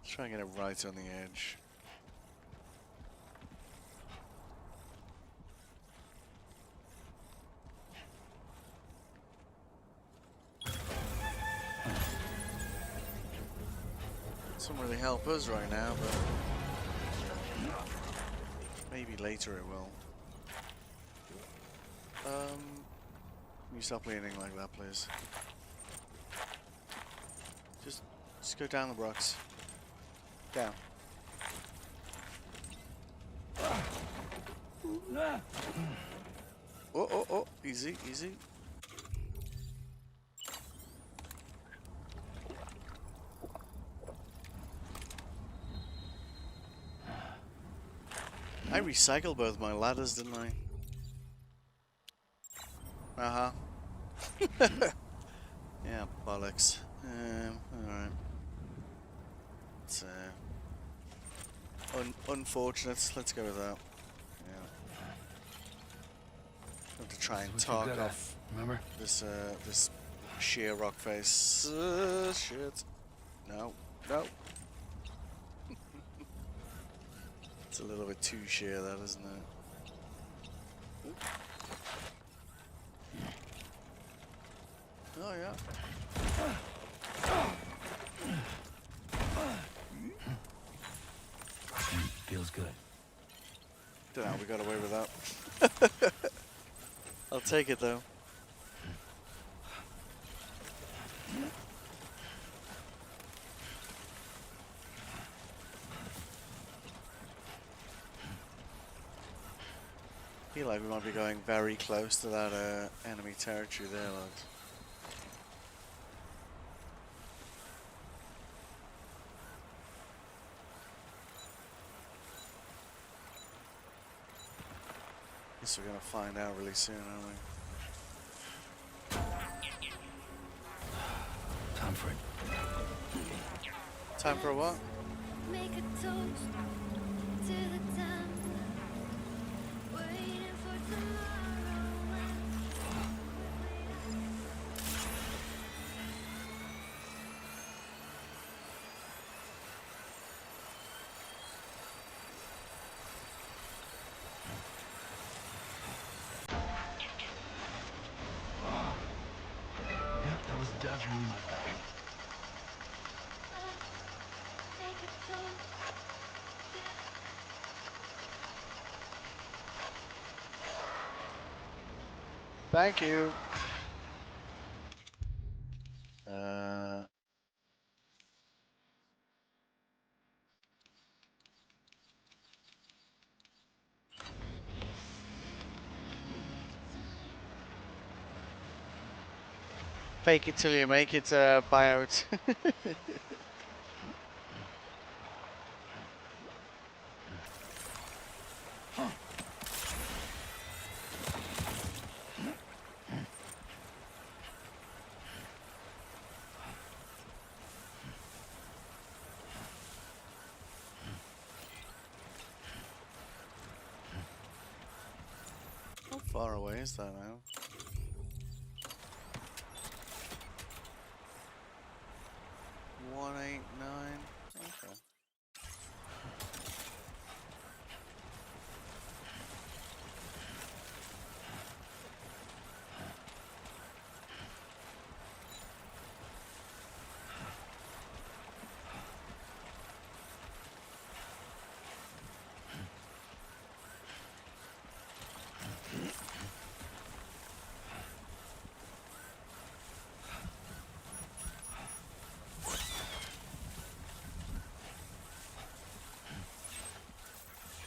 try and get it right on the edge. Doesn't really help us right now, but maybe later it will. Can you stop leaning like that, please? Just go down the rocks. Down. Oh, easy, easy. I recycled both my ladders, didn't I? Uh-huh. Yeah, bollocks. Alright. It's, unfortunate. Let's go with that. Yeah. Have to try and talk off. Remember? This sheer rock face. Shit. No. No. It's a little bit too sheer, that, isn't it? Oh, yeah. Feels good. Dunno, we got away with that. I'll take it, though. I feel like we might be going very close to that enemy territory there, lads. Guess we're gonna find out really soon, aren't we? Time for it. Time for a what? Make a toast to the time waiting for tomorrow. Yep, that was definitely my bag. Make a toast. Thank you. Fake it till you make it, buyout. far away is that now? $189. Okay.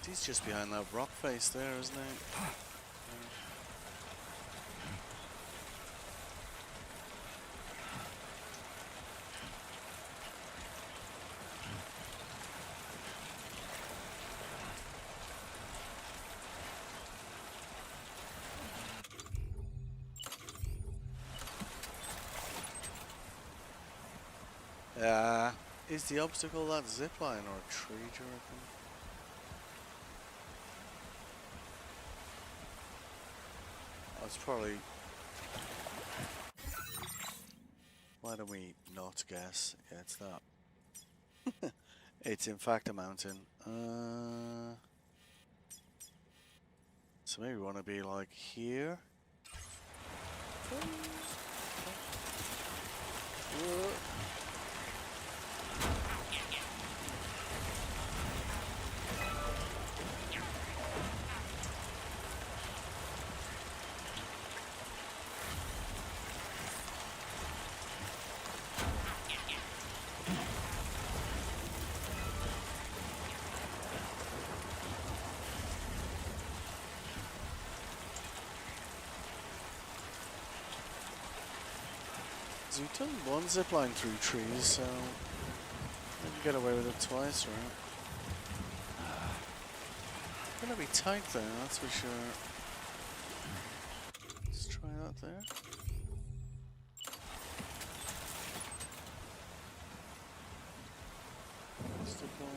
He's just behind that rock face there, isn't he? Is the obstacle that zipline or a tree, do you reckon? Oh, it's probably... Why don't we not guess? Yeah, it's that. It's in fact a mountain. So maybe we want to be like here. So we've done one zipline through trees, so we can get away with it twice, right? Gonna be tight there, that's for sure. Let's try that there. Obstacle.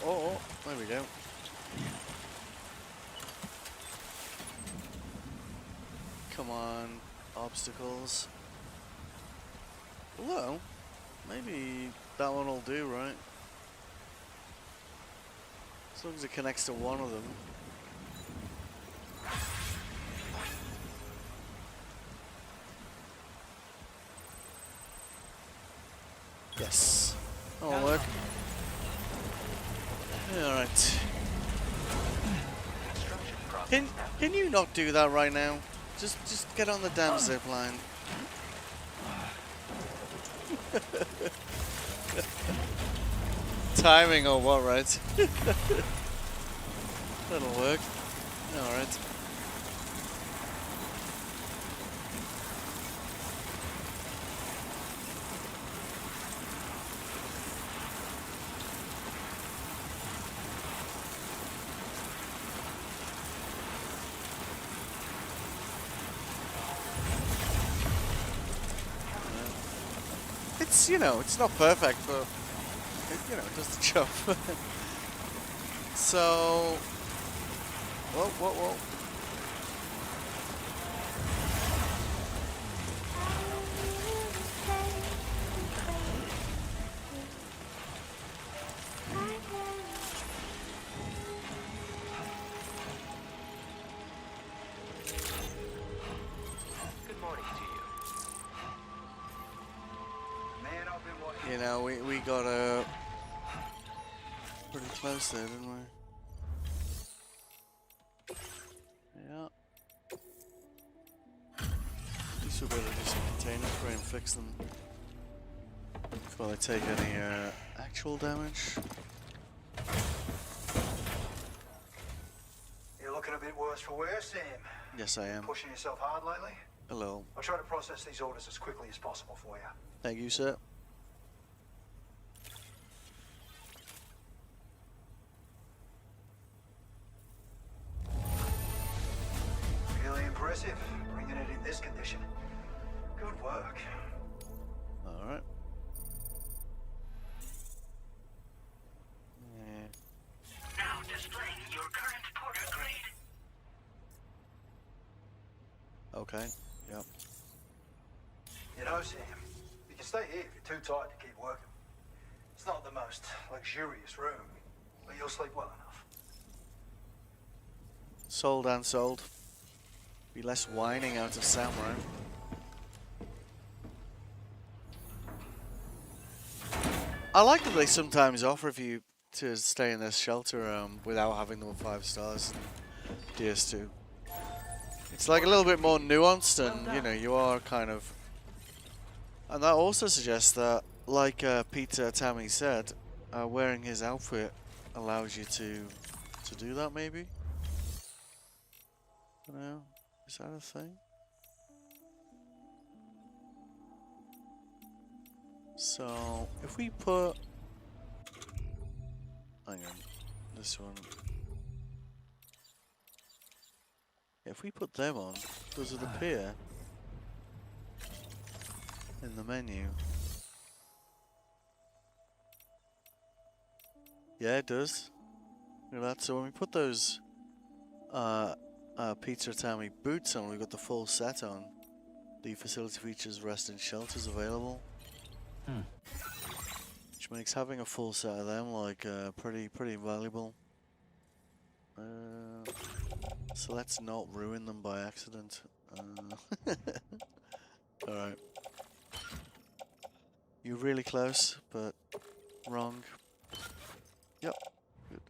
Oh, there we go. Come on, obstacles. Well, maybe that one will do, right? As long as it connects to one of them. Yes. That'll work. Alright. Can you not do that right now? Just get on the damn zip line. Timing or what, right? That'll work. Alright. It's, you know, it's not perfect, but it, you know, it does the job. So, whoa. Good morning to you. Man, I've been watching. You know, we got pretty close there, didn't we? Yeah. At least we better do some container spray and fix them before they take any actual damage. You're looking a bit worse for wear, Sam. Yes, I am. Pushing yourself hard lately? Hello. I'll try to process these orders as quickly as possible for you. Thank you, sir. Feeling impressive, bringing it in this condition. Good work. Alright. Yeah. Now displaying your current porter grade. Okay, yep. You know, Sam, you can stay here if you're too tired to keep working. It's not the most luxurious room, but you'll sleep well enough. Sold and sold. Be less whining out of Sam, right? I like that they sometimes offer you to stay in this shelter without having them 5 stars in DS2. It's like a little bit more nuanced, and you know, you are kind of... And that also suggests that, like Peter Tammy said, wearing his outfit allows you to do that, maybe? I don't know. Is that a thing? So, if we put... Hang on. This one. If we put them on, does it appear in the menu? Yeah, it does. Look at that. So when we put those Peter Tammy boots on, we've got the full set on. The facility features rest and shelters available. Which makes having a full set of them like pretty valuable. So let's not ruin them by accident. Alright. You're really close, but wrong. Yep. Good.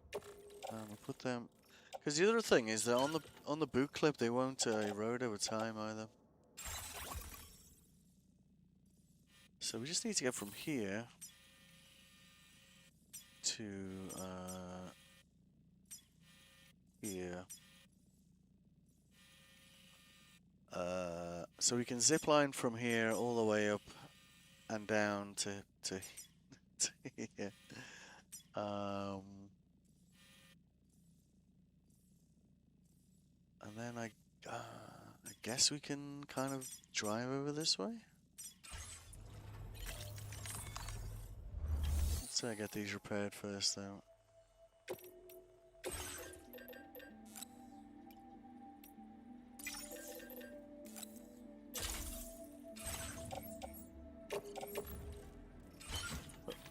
We'll put them... Because the other thing is that on the boot clip they won't erode over time either. So we just need to get from here to here. So we can zip line from here all the way up and down to here. And then I guess we can kind of drive over this way. Let's say I get these repaired first, though.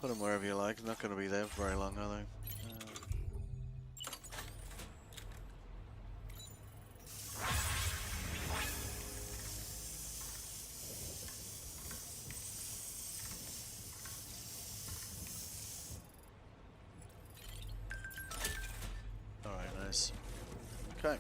Put them wherever you like. They're not going to be there for very long, are they? Alright, nice. Okay.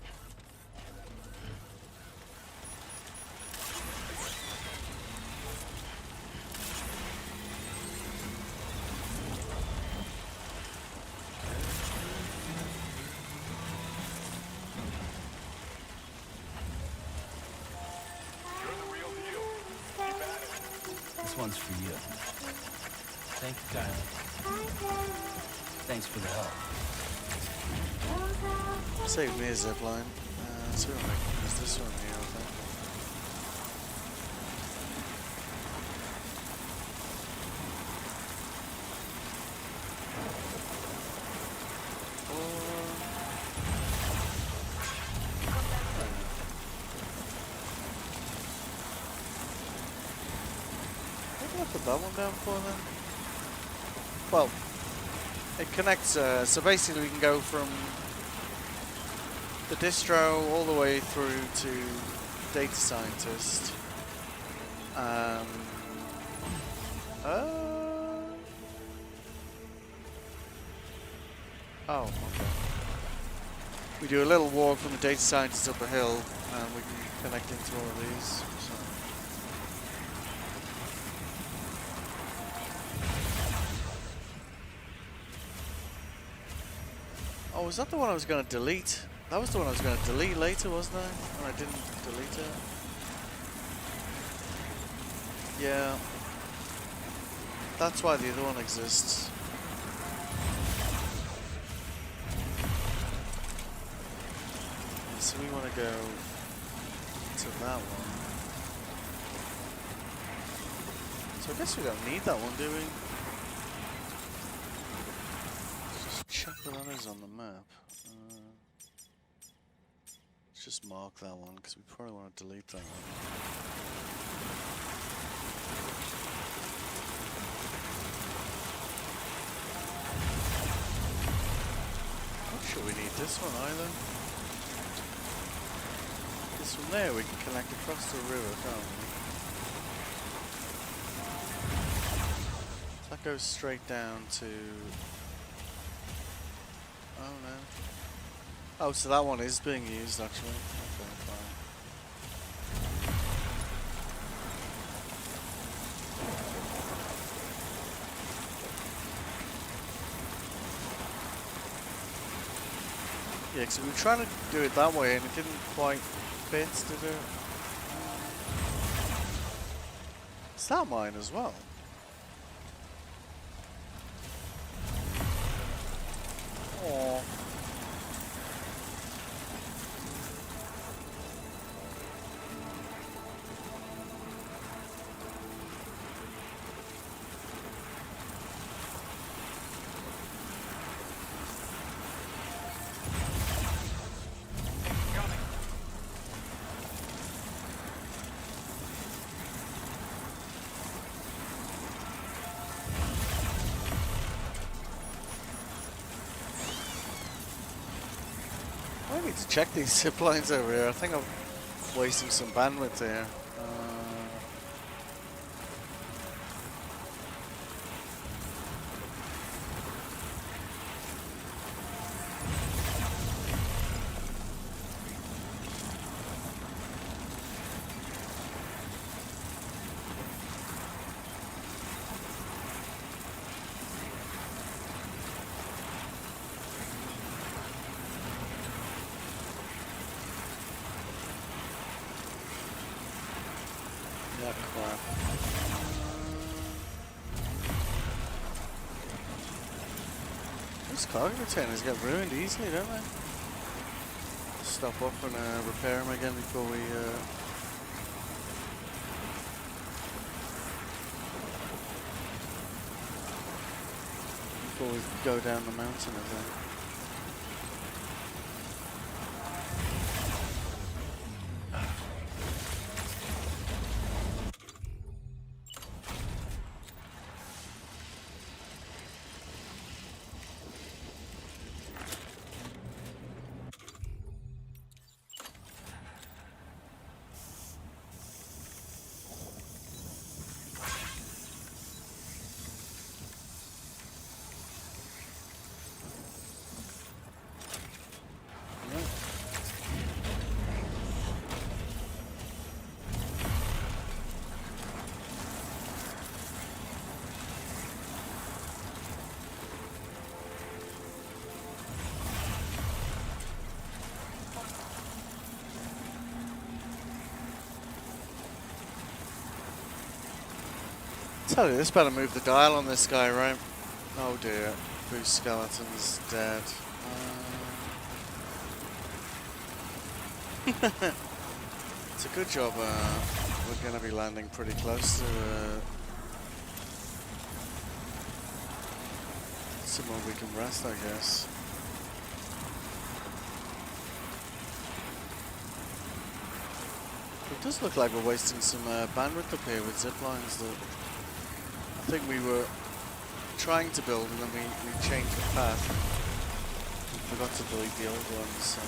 This one's for you. Thank you, Kylie. Thanks for the help. Saved me a zipline. So there's this one here, I think. What did I put that one down for then? Well, it connects, so basically we can go from the distro all the way through to data scientist. Oh, okay. We do a little walk from the data scientist up a hill, and we can connect into all of these. So. Oh, was that the one I was going to delete? That was the one I was going to delete later, wasn't I? And I didn't delete it. Yeah. That's why the other one exists. So we want to go to that one. So I guess we don't need that one, do we? Let's just check where that is on the map. Let's just mark that one, because we probably want to delete that one. Not sure we need this one either. Because from there we can connect across the river, can't we? That goes straight down to... Oh no. Oh, so that one is being used actually. Okay, fine. Yeah, because we were trying to do it that way and it didn't quite fit, did it? Is that mine as well? Aww. I need to check these zip lines over here. I think I'm wasting some bandwidth here. Yeah, crap. These cargo containers get ruined easily, don't they? Stop up and repair them again before we go down the mountain, I think. Tell you, this better move the dial on this guy, right? Oh dear, Boost Skeleton's dead. It's a good job. We're going to be landing pretty close to somewhere we can rest, I guess. It does look like we're wasting some bandwidth up here with zip lines that I think we were trying to build and then we changed the path. We forgot to delete the old ones, so.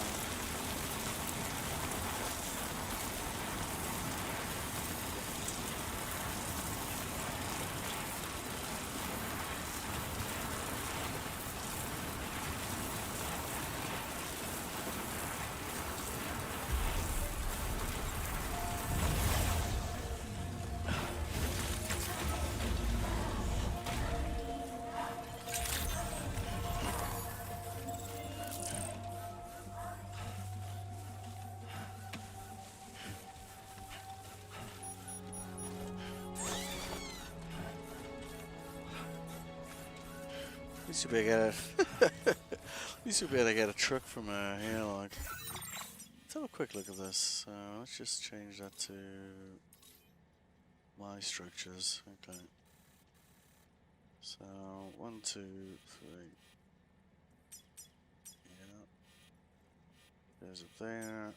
We should be able to get a truck from here, like. have a quick look at this. So let's just change that to my structures. Okay. So 1, 2, 3. Yeah. Goes up there.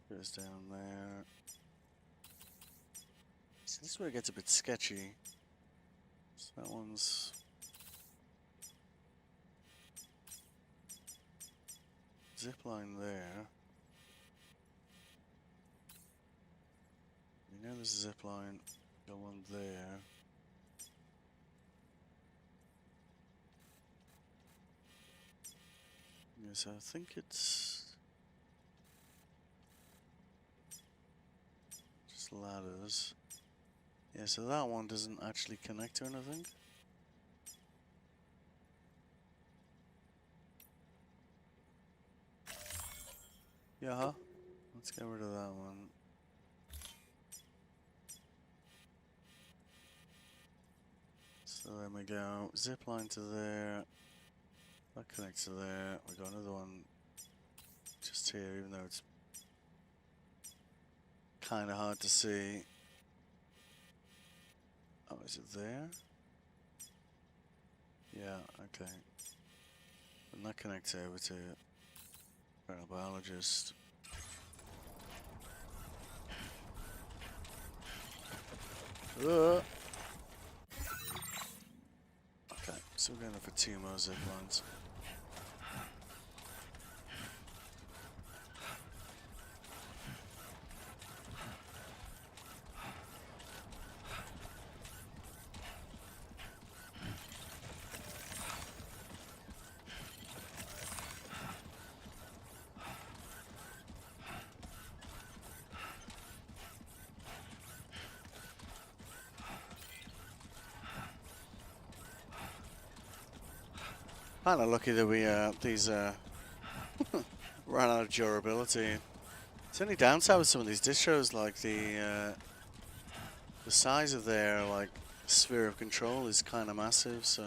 Goes down there. So this is where it gets a bit sketchy. So that one's zip line there. You know there's a zip line. Got one there. Yes, I think it's just ladders. Yeah, so that one doesn't actually connect to anything. Yeah, let's get rid of that one. So there we go. Zip line to there. That connects to there. We got another one just here, even though it's kind of hard to see. Oh, is it there? Yeah, okay. And that connects over to parental biologist. Okay, so we're going for 2 more zip lines. Kinda lucky that we these ran out of durability. It's only downside with some of these distros, like the size of their like sphere of control is kind of massive. So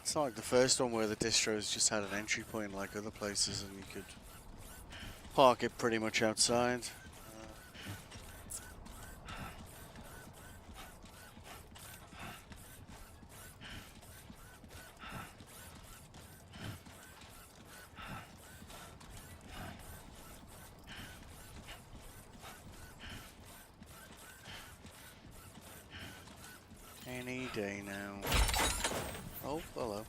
it's not like the first one where the distros just had an entry point like other places, and you could park it pretty much outside. Any day now. Oh, hello.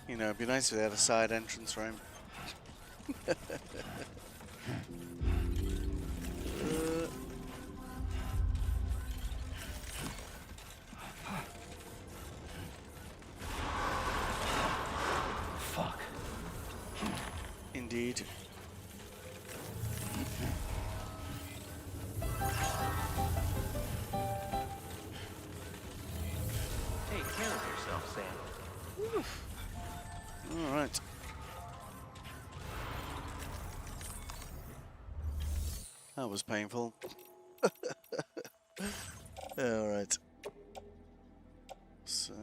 You know, it'd be nice if they had a side entrance ramp. Fuck. Indeed. Take care of yourself, Sam. Alright. That was painful. Alright. So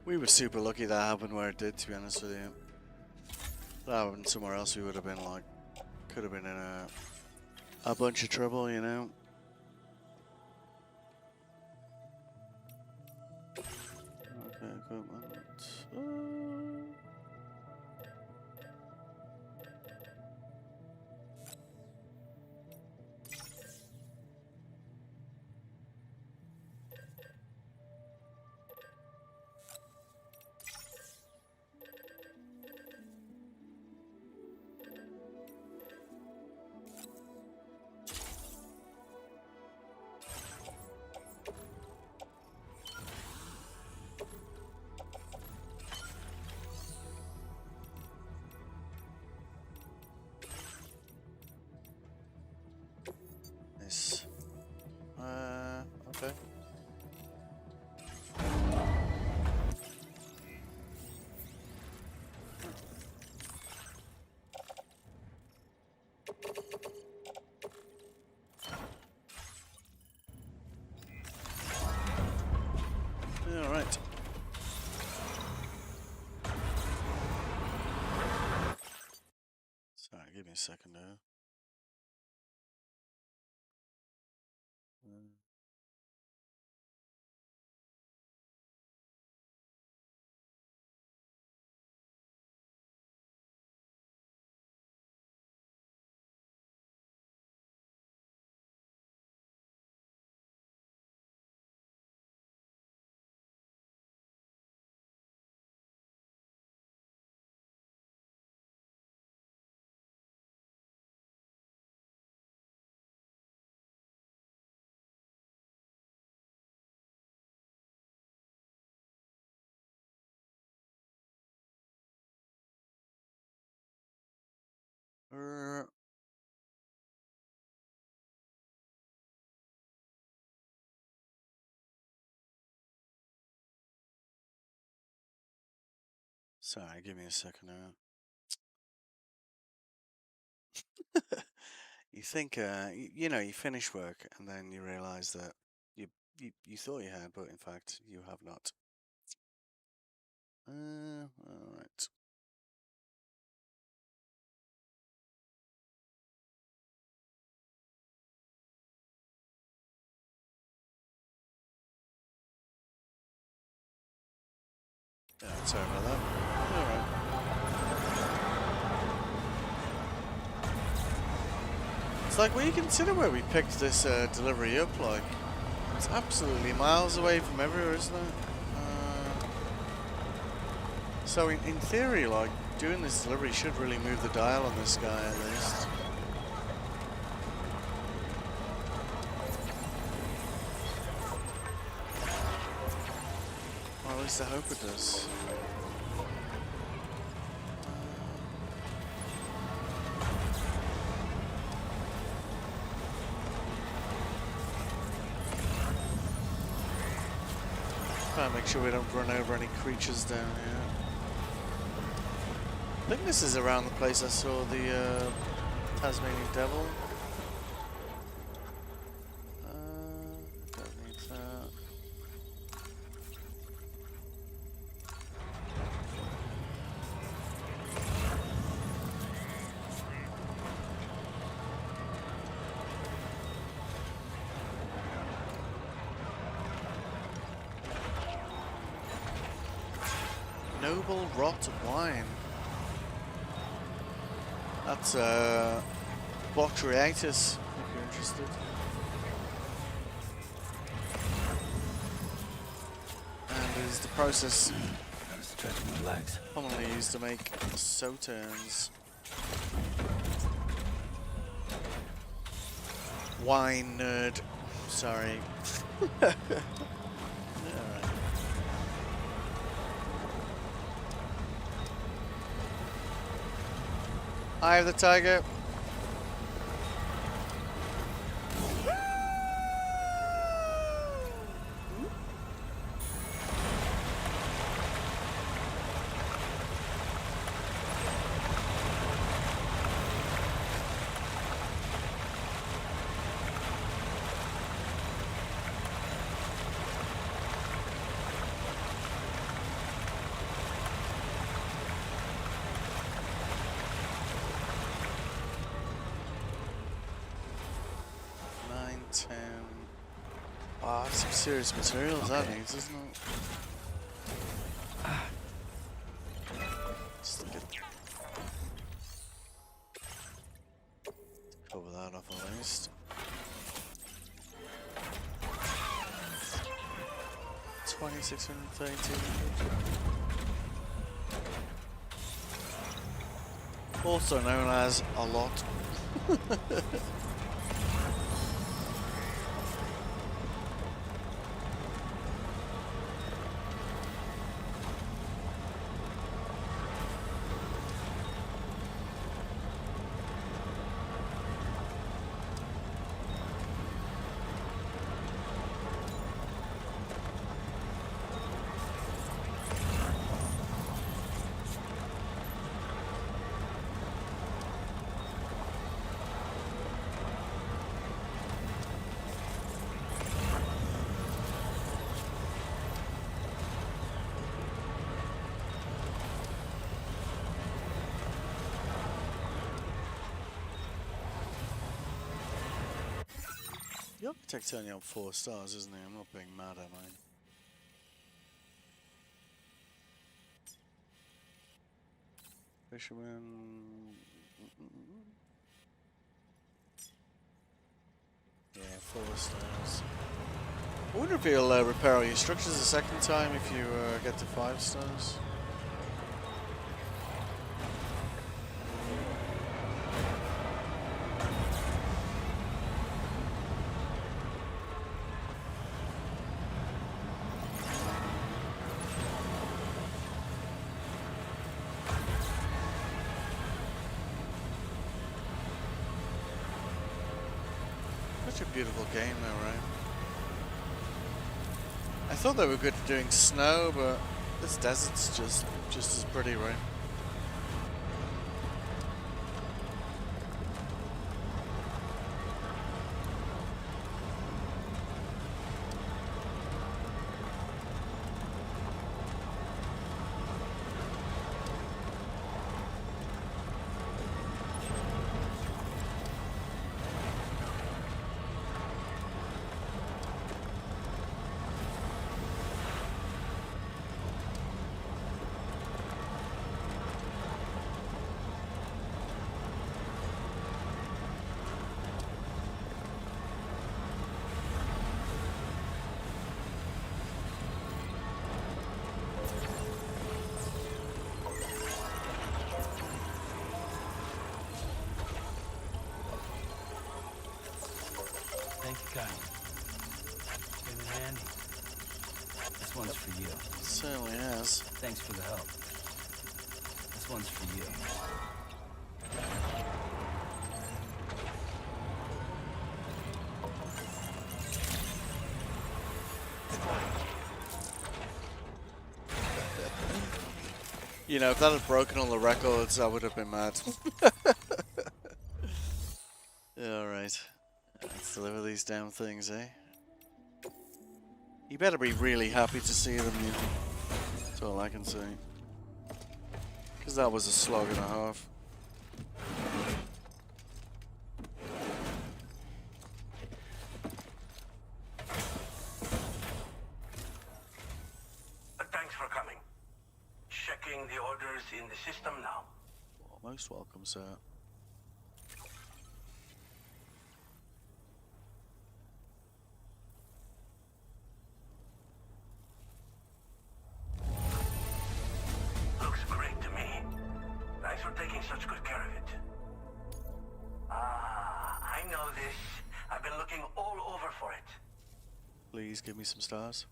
we were super lucky that happened where it did, to be honest with you. If that happened somewhere else, we would have been like, could have been in a bunch of trouble, you know. Okay, equipment. a second now. Sorry, give me a second now. You think, you know, you finish work and then you realize that you thought you had, but in fact you have not. All right. Yeah, sorry about that. All right. It's like when you consider where we picked this delivery up, like it's absolutely miles away from everywhere, isn't it? So in theory, like doing this delivery should really move the dial on this guy at least. Well, at least I hope it does. Try to make sure we don't run over any creatures down here. I think this is around the place I saw the Tasmanian devil. Don't need that. Noble rot wine. That's Botrytis, if you're interested. And is the process Stretch my legs. commonly used to make sauternes. Wine nerd. Sorry. Alright. Eye of the tiger. Ah, some serious materials that needs, isn't it? Just to get cover that off at least. 2,632. Also known as a lot. The architect's only on 4 stars, isn't he? I'm not being mad, am I? Fisherman. Yeah, 4 stars. I wonder if he'll repair all your structures a second time if you get to 5 stars. Such a beautiful game though, right? I thought they were good at doing snow, but this desert's just as pretty, right? Thank you, Kyle. Came in handy. This one's for you. Certainly has. Thanks for the help. This one's for you. You know, if that had broken all the records, I would have been mad. Alright. Let's deliver these damn things, eh? You better be really happy to see them, you. That's all I can say. Because that was a slog and a half. Thanks for coming. Checking the orders in the system now. Well, most welcome, sir. Looks great to me. Thanks for taking such good care of it. I know this. I've been looking all over for it. Please give me some stars.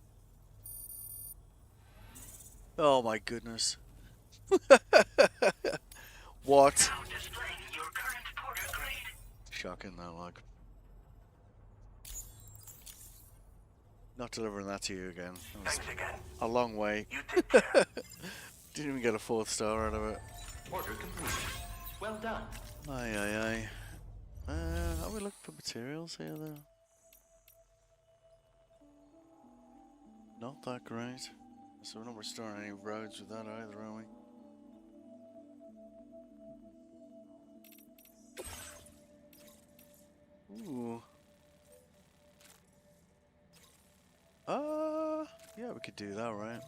Oh my goodness. What? Now displaying your current porter grade. Shocking that, like. Not delivering that to you again. That was Thanks again. a long way. You take care. Didn't even get a 4th star out of it. Order complete. Well done. Aye. Are we looking for materials here though? Not that great. So we're not restoring any roads with that either, are we? Ooh. Yeah, we could do that, right?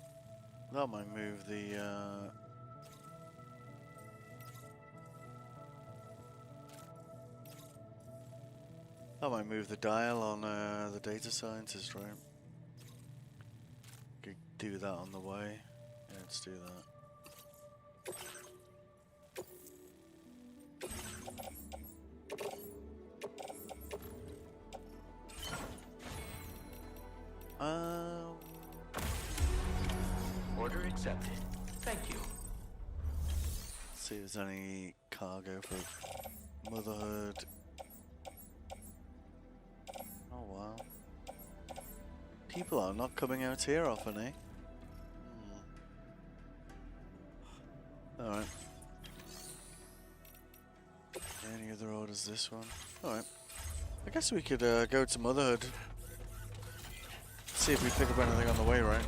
That might move the, that might move the dial on, the data scientist, right? Could do that on the way. Yeah, let's do that. Order accepted. Thank you. Let's see if there's any cargo for Motherhood. Oh wow. People are not coming out here often, eh? Alright. Any other orders this one? Alright. I guess we could go to Motherhood. See if we pick up anything on the way, right?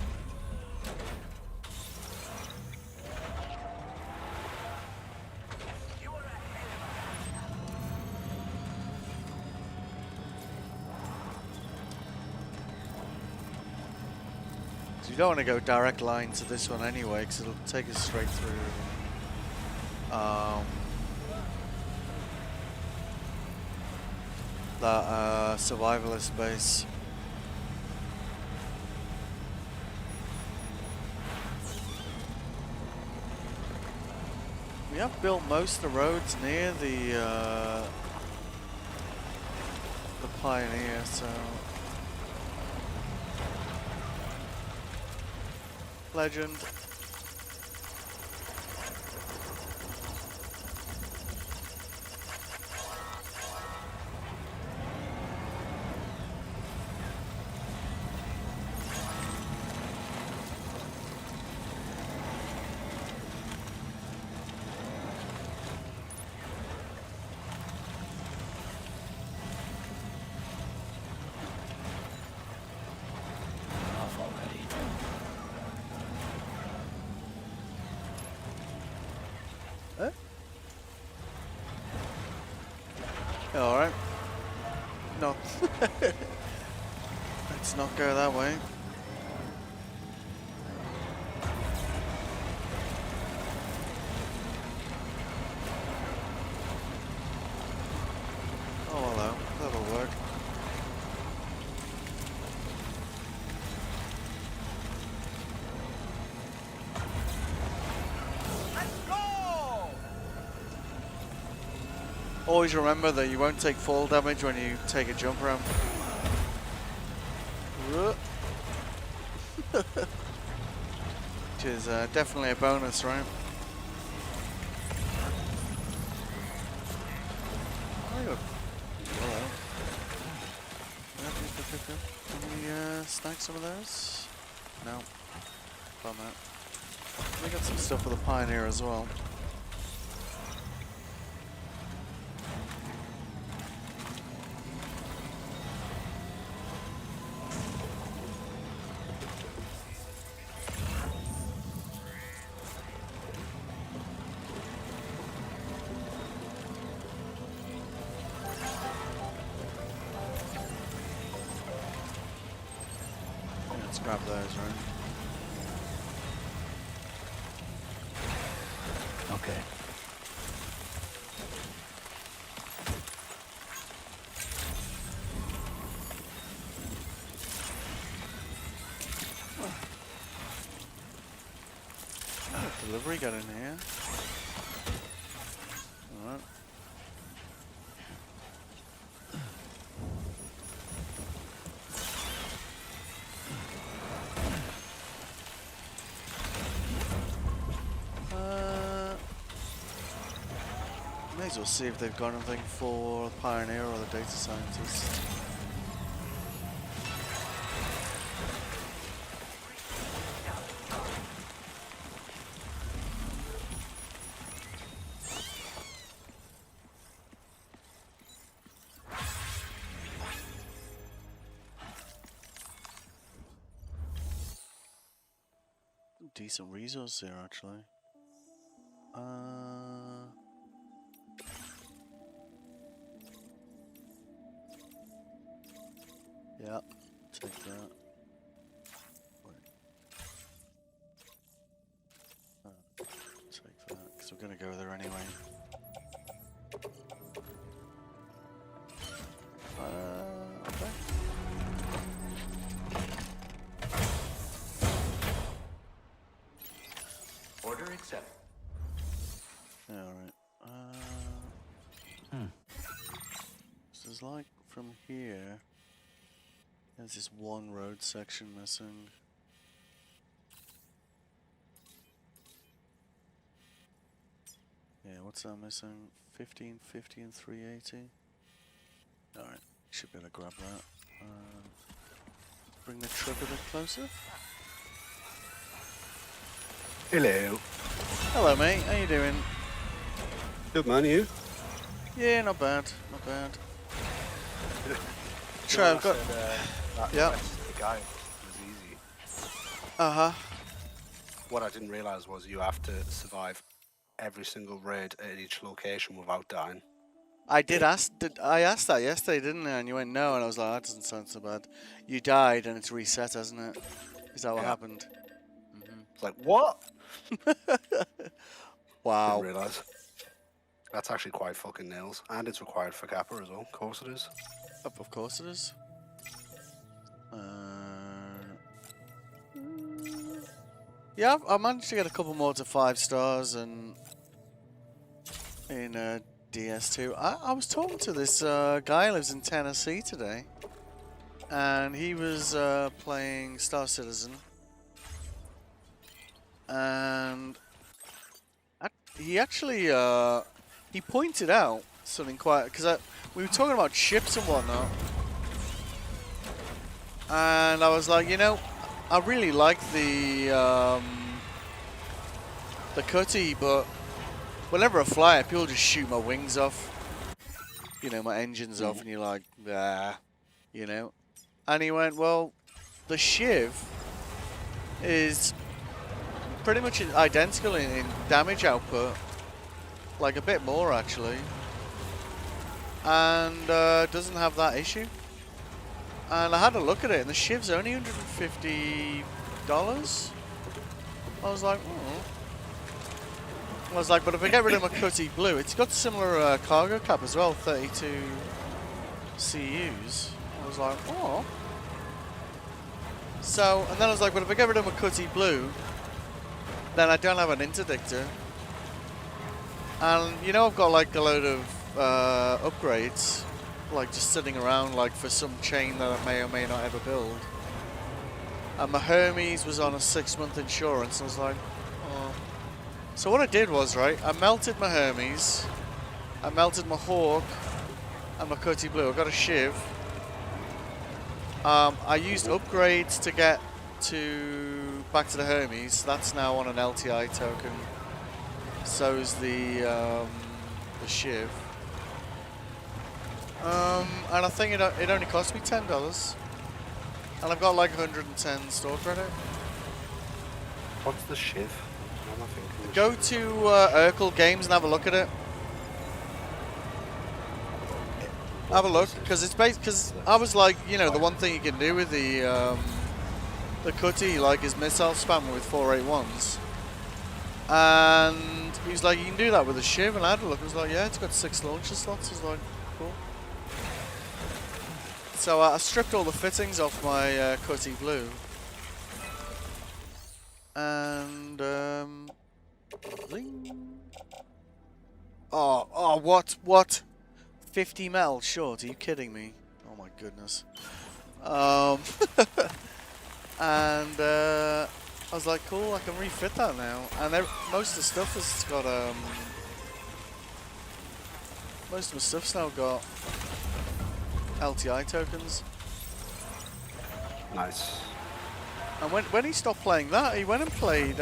You don't want to go direct line to this one anyway, because it'll take us straight through. That survivalist base. We have built most of the roads near the Pioneer, so legend. Off already. Huh? Alright. No. Let's not go that way. Oh, hello. That'll work. Always remember that you won't take fall damage when you take a jump ramp. Which is definitely a bonus, right? Oh, good. Hello. Can we snag some of those? No. Done that. We got some stuff for the Pioneer as well. Let's grab those, right? Okay. Delivery got in here. Alright. May as well see if they've got anything for the Pioneer or the data scientist. Decent resource there, actually. Yep, take that. Wait. Take that, because we're going to go there anyway. Okay. Order accepted. Alright. So there's like from here, there's this one road section missing. Yeah, what's that missing? 1550 and 380. Alright, should be able to grab that. Bring the truck a bit closer. Hello. Hello, mate. How you doing? Good man, you? Yeah, not bad. Not bad. Sure, I've got. Yeah. The guy was easy. Uh-huh. What I didn't realise was you have to survive every single raid at each location without dying. I did ask. I asked that yesterday, didn't I? And you went no, and I was like, that doesn't sound so bad. You died, and it's reset, hasn't it? Is that what Yeah. happened? It's like, what? Wow. Didn't realise. That's actually quite fucking nails. And it's required for Kappa as well. Of course it is. Of course it is. Yeah, I managed to get a couple more to 5 stars and in DS2. I was talking to this guy who lives in Tennessee today, and he was playing Star Citizen, and he actually he pointed out something quite, because we were talking about ships and whatnot, and I was like, you know, I really like the cutty, but whenever I fly, people just shoot my wings off. You know, my engine's off, and you're like, ah, you know. And he went, well, the Shiv is pretty much identical in damage output, like a bit more actually, and doesn't have that issue. And I had a look at it, and the Shiv's only $150. I was like, oh. I was like, but if I get rid of my Cutty Blue, it's got similar cargo cap as well, 32 CUs. I was like, oh. So, and then I was like, but if I get rid of my Cutty Blue, then I don't have an interdictor. And, you know, I've got like a load of upgrades, like just sitting around like for some chain that I may or may not ever build. And my Hermes was on a 6-month insurance, and I was like, oh. So what I did was, right, I melted my Hermes, I melted my Hawk, and my Cutty Blue. I got a Shiv. I used upgrades to get back to the Hermes. That's now on an LTI token. So is the Shiv. And I think it only cost me $10. And I've got like 110 store credit. What's the Shiv? Go to Urkel Games and have a look at it. Have a look, because it's based. Because I was like, you know, the one thing you can do with the Cutty, like, is missile spam with 481s. And he was like, you can do that with a Shiv, and I had a look. I was like, yeah, it's got 6 launcher slots. I was like, cool. So I stripped all the fittings off my Cutty Blue, and what? 50 mil short? Are you kidding me? Oh my goodness. And I was like, cool, I can refit that now. And most of the stuff has got most of the stuff's now got LTI tokens. Nice. And when he stopped playing that, he went and played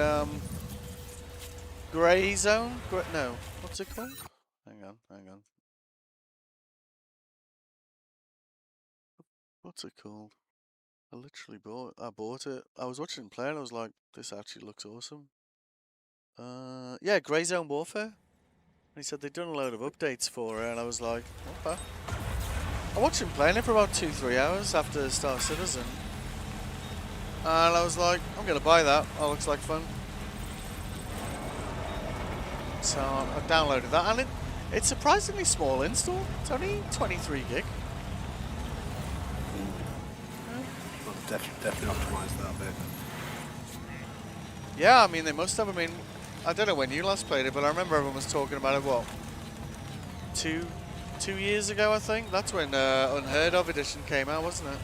Grey Zone. No, what's it called? Hang on. What's it called? I literally bought it. I was watching him play and I was like, this actually looks awesome. Yeah, Grey Zone Warfare. And he said they'd done a load of updates for it, and I was like, okay. I watched him playing it for about 2-3 hours after Star Citizen. And I was like, I'm gonna buy that. That looks like fun. So I downloaded that, and it's surprisingly small install. It's only 23 gig. Well, definitely optimised that a bit. Yeah, I mean, they must have. I mean, I don't know when you last played it, but I remember everyone was talking about it, what, 2 years ago, I think? That's when Unheard Of Edition came out, wasn't it?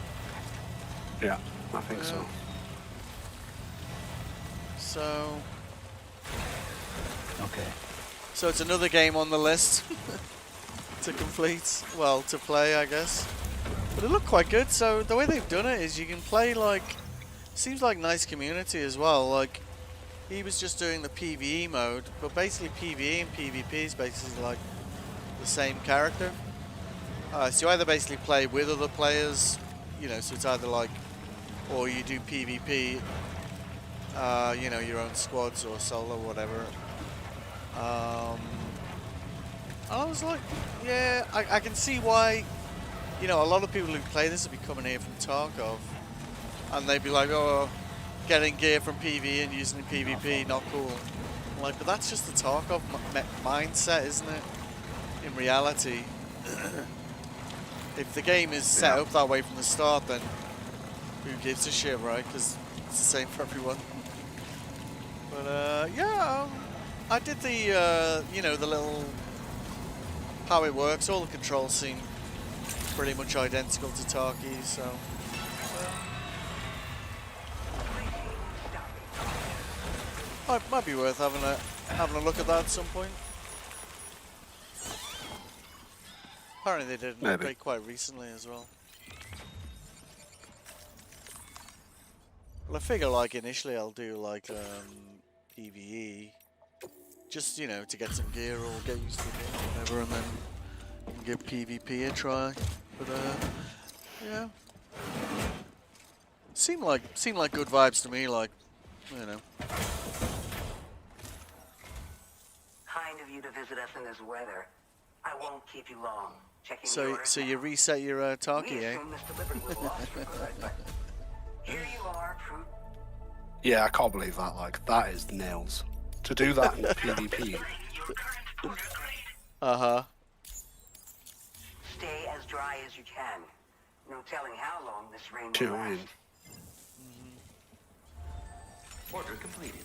Yeah, I think so. So... Okay. So it's another game on the list to complete. Well, to play, I guess. But it looked quite good. So the way they've done it is you can play, like... Seems like nice community as well. Like, he was just doing the PvE mode, but basically PvE and PvP is basically like the same character. So you either basically play with other players, you know, so it's either like, or you do PvP, you know, your own squads or solo, whatever. I was like, yeah, I can see why, you know, a lot of people who play this would be coming here from Tarkov, and they'd be like, oh, getting gear from PvE and using it in PvP, not cool. Like, but that's just the Tarkov mindset, isn't it? In reality, if the game is set up that way from the start, then who gives a shit, right? Because it's the same for everyone. But yeah, I did the you know, the little how it works. All the controls seem pretty much identical to Tarky, so. Might be worth having a look at that at some point. Apparently they did an update quite recently as well. Well, I figure like initially I'll do like PvE, just, you know, to get some gear or get used to the game or whatever, and then give PvP a try. But yeah, seemed like good vibes to me. Like, you know. Kind of you to visit us in this weather. I won't keep you long. Checking So you reset your Tarky, eh? This delivery was lost for good, but here you are, proof. Yeah, I can't believe that. Like, that is nails. To do that in PvP. Stay as dry as you can. No telling how long this rain will last. Order completed.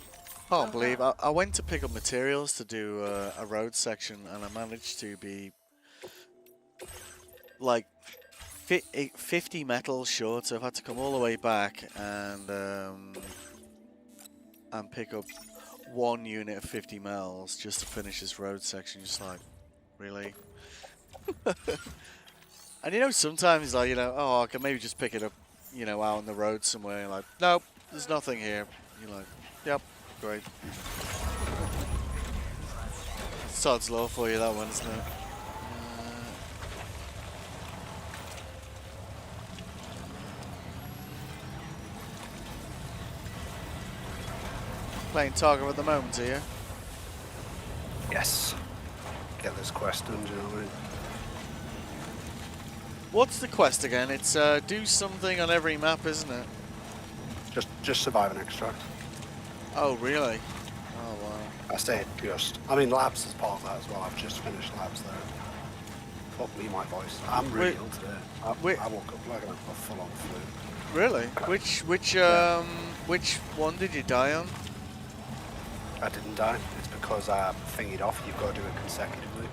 I can't believe I went to pick up materials to do a road section, and I managed to be like 50 metals short, so I've had to come all the way back and pick up one unit of 50 mels just to finish this road section. Just like, really? And you know, sometimes like, you know, oh, I can maybe just pick it up, you know, out on the road somewhere. Like, nope, there's nothing here. You're like, yep. Great. Sod's law for you, that one, isn't it? Playing Tarkov at the moment, are you? Yes. Get this quest done, do you know what I mean? What's the quest again? It's do something on every map, isn't it? Just survive an extract. Oh, really? Oh, wow. I say just. I mean, labs is part of that as well. I've just finished labs there. Fuck me, my voice. I'm really ill today. I woke up like a full-on flu. Really? Which one did you die on? I didn't die. It's because I thingied off. You've got to do it consecutively.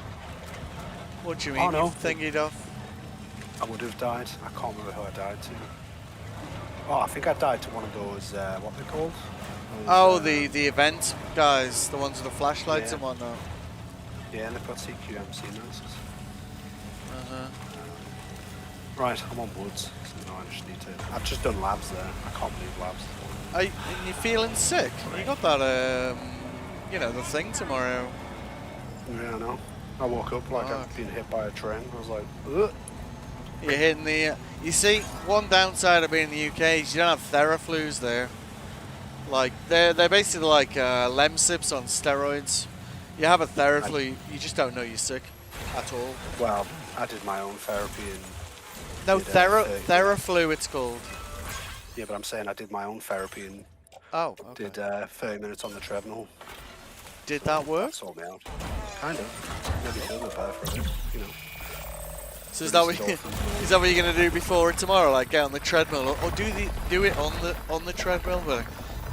What do you mean? Oh, no. You thingied off? I would have died. I can't remember who I died to. Oh, I think I died to one of those. What are they called? Oh, the event guys, the ones with the flashlights and whatnot. Yeah, and they've got CQMC nurses. Right, I'm on woods. So no, I just need to. I've just done labs there. I can't believe labs. Are you feeling sick? You got that, you know, the thing tomorrow. Yeah, I know. I woke up like I've been hit by a train. I was like, ugh. You're hitting the. You see, one downside of being in the UK is you don't have Theraflus there. Like they're basically like Lemsips on steroids. You have a Theraflu, you just don't know you're sick at all. Well, I did my own therapy and. No, Theraflu it's called. Yeah, but I'm saying I did my own therapy and. Oh. Okay. Did 30 minutes on the treadmill. Did that work? That sorted me out. Kind of. Maybe feel the better for it, you know. So is that what you're gonna do before tomorrow? Like get on the treadmill, or do it on the treadmill, but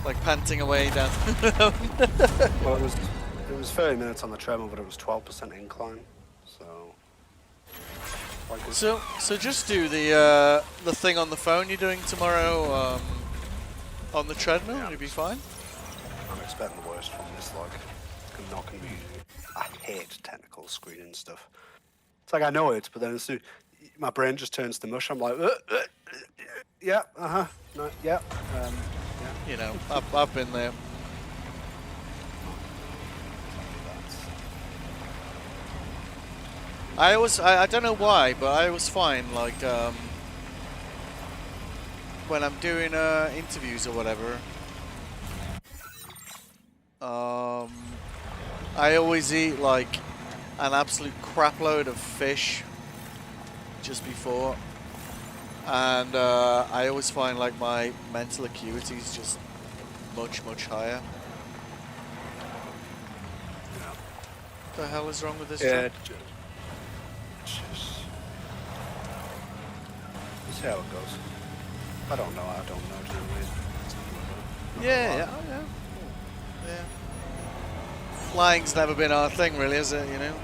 like panting away down. Well, it was 30 minutes on the treadmill, but it was 12% incline, so. So just do the thing on the phone you're doing tomorrow on the treadmill, and you'll be fine. I'm expecting the worst from this. Like, it's not gonna be easy. I hate technical screening stuff. It's like I know it, but then as soon my brain just turns to mush. I'm like, yeah, no, yeah, yeah. You know, I've been there. I don't know why, but I always find like when I'm doing interviews or whatever, I always eat like an absolute crap load of fish just before, and I always find like my mental acuity is just much higher. Yeah. What the hell is wrong with this Yeah, truck? it's just... We'll see how it goes. I don't know, do you know what I mean? Yeah. Flying's never been our thing, really, is it? You know.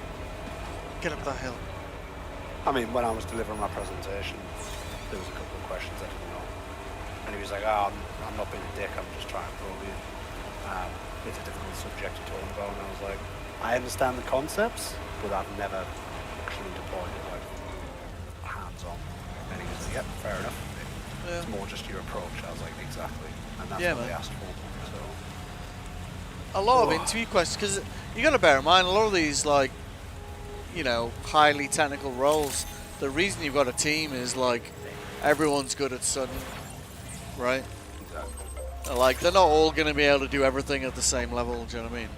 Get up that hill. I mean, when I was delivering my presentation, there was a couple of questions I didn't know. And he was like, oh, I'm not being a dick, I'm just trying to probe you. It's a difficult subject to talk about. And I was like, I understand the concepts, but I've never actually deployed it, like, hands-on. And he was like, yep, fair enough. It's more just your approach. I was like, exactly. And that's what they asked for. So. A lot of interview questions, because you got to bear in mind, a lot of these, like, you know, highly technical roles, the reason you've got a team is, like, everyone's good at something, right? Exactly. Like, they're not all going to be able to do everything at the same level, do you know what I mean?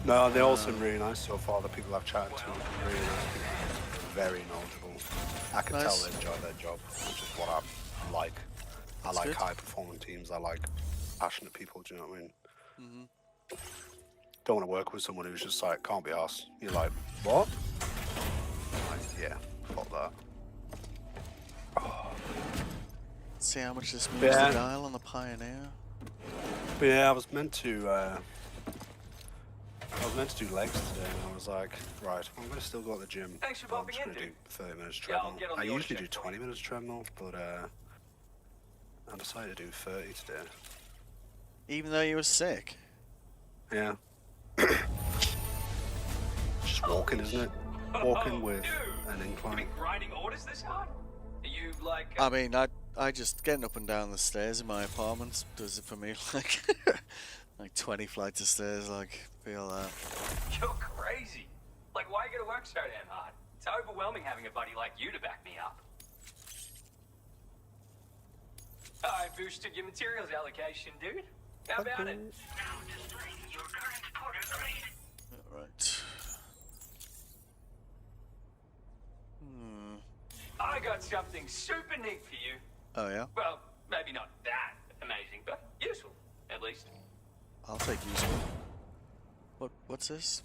No, they all seem really nice so far. The people I've chatted to, really nice people, very knowledgeable. I can tell they enjoy their job, which is what I like. I like high-performing teams. I like passionate people, do you know what I mean? Mm-hmm. Don't want to work with someone who's just like, can't be arsed. You're like, what? Like, yeah, fuck that. Oh. Let's see how much this moves the dial on the Pioneer. But yeah, I was meant to do legs today, and I was like, right, I'm going to still go to the gym. Thanks for I'm popping just in, going to do dude. 30 minutes Yeah, I'll treadmill. get on I the usually do check. 20 minutes treadmill, but I decided to do 30 today. Even though you were sick? Yeah. Just walking, isn't it? Walking with an incline. You been grinding orders this hard? Are you like... I mean, I just getting up and down the stairs in my apartment does it for me, like, like 20 flights of stairs, like, feel that. You're crazy. Like, why you gotta work so damn hard? It's overwhelming having a buddy like you to back me up. I boosted your materials allocation, dude. How about it? Now displaying your current porter grade. Alright. I got something super neat for you. Oh, yeah? Well, maybe not that amazing, but useful, at least. I'll take useful. What's this?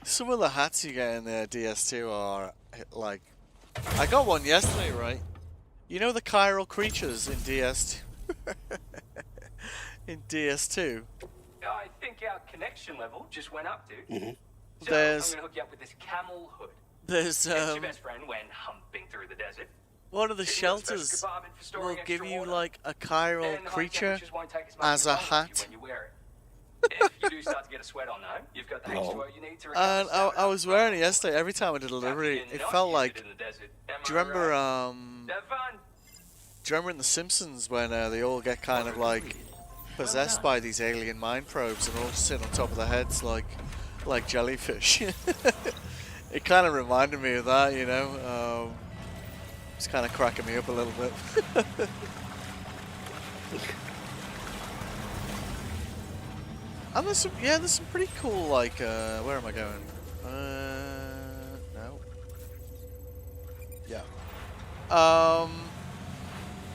Some of the hats you get in the DS2 are, like... I got one yesterday, right? You know the chiral creatures in DS2? In DS2? I think our connection level just went up, dude. Mm-hmm. So There's... I'm gonna hook you up with this camel hood. There's, It's your best friend when humping through the desert. one of the shelters will give you, like, a chiral creature as a hat. If you do start to get a sweat on though, you've got the H2O you need to recover. And I was wearing it yesterday. Every time I did a delivery, it felt like... Do you remember, in The Simpsons when they all get kind of, like, possessed by these alien mind probes and all just sit on top of their heads like jellyfish? It kind of reminded me of that, you know. It's kind of cracking me up a little bit. And there's some pretty cool, like, where am I going? No. Yeah.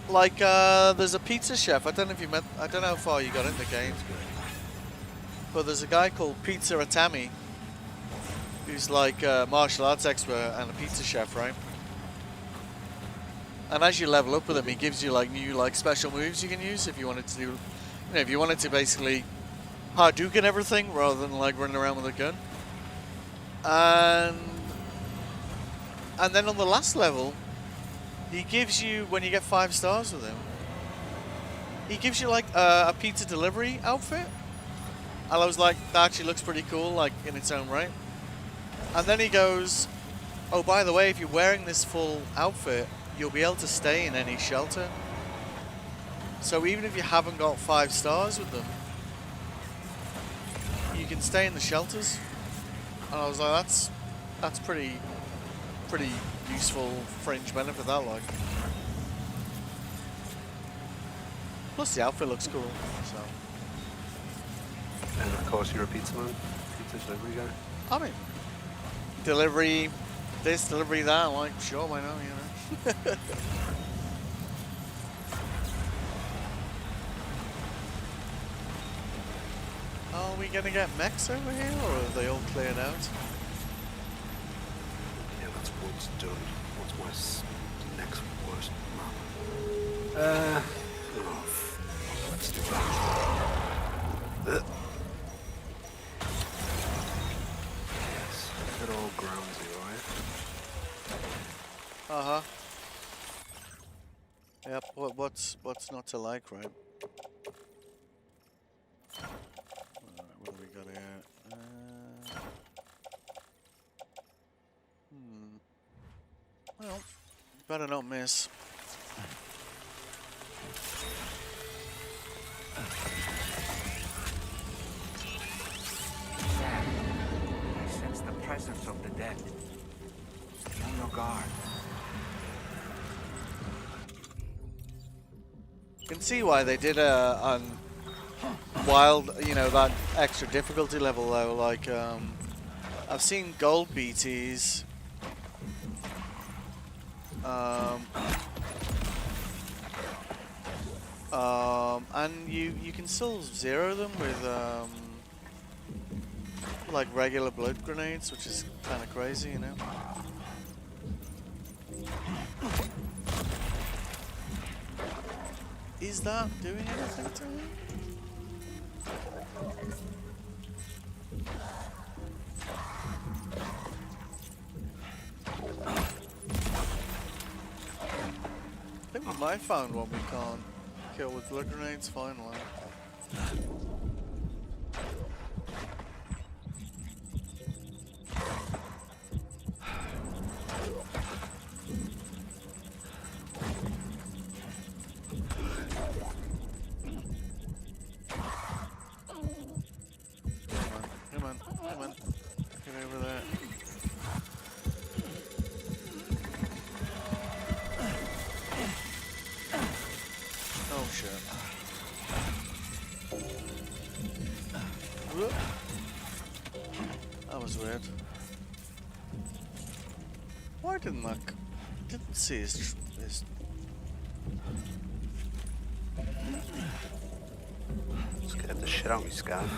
Like, there's a pizza chef. I don't know how far you got in the game. But there's a guy called Pizza Atami, who's like a martial arts expert and a pizza chef, right? And as you level up with him, he gives you like new special moves you can use if you wanted to do, if you wanted to basically Hadouken everything rather than like running around with a gun. And then on the last level, he gives you, when you get 5 stars with him, he gives you like a pizza delivery outfit. And I was like, that actually looks pretty cool, like in its own right. And then he goes, oh, by the way, if you're wearing this full outfit, you'll be able to stay in any shelter. So even if you haven't got 5 stars with them, you can stay in the shelters. And I was like, that's pretty useful fringe benefit, that, like. Plus the outfit looks cool, so. And of course you're a pizza man, pizza delivery guy. I mean, delivery this, delivery that, I'm like, sure, why not, you know. Are we gonna get mechs over here, or are they all cleared out? Yeah, that's what's done. What's my next worst map? Let's do that. Yes, good old groundsy, right? Uh-huh. Yep, what's not to like, right? Alright, what do we got here? Well, better not miss. I sense the presence of the dead. Be on your guard. You can see why they did on wild, you know, that extra difficulty level though. Like, I've seen gold BTs. And you can still zero them with like regular blood grenades, which is kind of crazy, you know. Is that doing anything to me? I think we might have found one we can't kill with blood grenades finally. Come on, come on. Get over there. Oh shit. Whoop. That was weird. Why didn't see his Scared the shit out of me, Scav.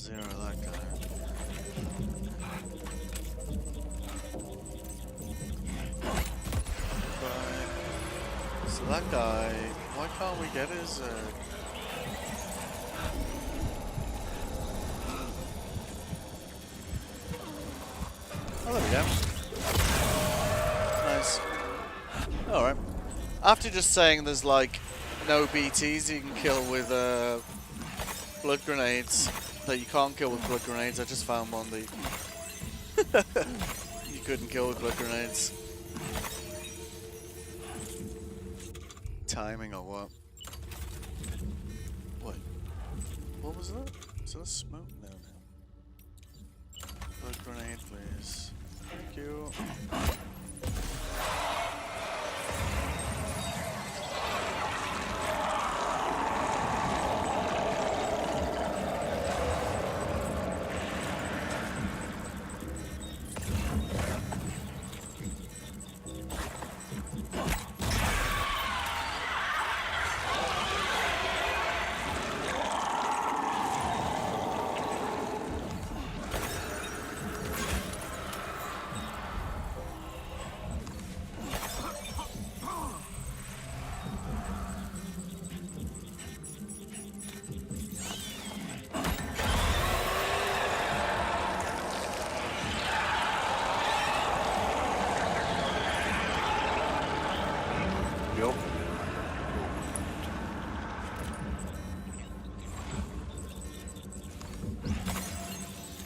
zero that guy. So that guy, why can't we get his oh, there we go. Nice. Alright. After just saying there's like no BTs you can kill with blood grenades that you can't kill with blood grenades, I just found one that you couldn't kill with blood grenades. Timing or what? Wait. What was that? Is that a smoke? No, no. Blood grenade, please. Thank you.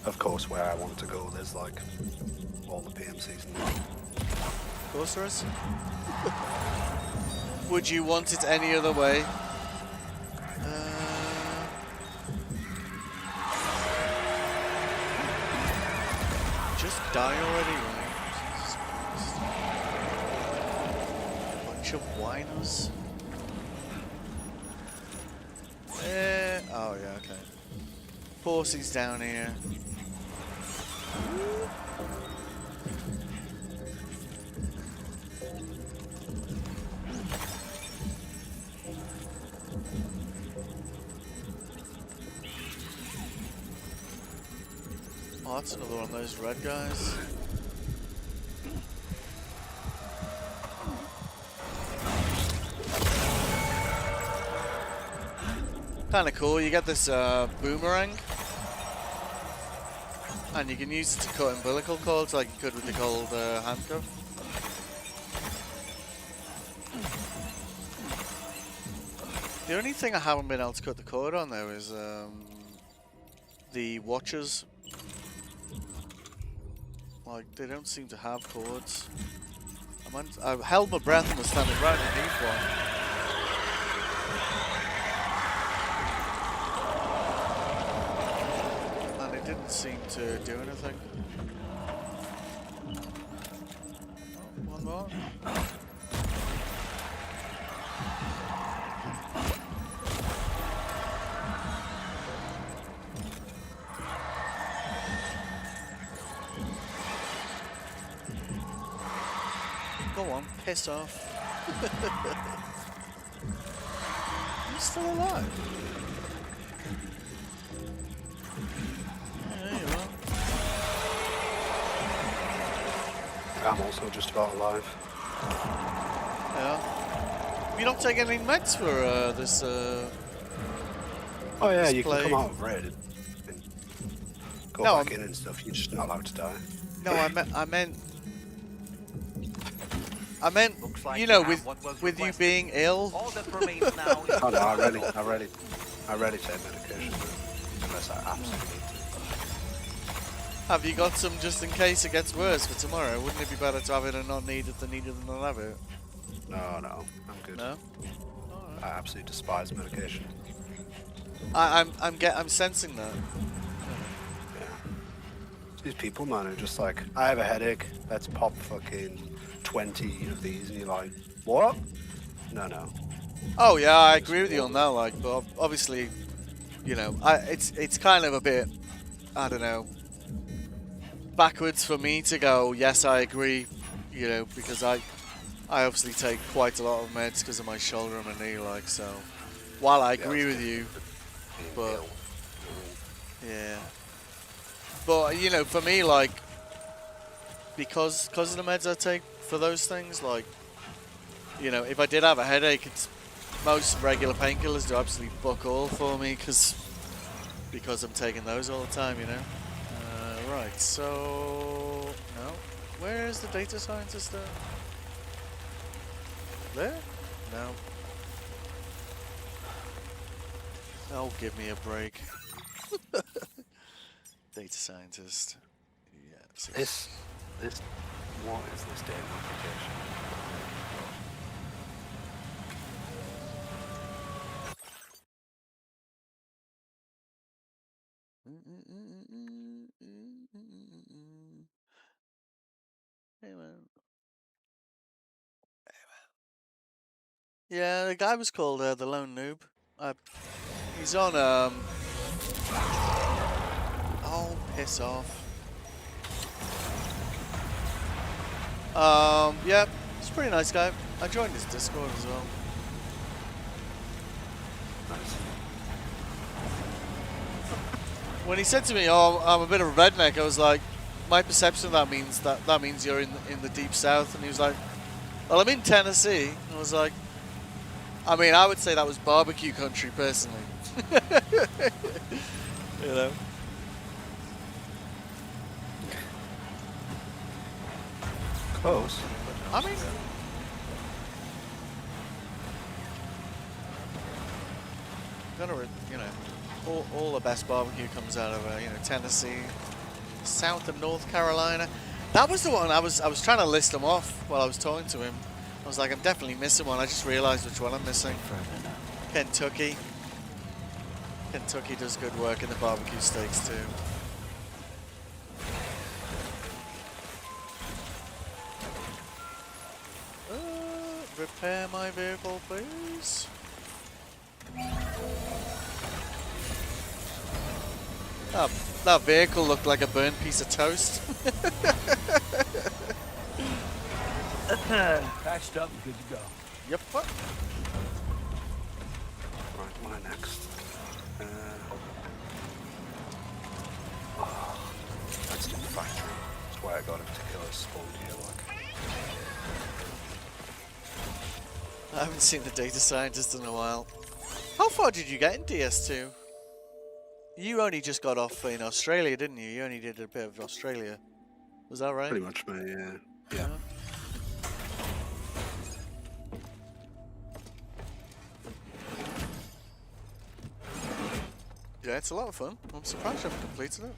Of course, where I want to go, there's like all the PMCs and Of course there is. Would you want it any other way? Just die already, right? Jesus Christ. Bunch of whiners. Oh yeah, okay. Horsey's down here. Oh, that's another one of those red guys. Kind of cool. You get this boomerang, and you can use it to cut umbilical cords like you could with the gold handcuff. The only thing I haven't been able to cut the cord on though is the watchers. Like, they don't seem to have cords. I held my breath and was standing right underneath one. And it didn't seem to do anything. Oh, one more. Go on, piss off. You're still alive. Yeah, there you are. I'm also just about alive. Yeah. You're not taking any meds for this. Oh yeah, this you plague. can come out of red and go No, back in and stuff. You're just not allowed to die. No, I meant, like you know, you have with what was you requested. being ill. All that remains now is Oh no, I rarely take medication unless I absolutely need to. Have you got some just in case it gets worse for tomorrow? Wouldn't it be better to have it and not need it than need it and not have it? No, I'm good. No. I absolutely despise medication. I'm sensing that. Yeah. These people, man, are just like, I have a headache. Let's pop fucking 20 of these, and you're like, what? No. Oh yeah, I agree with you on that. Like, but obviously, you know, it's kind of a bit, I don't know, backwards for me to go. Yes, I agree. You know, because I obviously take quite a lot of meds because of my shoulder and my knee. Like, so while I agree with you, but yeah, but you know, for me, like, because of the meds I take for those things, like, you know, if I did have a headache, most regular painkillers do absolutely fuck all for me because I'm taking those all the time, you know. Right, so no, where is the data scientist there? There? No. Oh, give me a break. Data scientist. Yeah. So This, what is this damn application? Hey man. Yeah, the guy was called the Lone Noob. He's on oh, piss off. Yeah, he's a pretty nice guy. I joined his Discord as well. Nice. When he said to me, "Oh, I'm a bit of a redneck," I was like, "My perception of that means you're in the deep south." And he was like, "Well, I'm in Tennessee." And I was like, "I mean, I would say that was barbecue country, personally." You know. Close. I mean, you know, all the best barbecue comes out of you know, Tennessee, South and North Carolina. That was the one I was trying to list them off while I was talking to him. I was like, I'm definitely missing one. I just realized which one I'm missing. Kentucky. Kentucky does good work in the barbecue steaks too. Repair my vehicle, please. That vehicle looked like a burnt piece of toast. Patched up and good to go. Yep. What? Right, my next. That's the factory. That's why I got a particular spawn here, like. I haven't seen the data scientist in a while. How far did you get in DS2? You only just got off in Australia, didn't you? You only did a bit of Australia. Was that right? Pretty much, mate, yeah. Yeah. Yeah, it's a lot of fun. I'm surprised you haven't completed it.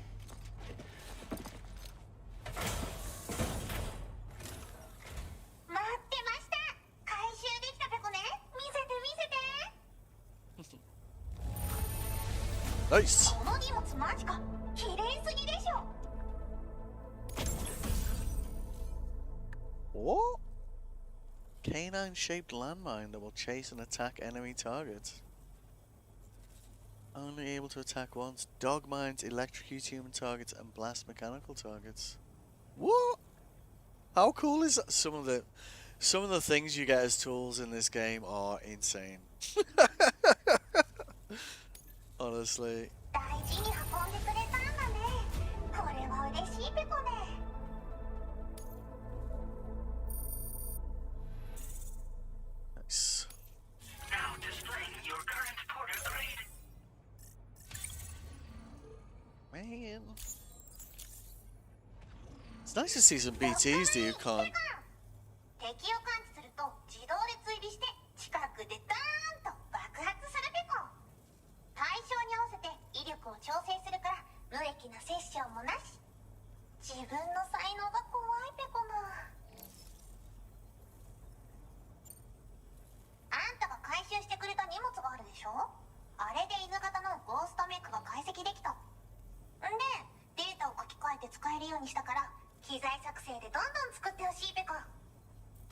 Nice! What? Canine-shaped landmine that will chase and attack enemy targets. Only able to attack once. Dog mines electrocute human targets and blast mechanical targets. What? How cool is that? Some of the things you get as tools in this game are insane. Honestly. Nice. Now displaying your current porter grade. Man. It's nice to see some BTs that you can't. 敵を感知すると自動で追尾して近くでダーンと爆発するペコ。対象に合わせて威力を調整するから無益な殺傷もなし。自分の才能が怖いペコな。あんたが回収してくれた荷物があるでしょ。あれで犬型のゴーストメックが解析できた。んでデータを書き換えて使えるようにしたから機材作成でどんどん作ってほしいペコ。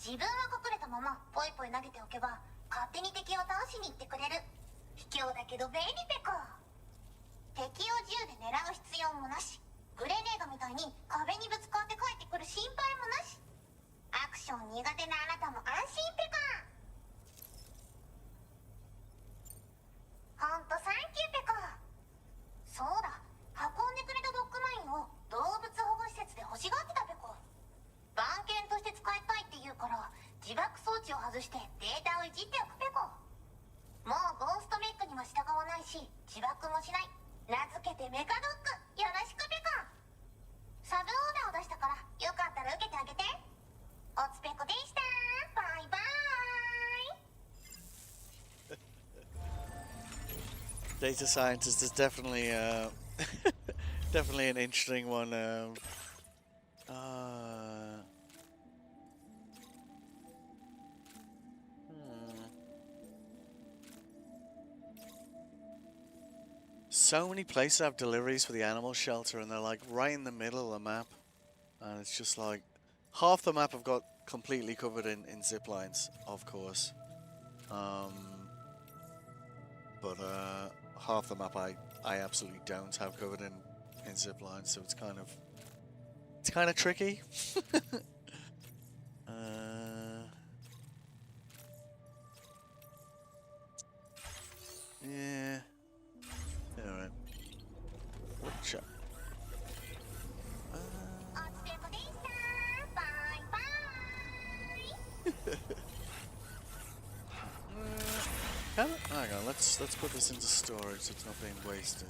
自分は隠れたままポイポイ投げておけば勝手に敵を倒しに行ってくれる。卑怯だけど便利ペコ。敵を銃で狙う必要もなし。グレネードみたいに壁にぶつかって帰ってくる心配もなし。アクション苦手なあなたも安心ペコ。ほんとサンキューペコ。そうだ、運んでくれたドッグマインを動物保護施設で欲しがってたペコ。番犬として使いたいって言うから自爆装置を外してデータをいじっておくペコ。もうゴーストメックには従わないし自爆もしない。名付けてメカドッグよろしくペコ。サブオーダーを出したからよかったら受けてあげて。おつペコでした。バイバイ。Data scientist is definitely definitely an interesting one. So many places have deliveries for the animal shelter, and they're like right in the middle of the map, and it's just like half the map I've got completely covered in zip lines, of course. But half the map I absolutely don't have covered in zip lines, so it's kind of tricky. Yeah. Alright. Watch out. Hang on, let's put this into storage so it's not being wasted.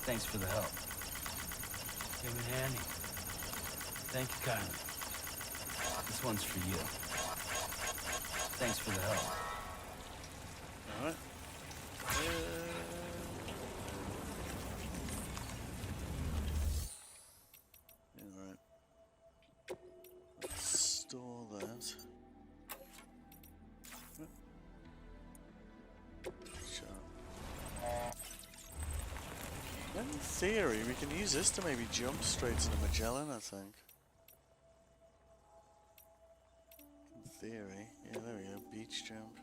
Thanks for the help. Came in handy. Thank you kindly. This one's for you. Thanks for the help. Alright. Alright. Let's store that. Sure. In theory, we can use this to maybe jump straight to the Magellan, I think. In theory. Yeah, there we go. Beach jump.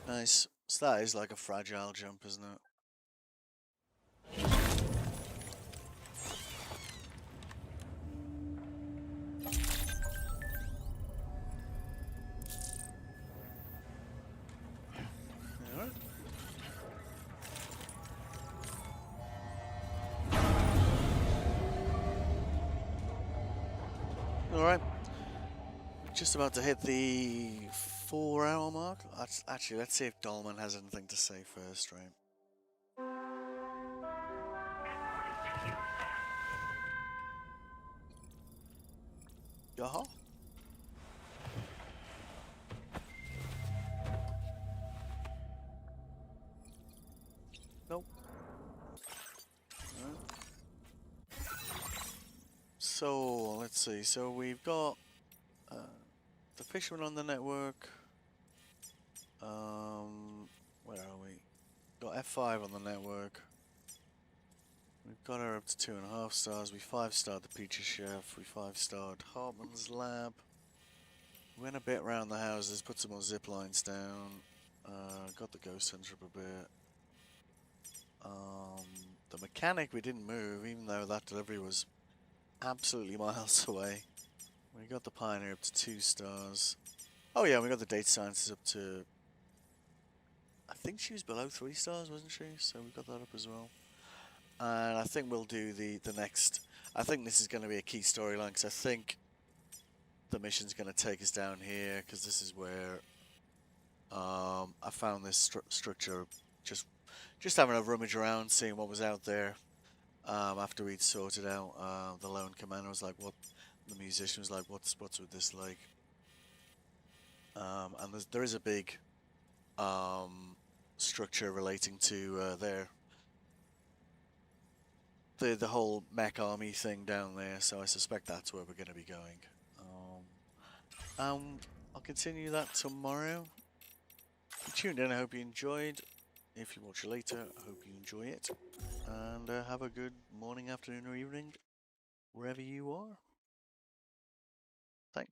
Nice. So that is like a fragile jump, isn't it? Alright. Alright. Just about to hit the 4-hour mark. Actually, let's see if Dolman has anything to say first, right? Yaha? Nope. Alright. So, let's see. So we've got the fisherman on the network. Where are we? Got F5 on the network. We've got her up to 2.5 stars. We 5-starred the Pizza Chef. We 5-starred Hartman's Lab. We went a bit around the houses, put some more zip lines down. Got the Ghost Hunter up a bit. The mechanic we didn't move, even though that delivery was absolutely miles away. We got the Pioneer up to 2 stars. Oh yeah, we got the Data Scientist up to... I think she was below 3 stars, wasn't she? So we got that up as well. And I think we'll do the next... I think this is going to be a key storyline, because I think the mission's going to take us down here, because this is where I found this structure, just having a rummage around, seeing what was out there. After we'd sorted out the lone commander was like, what? The musician was like, what's with this lake? And there is a big structure relating to the whole mech army thing down there, so I suspect that's where we're going to be going. I'll continue that tomorrow. If you tuned in, I hope you enjoyed. If you watch it later, I hope you enjoy it. And have a good morning, afternoon, or evening, wherever you are.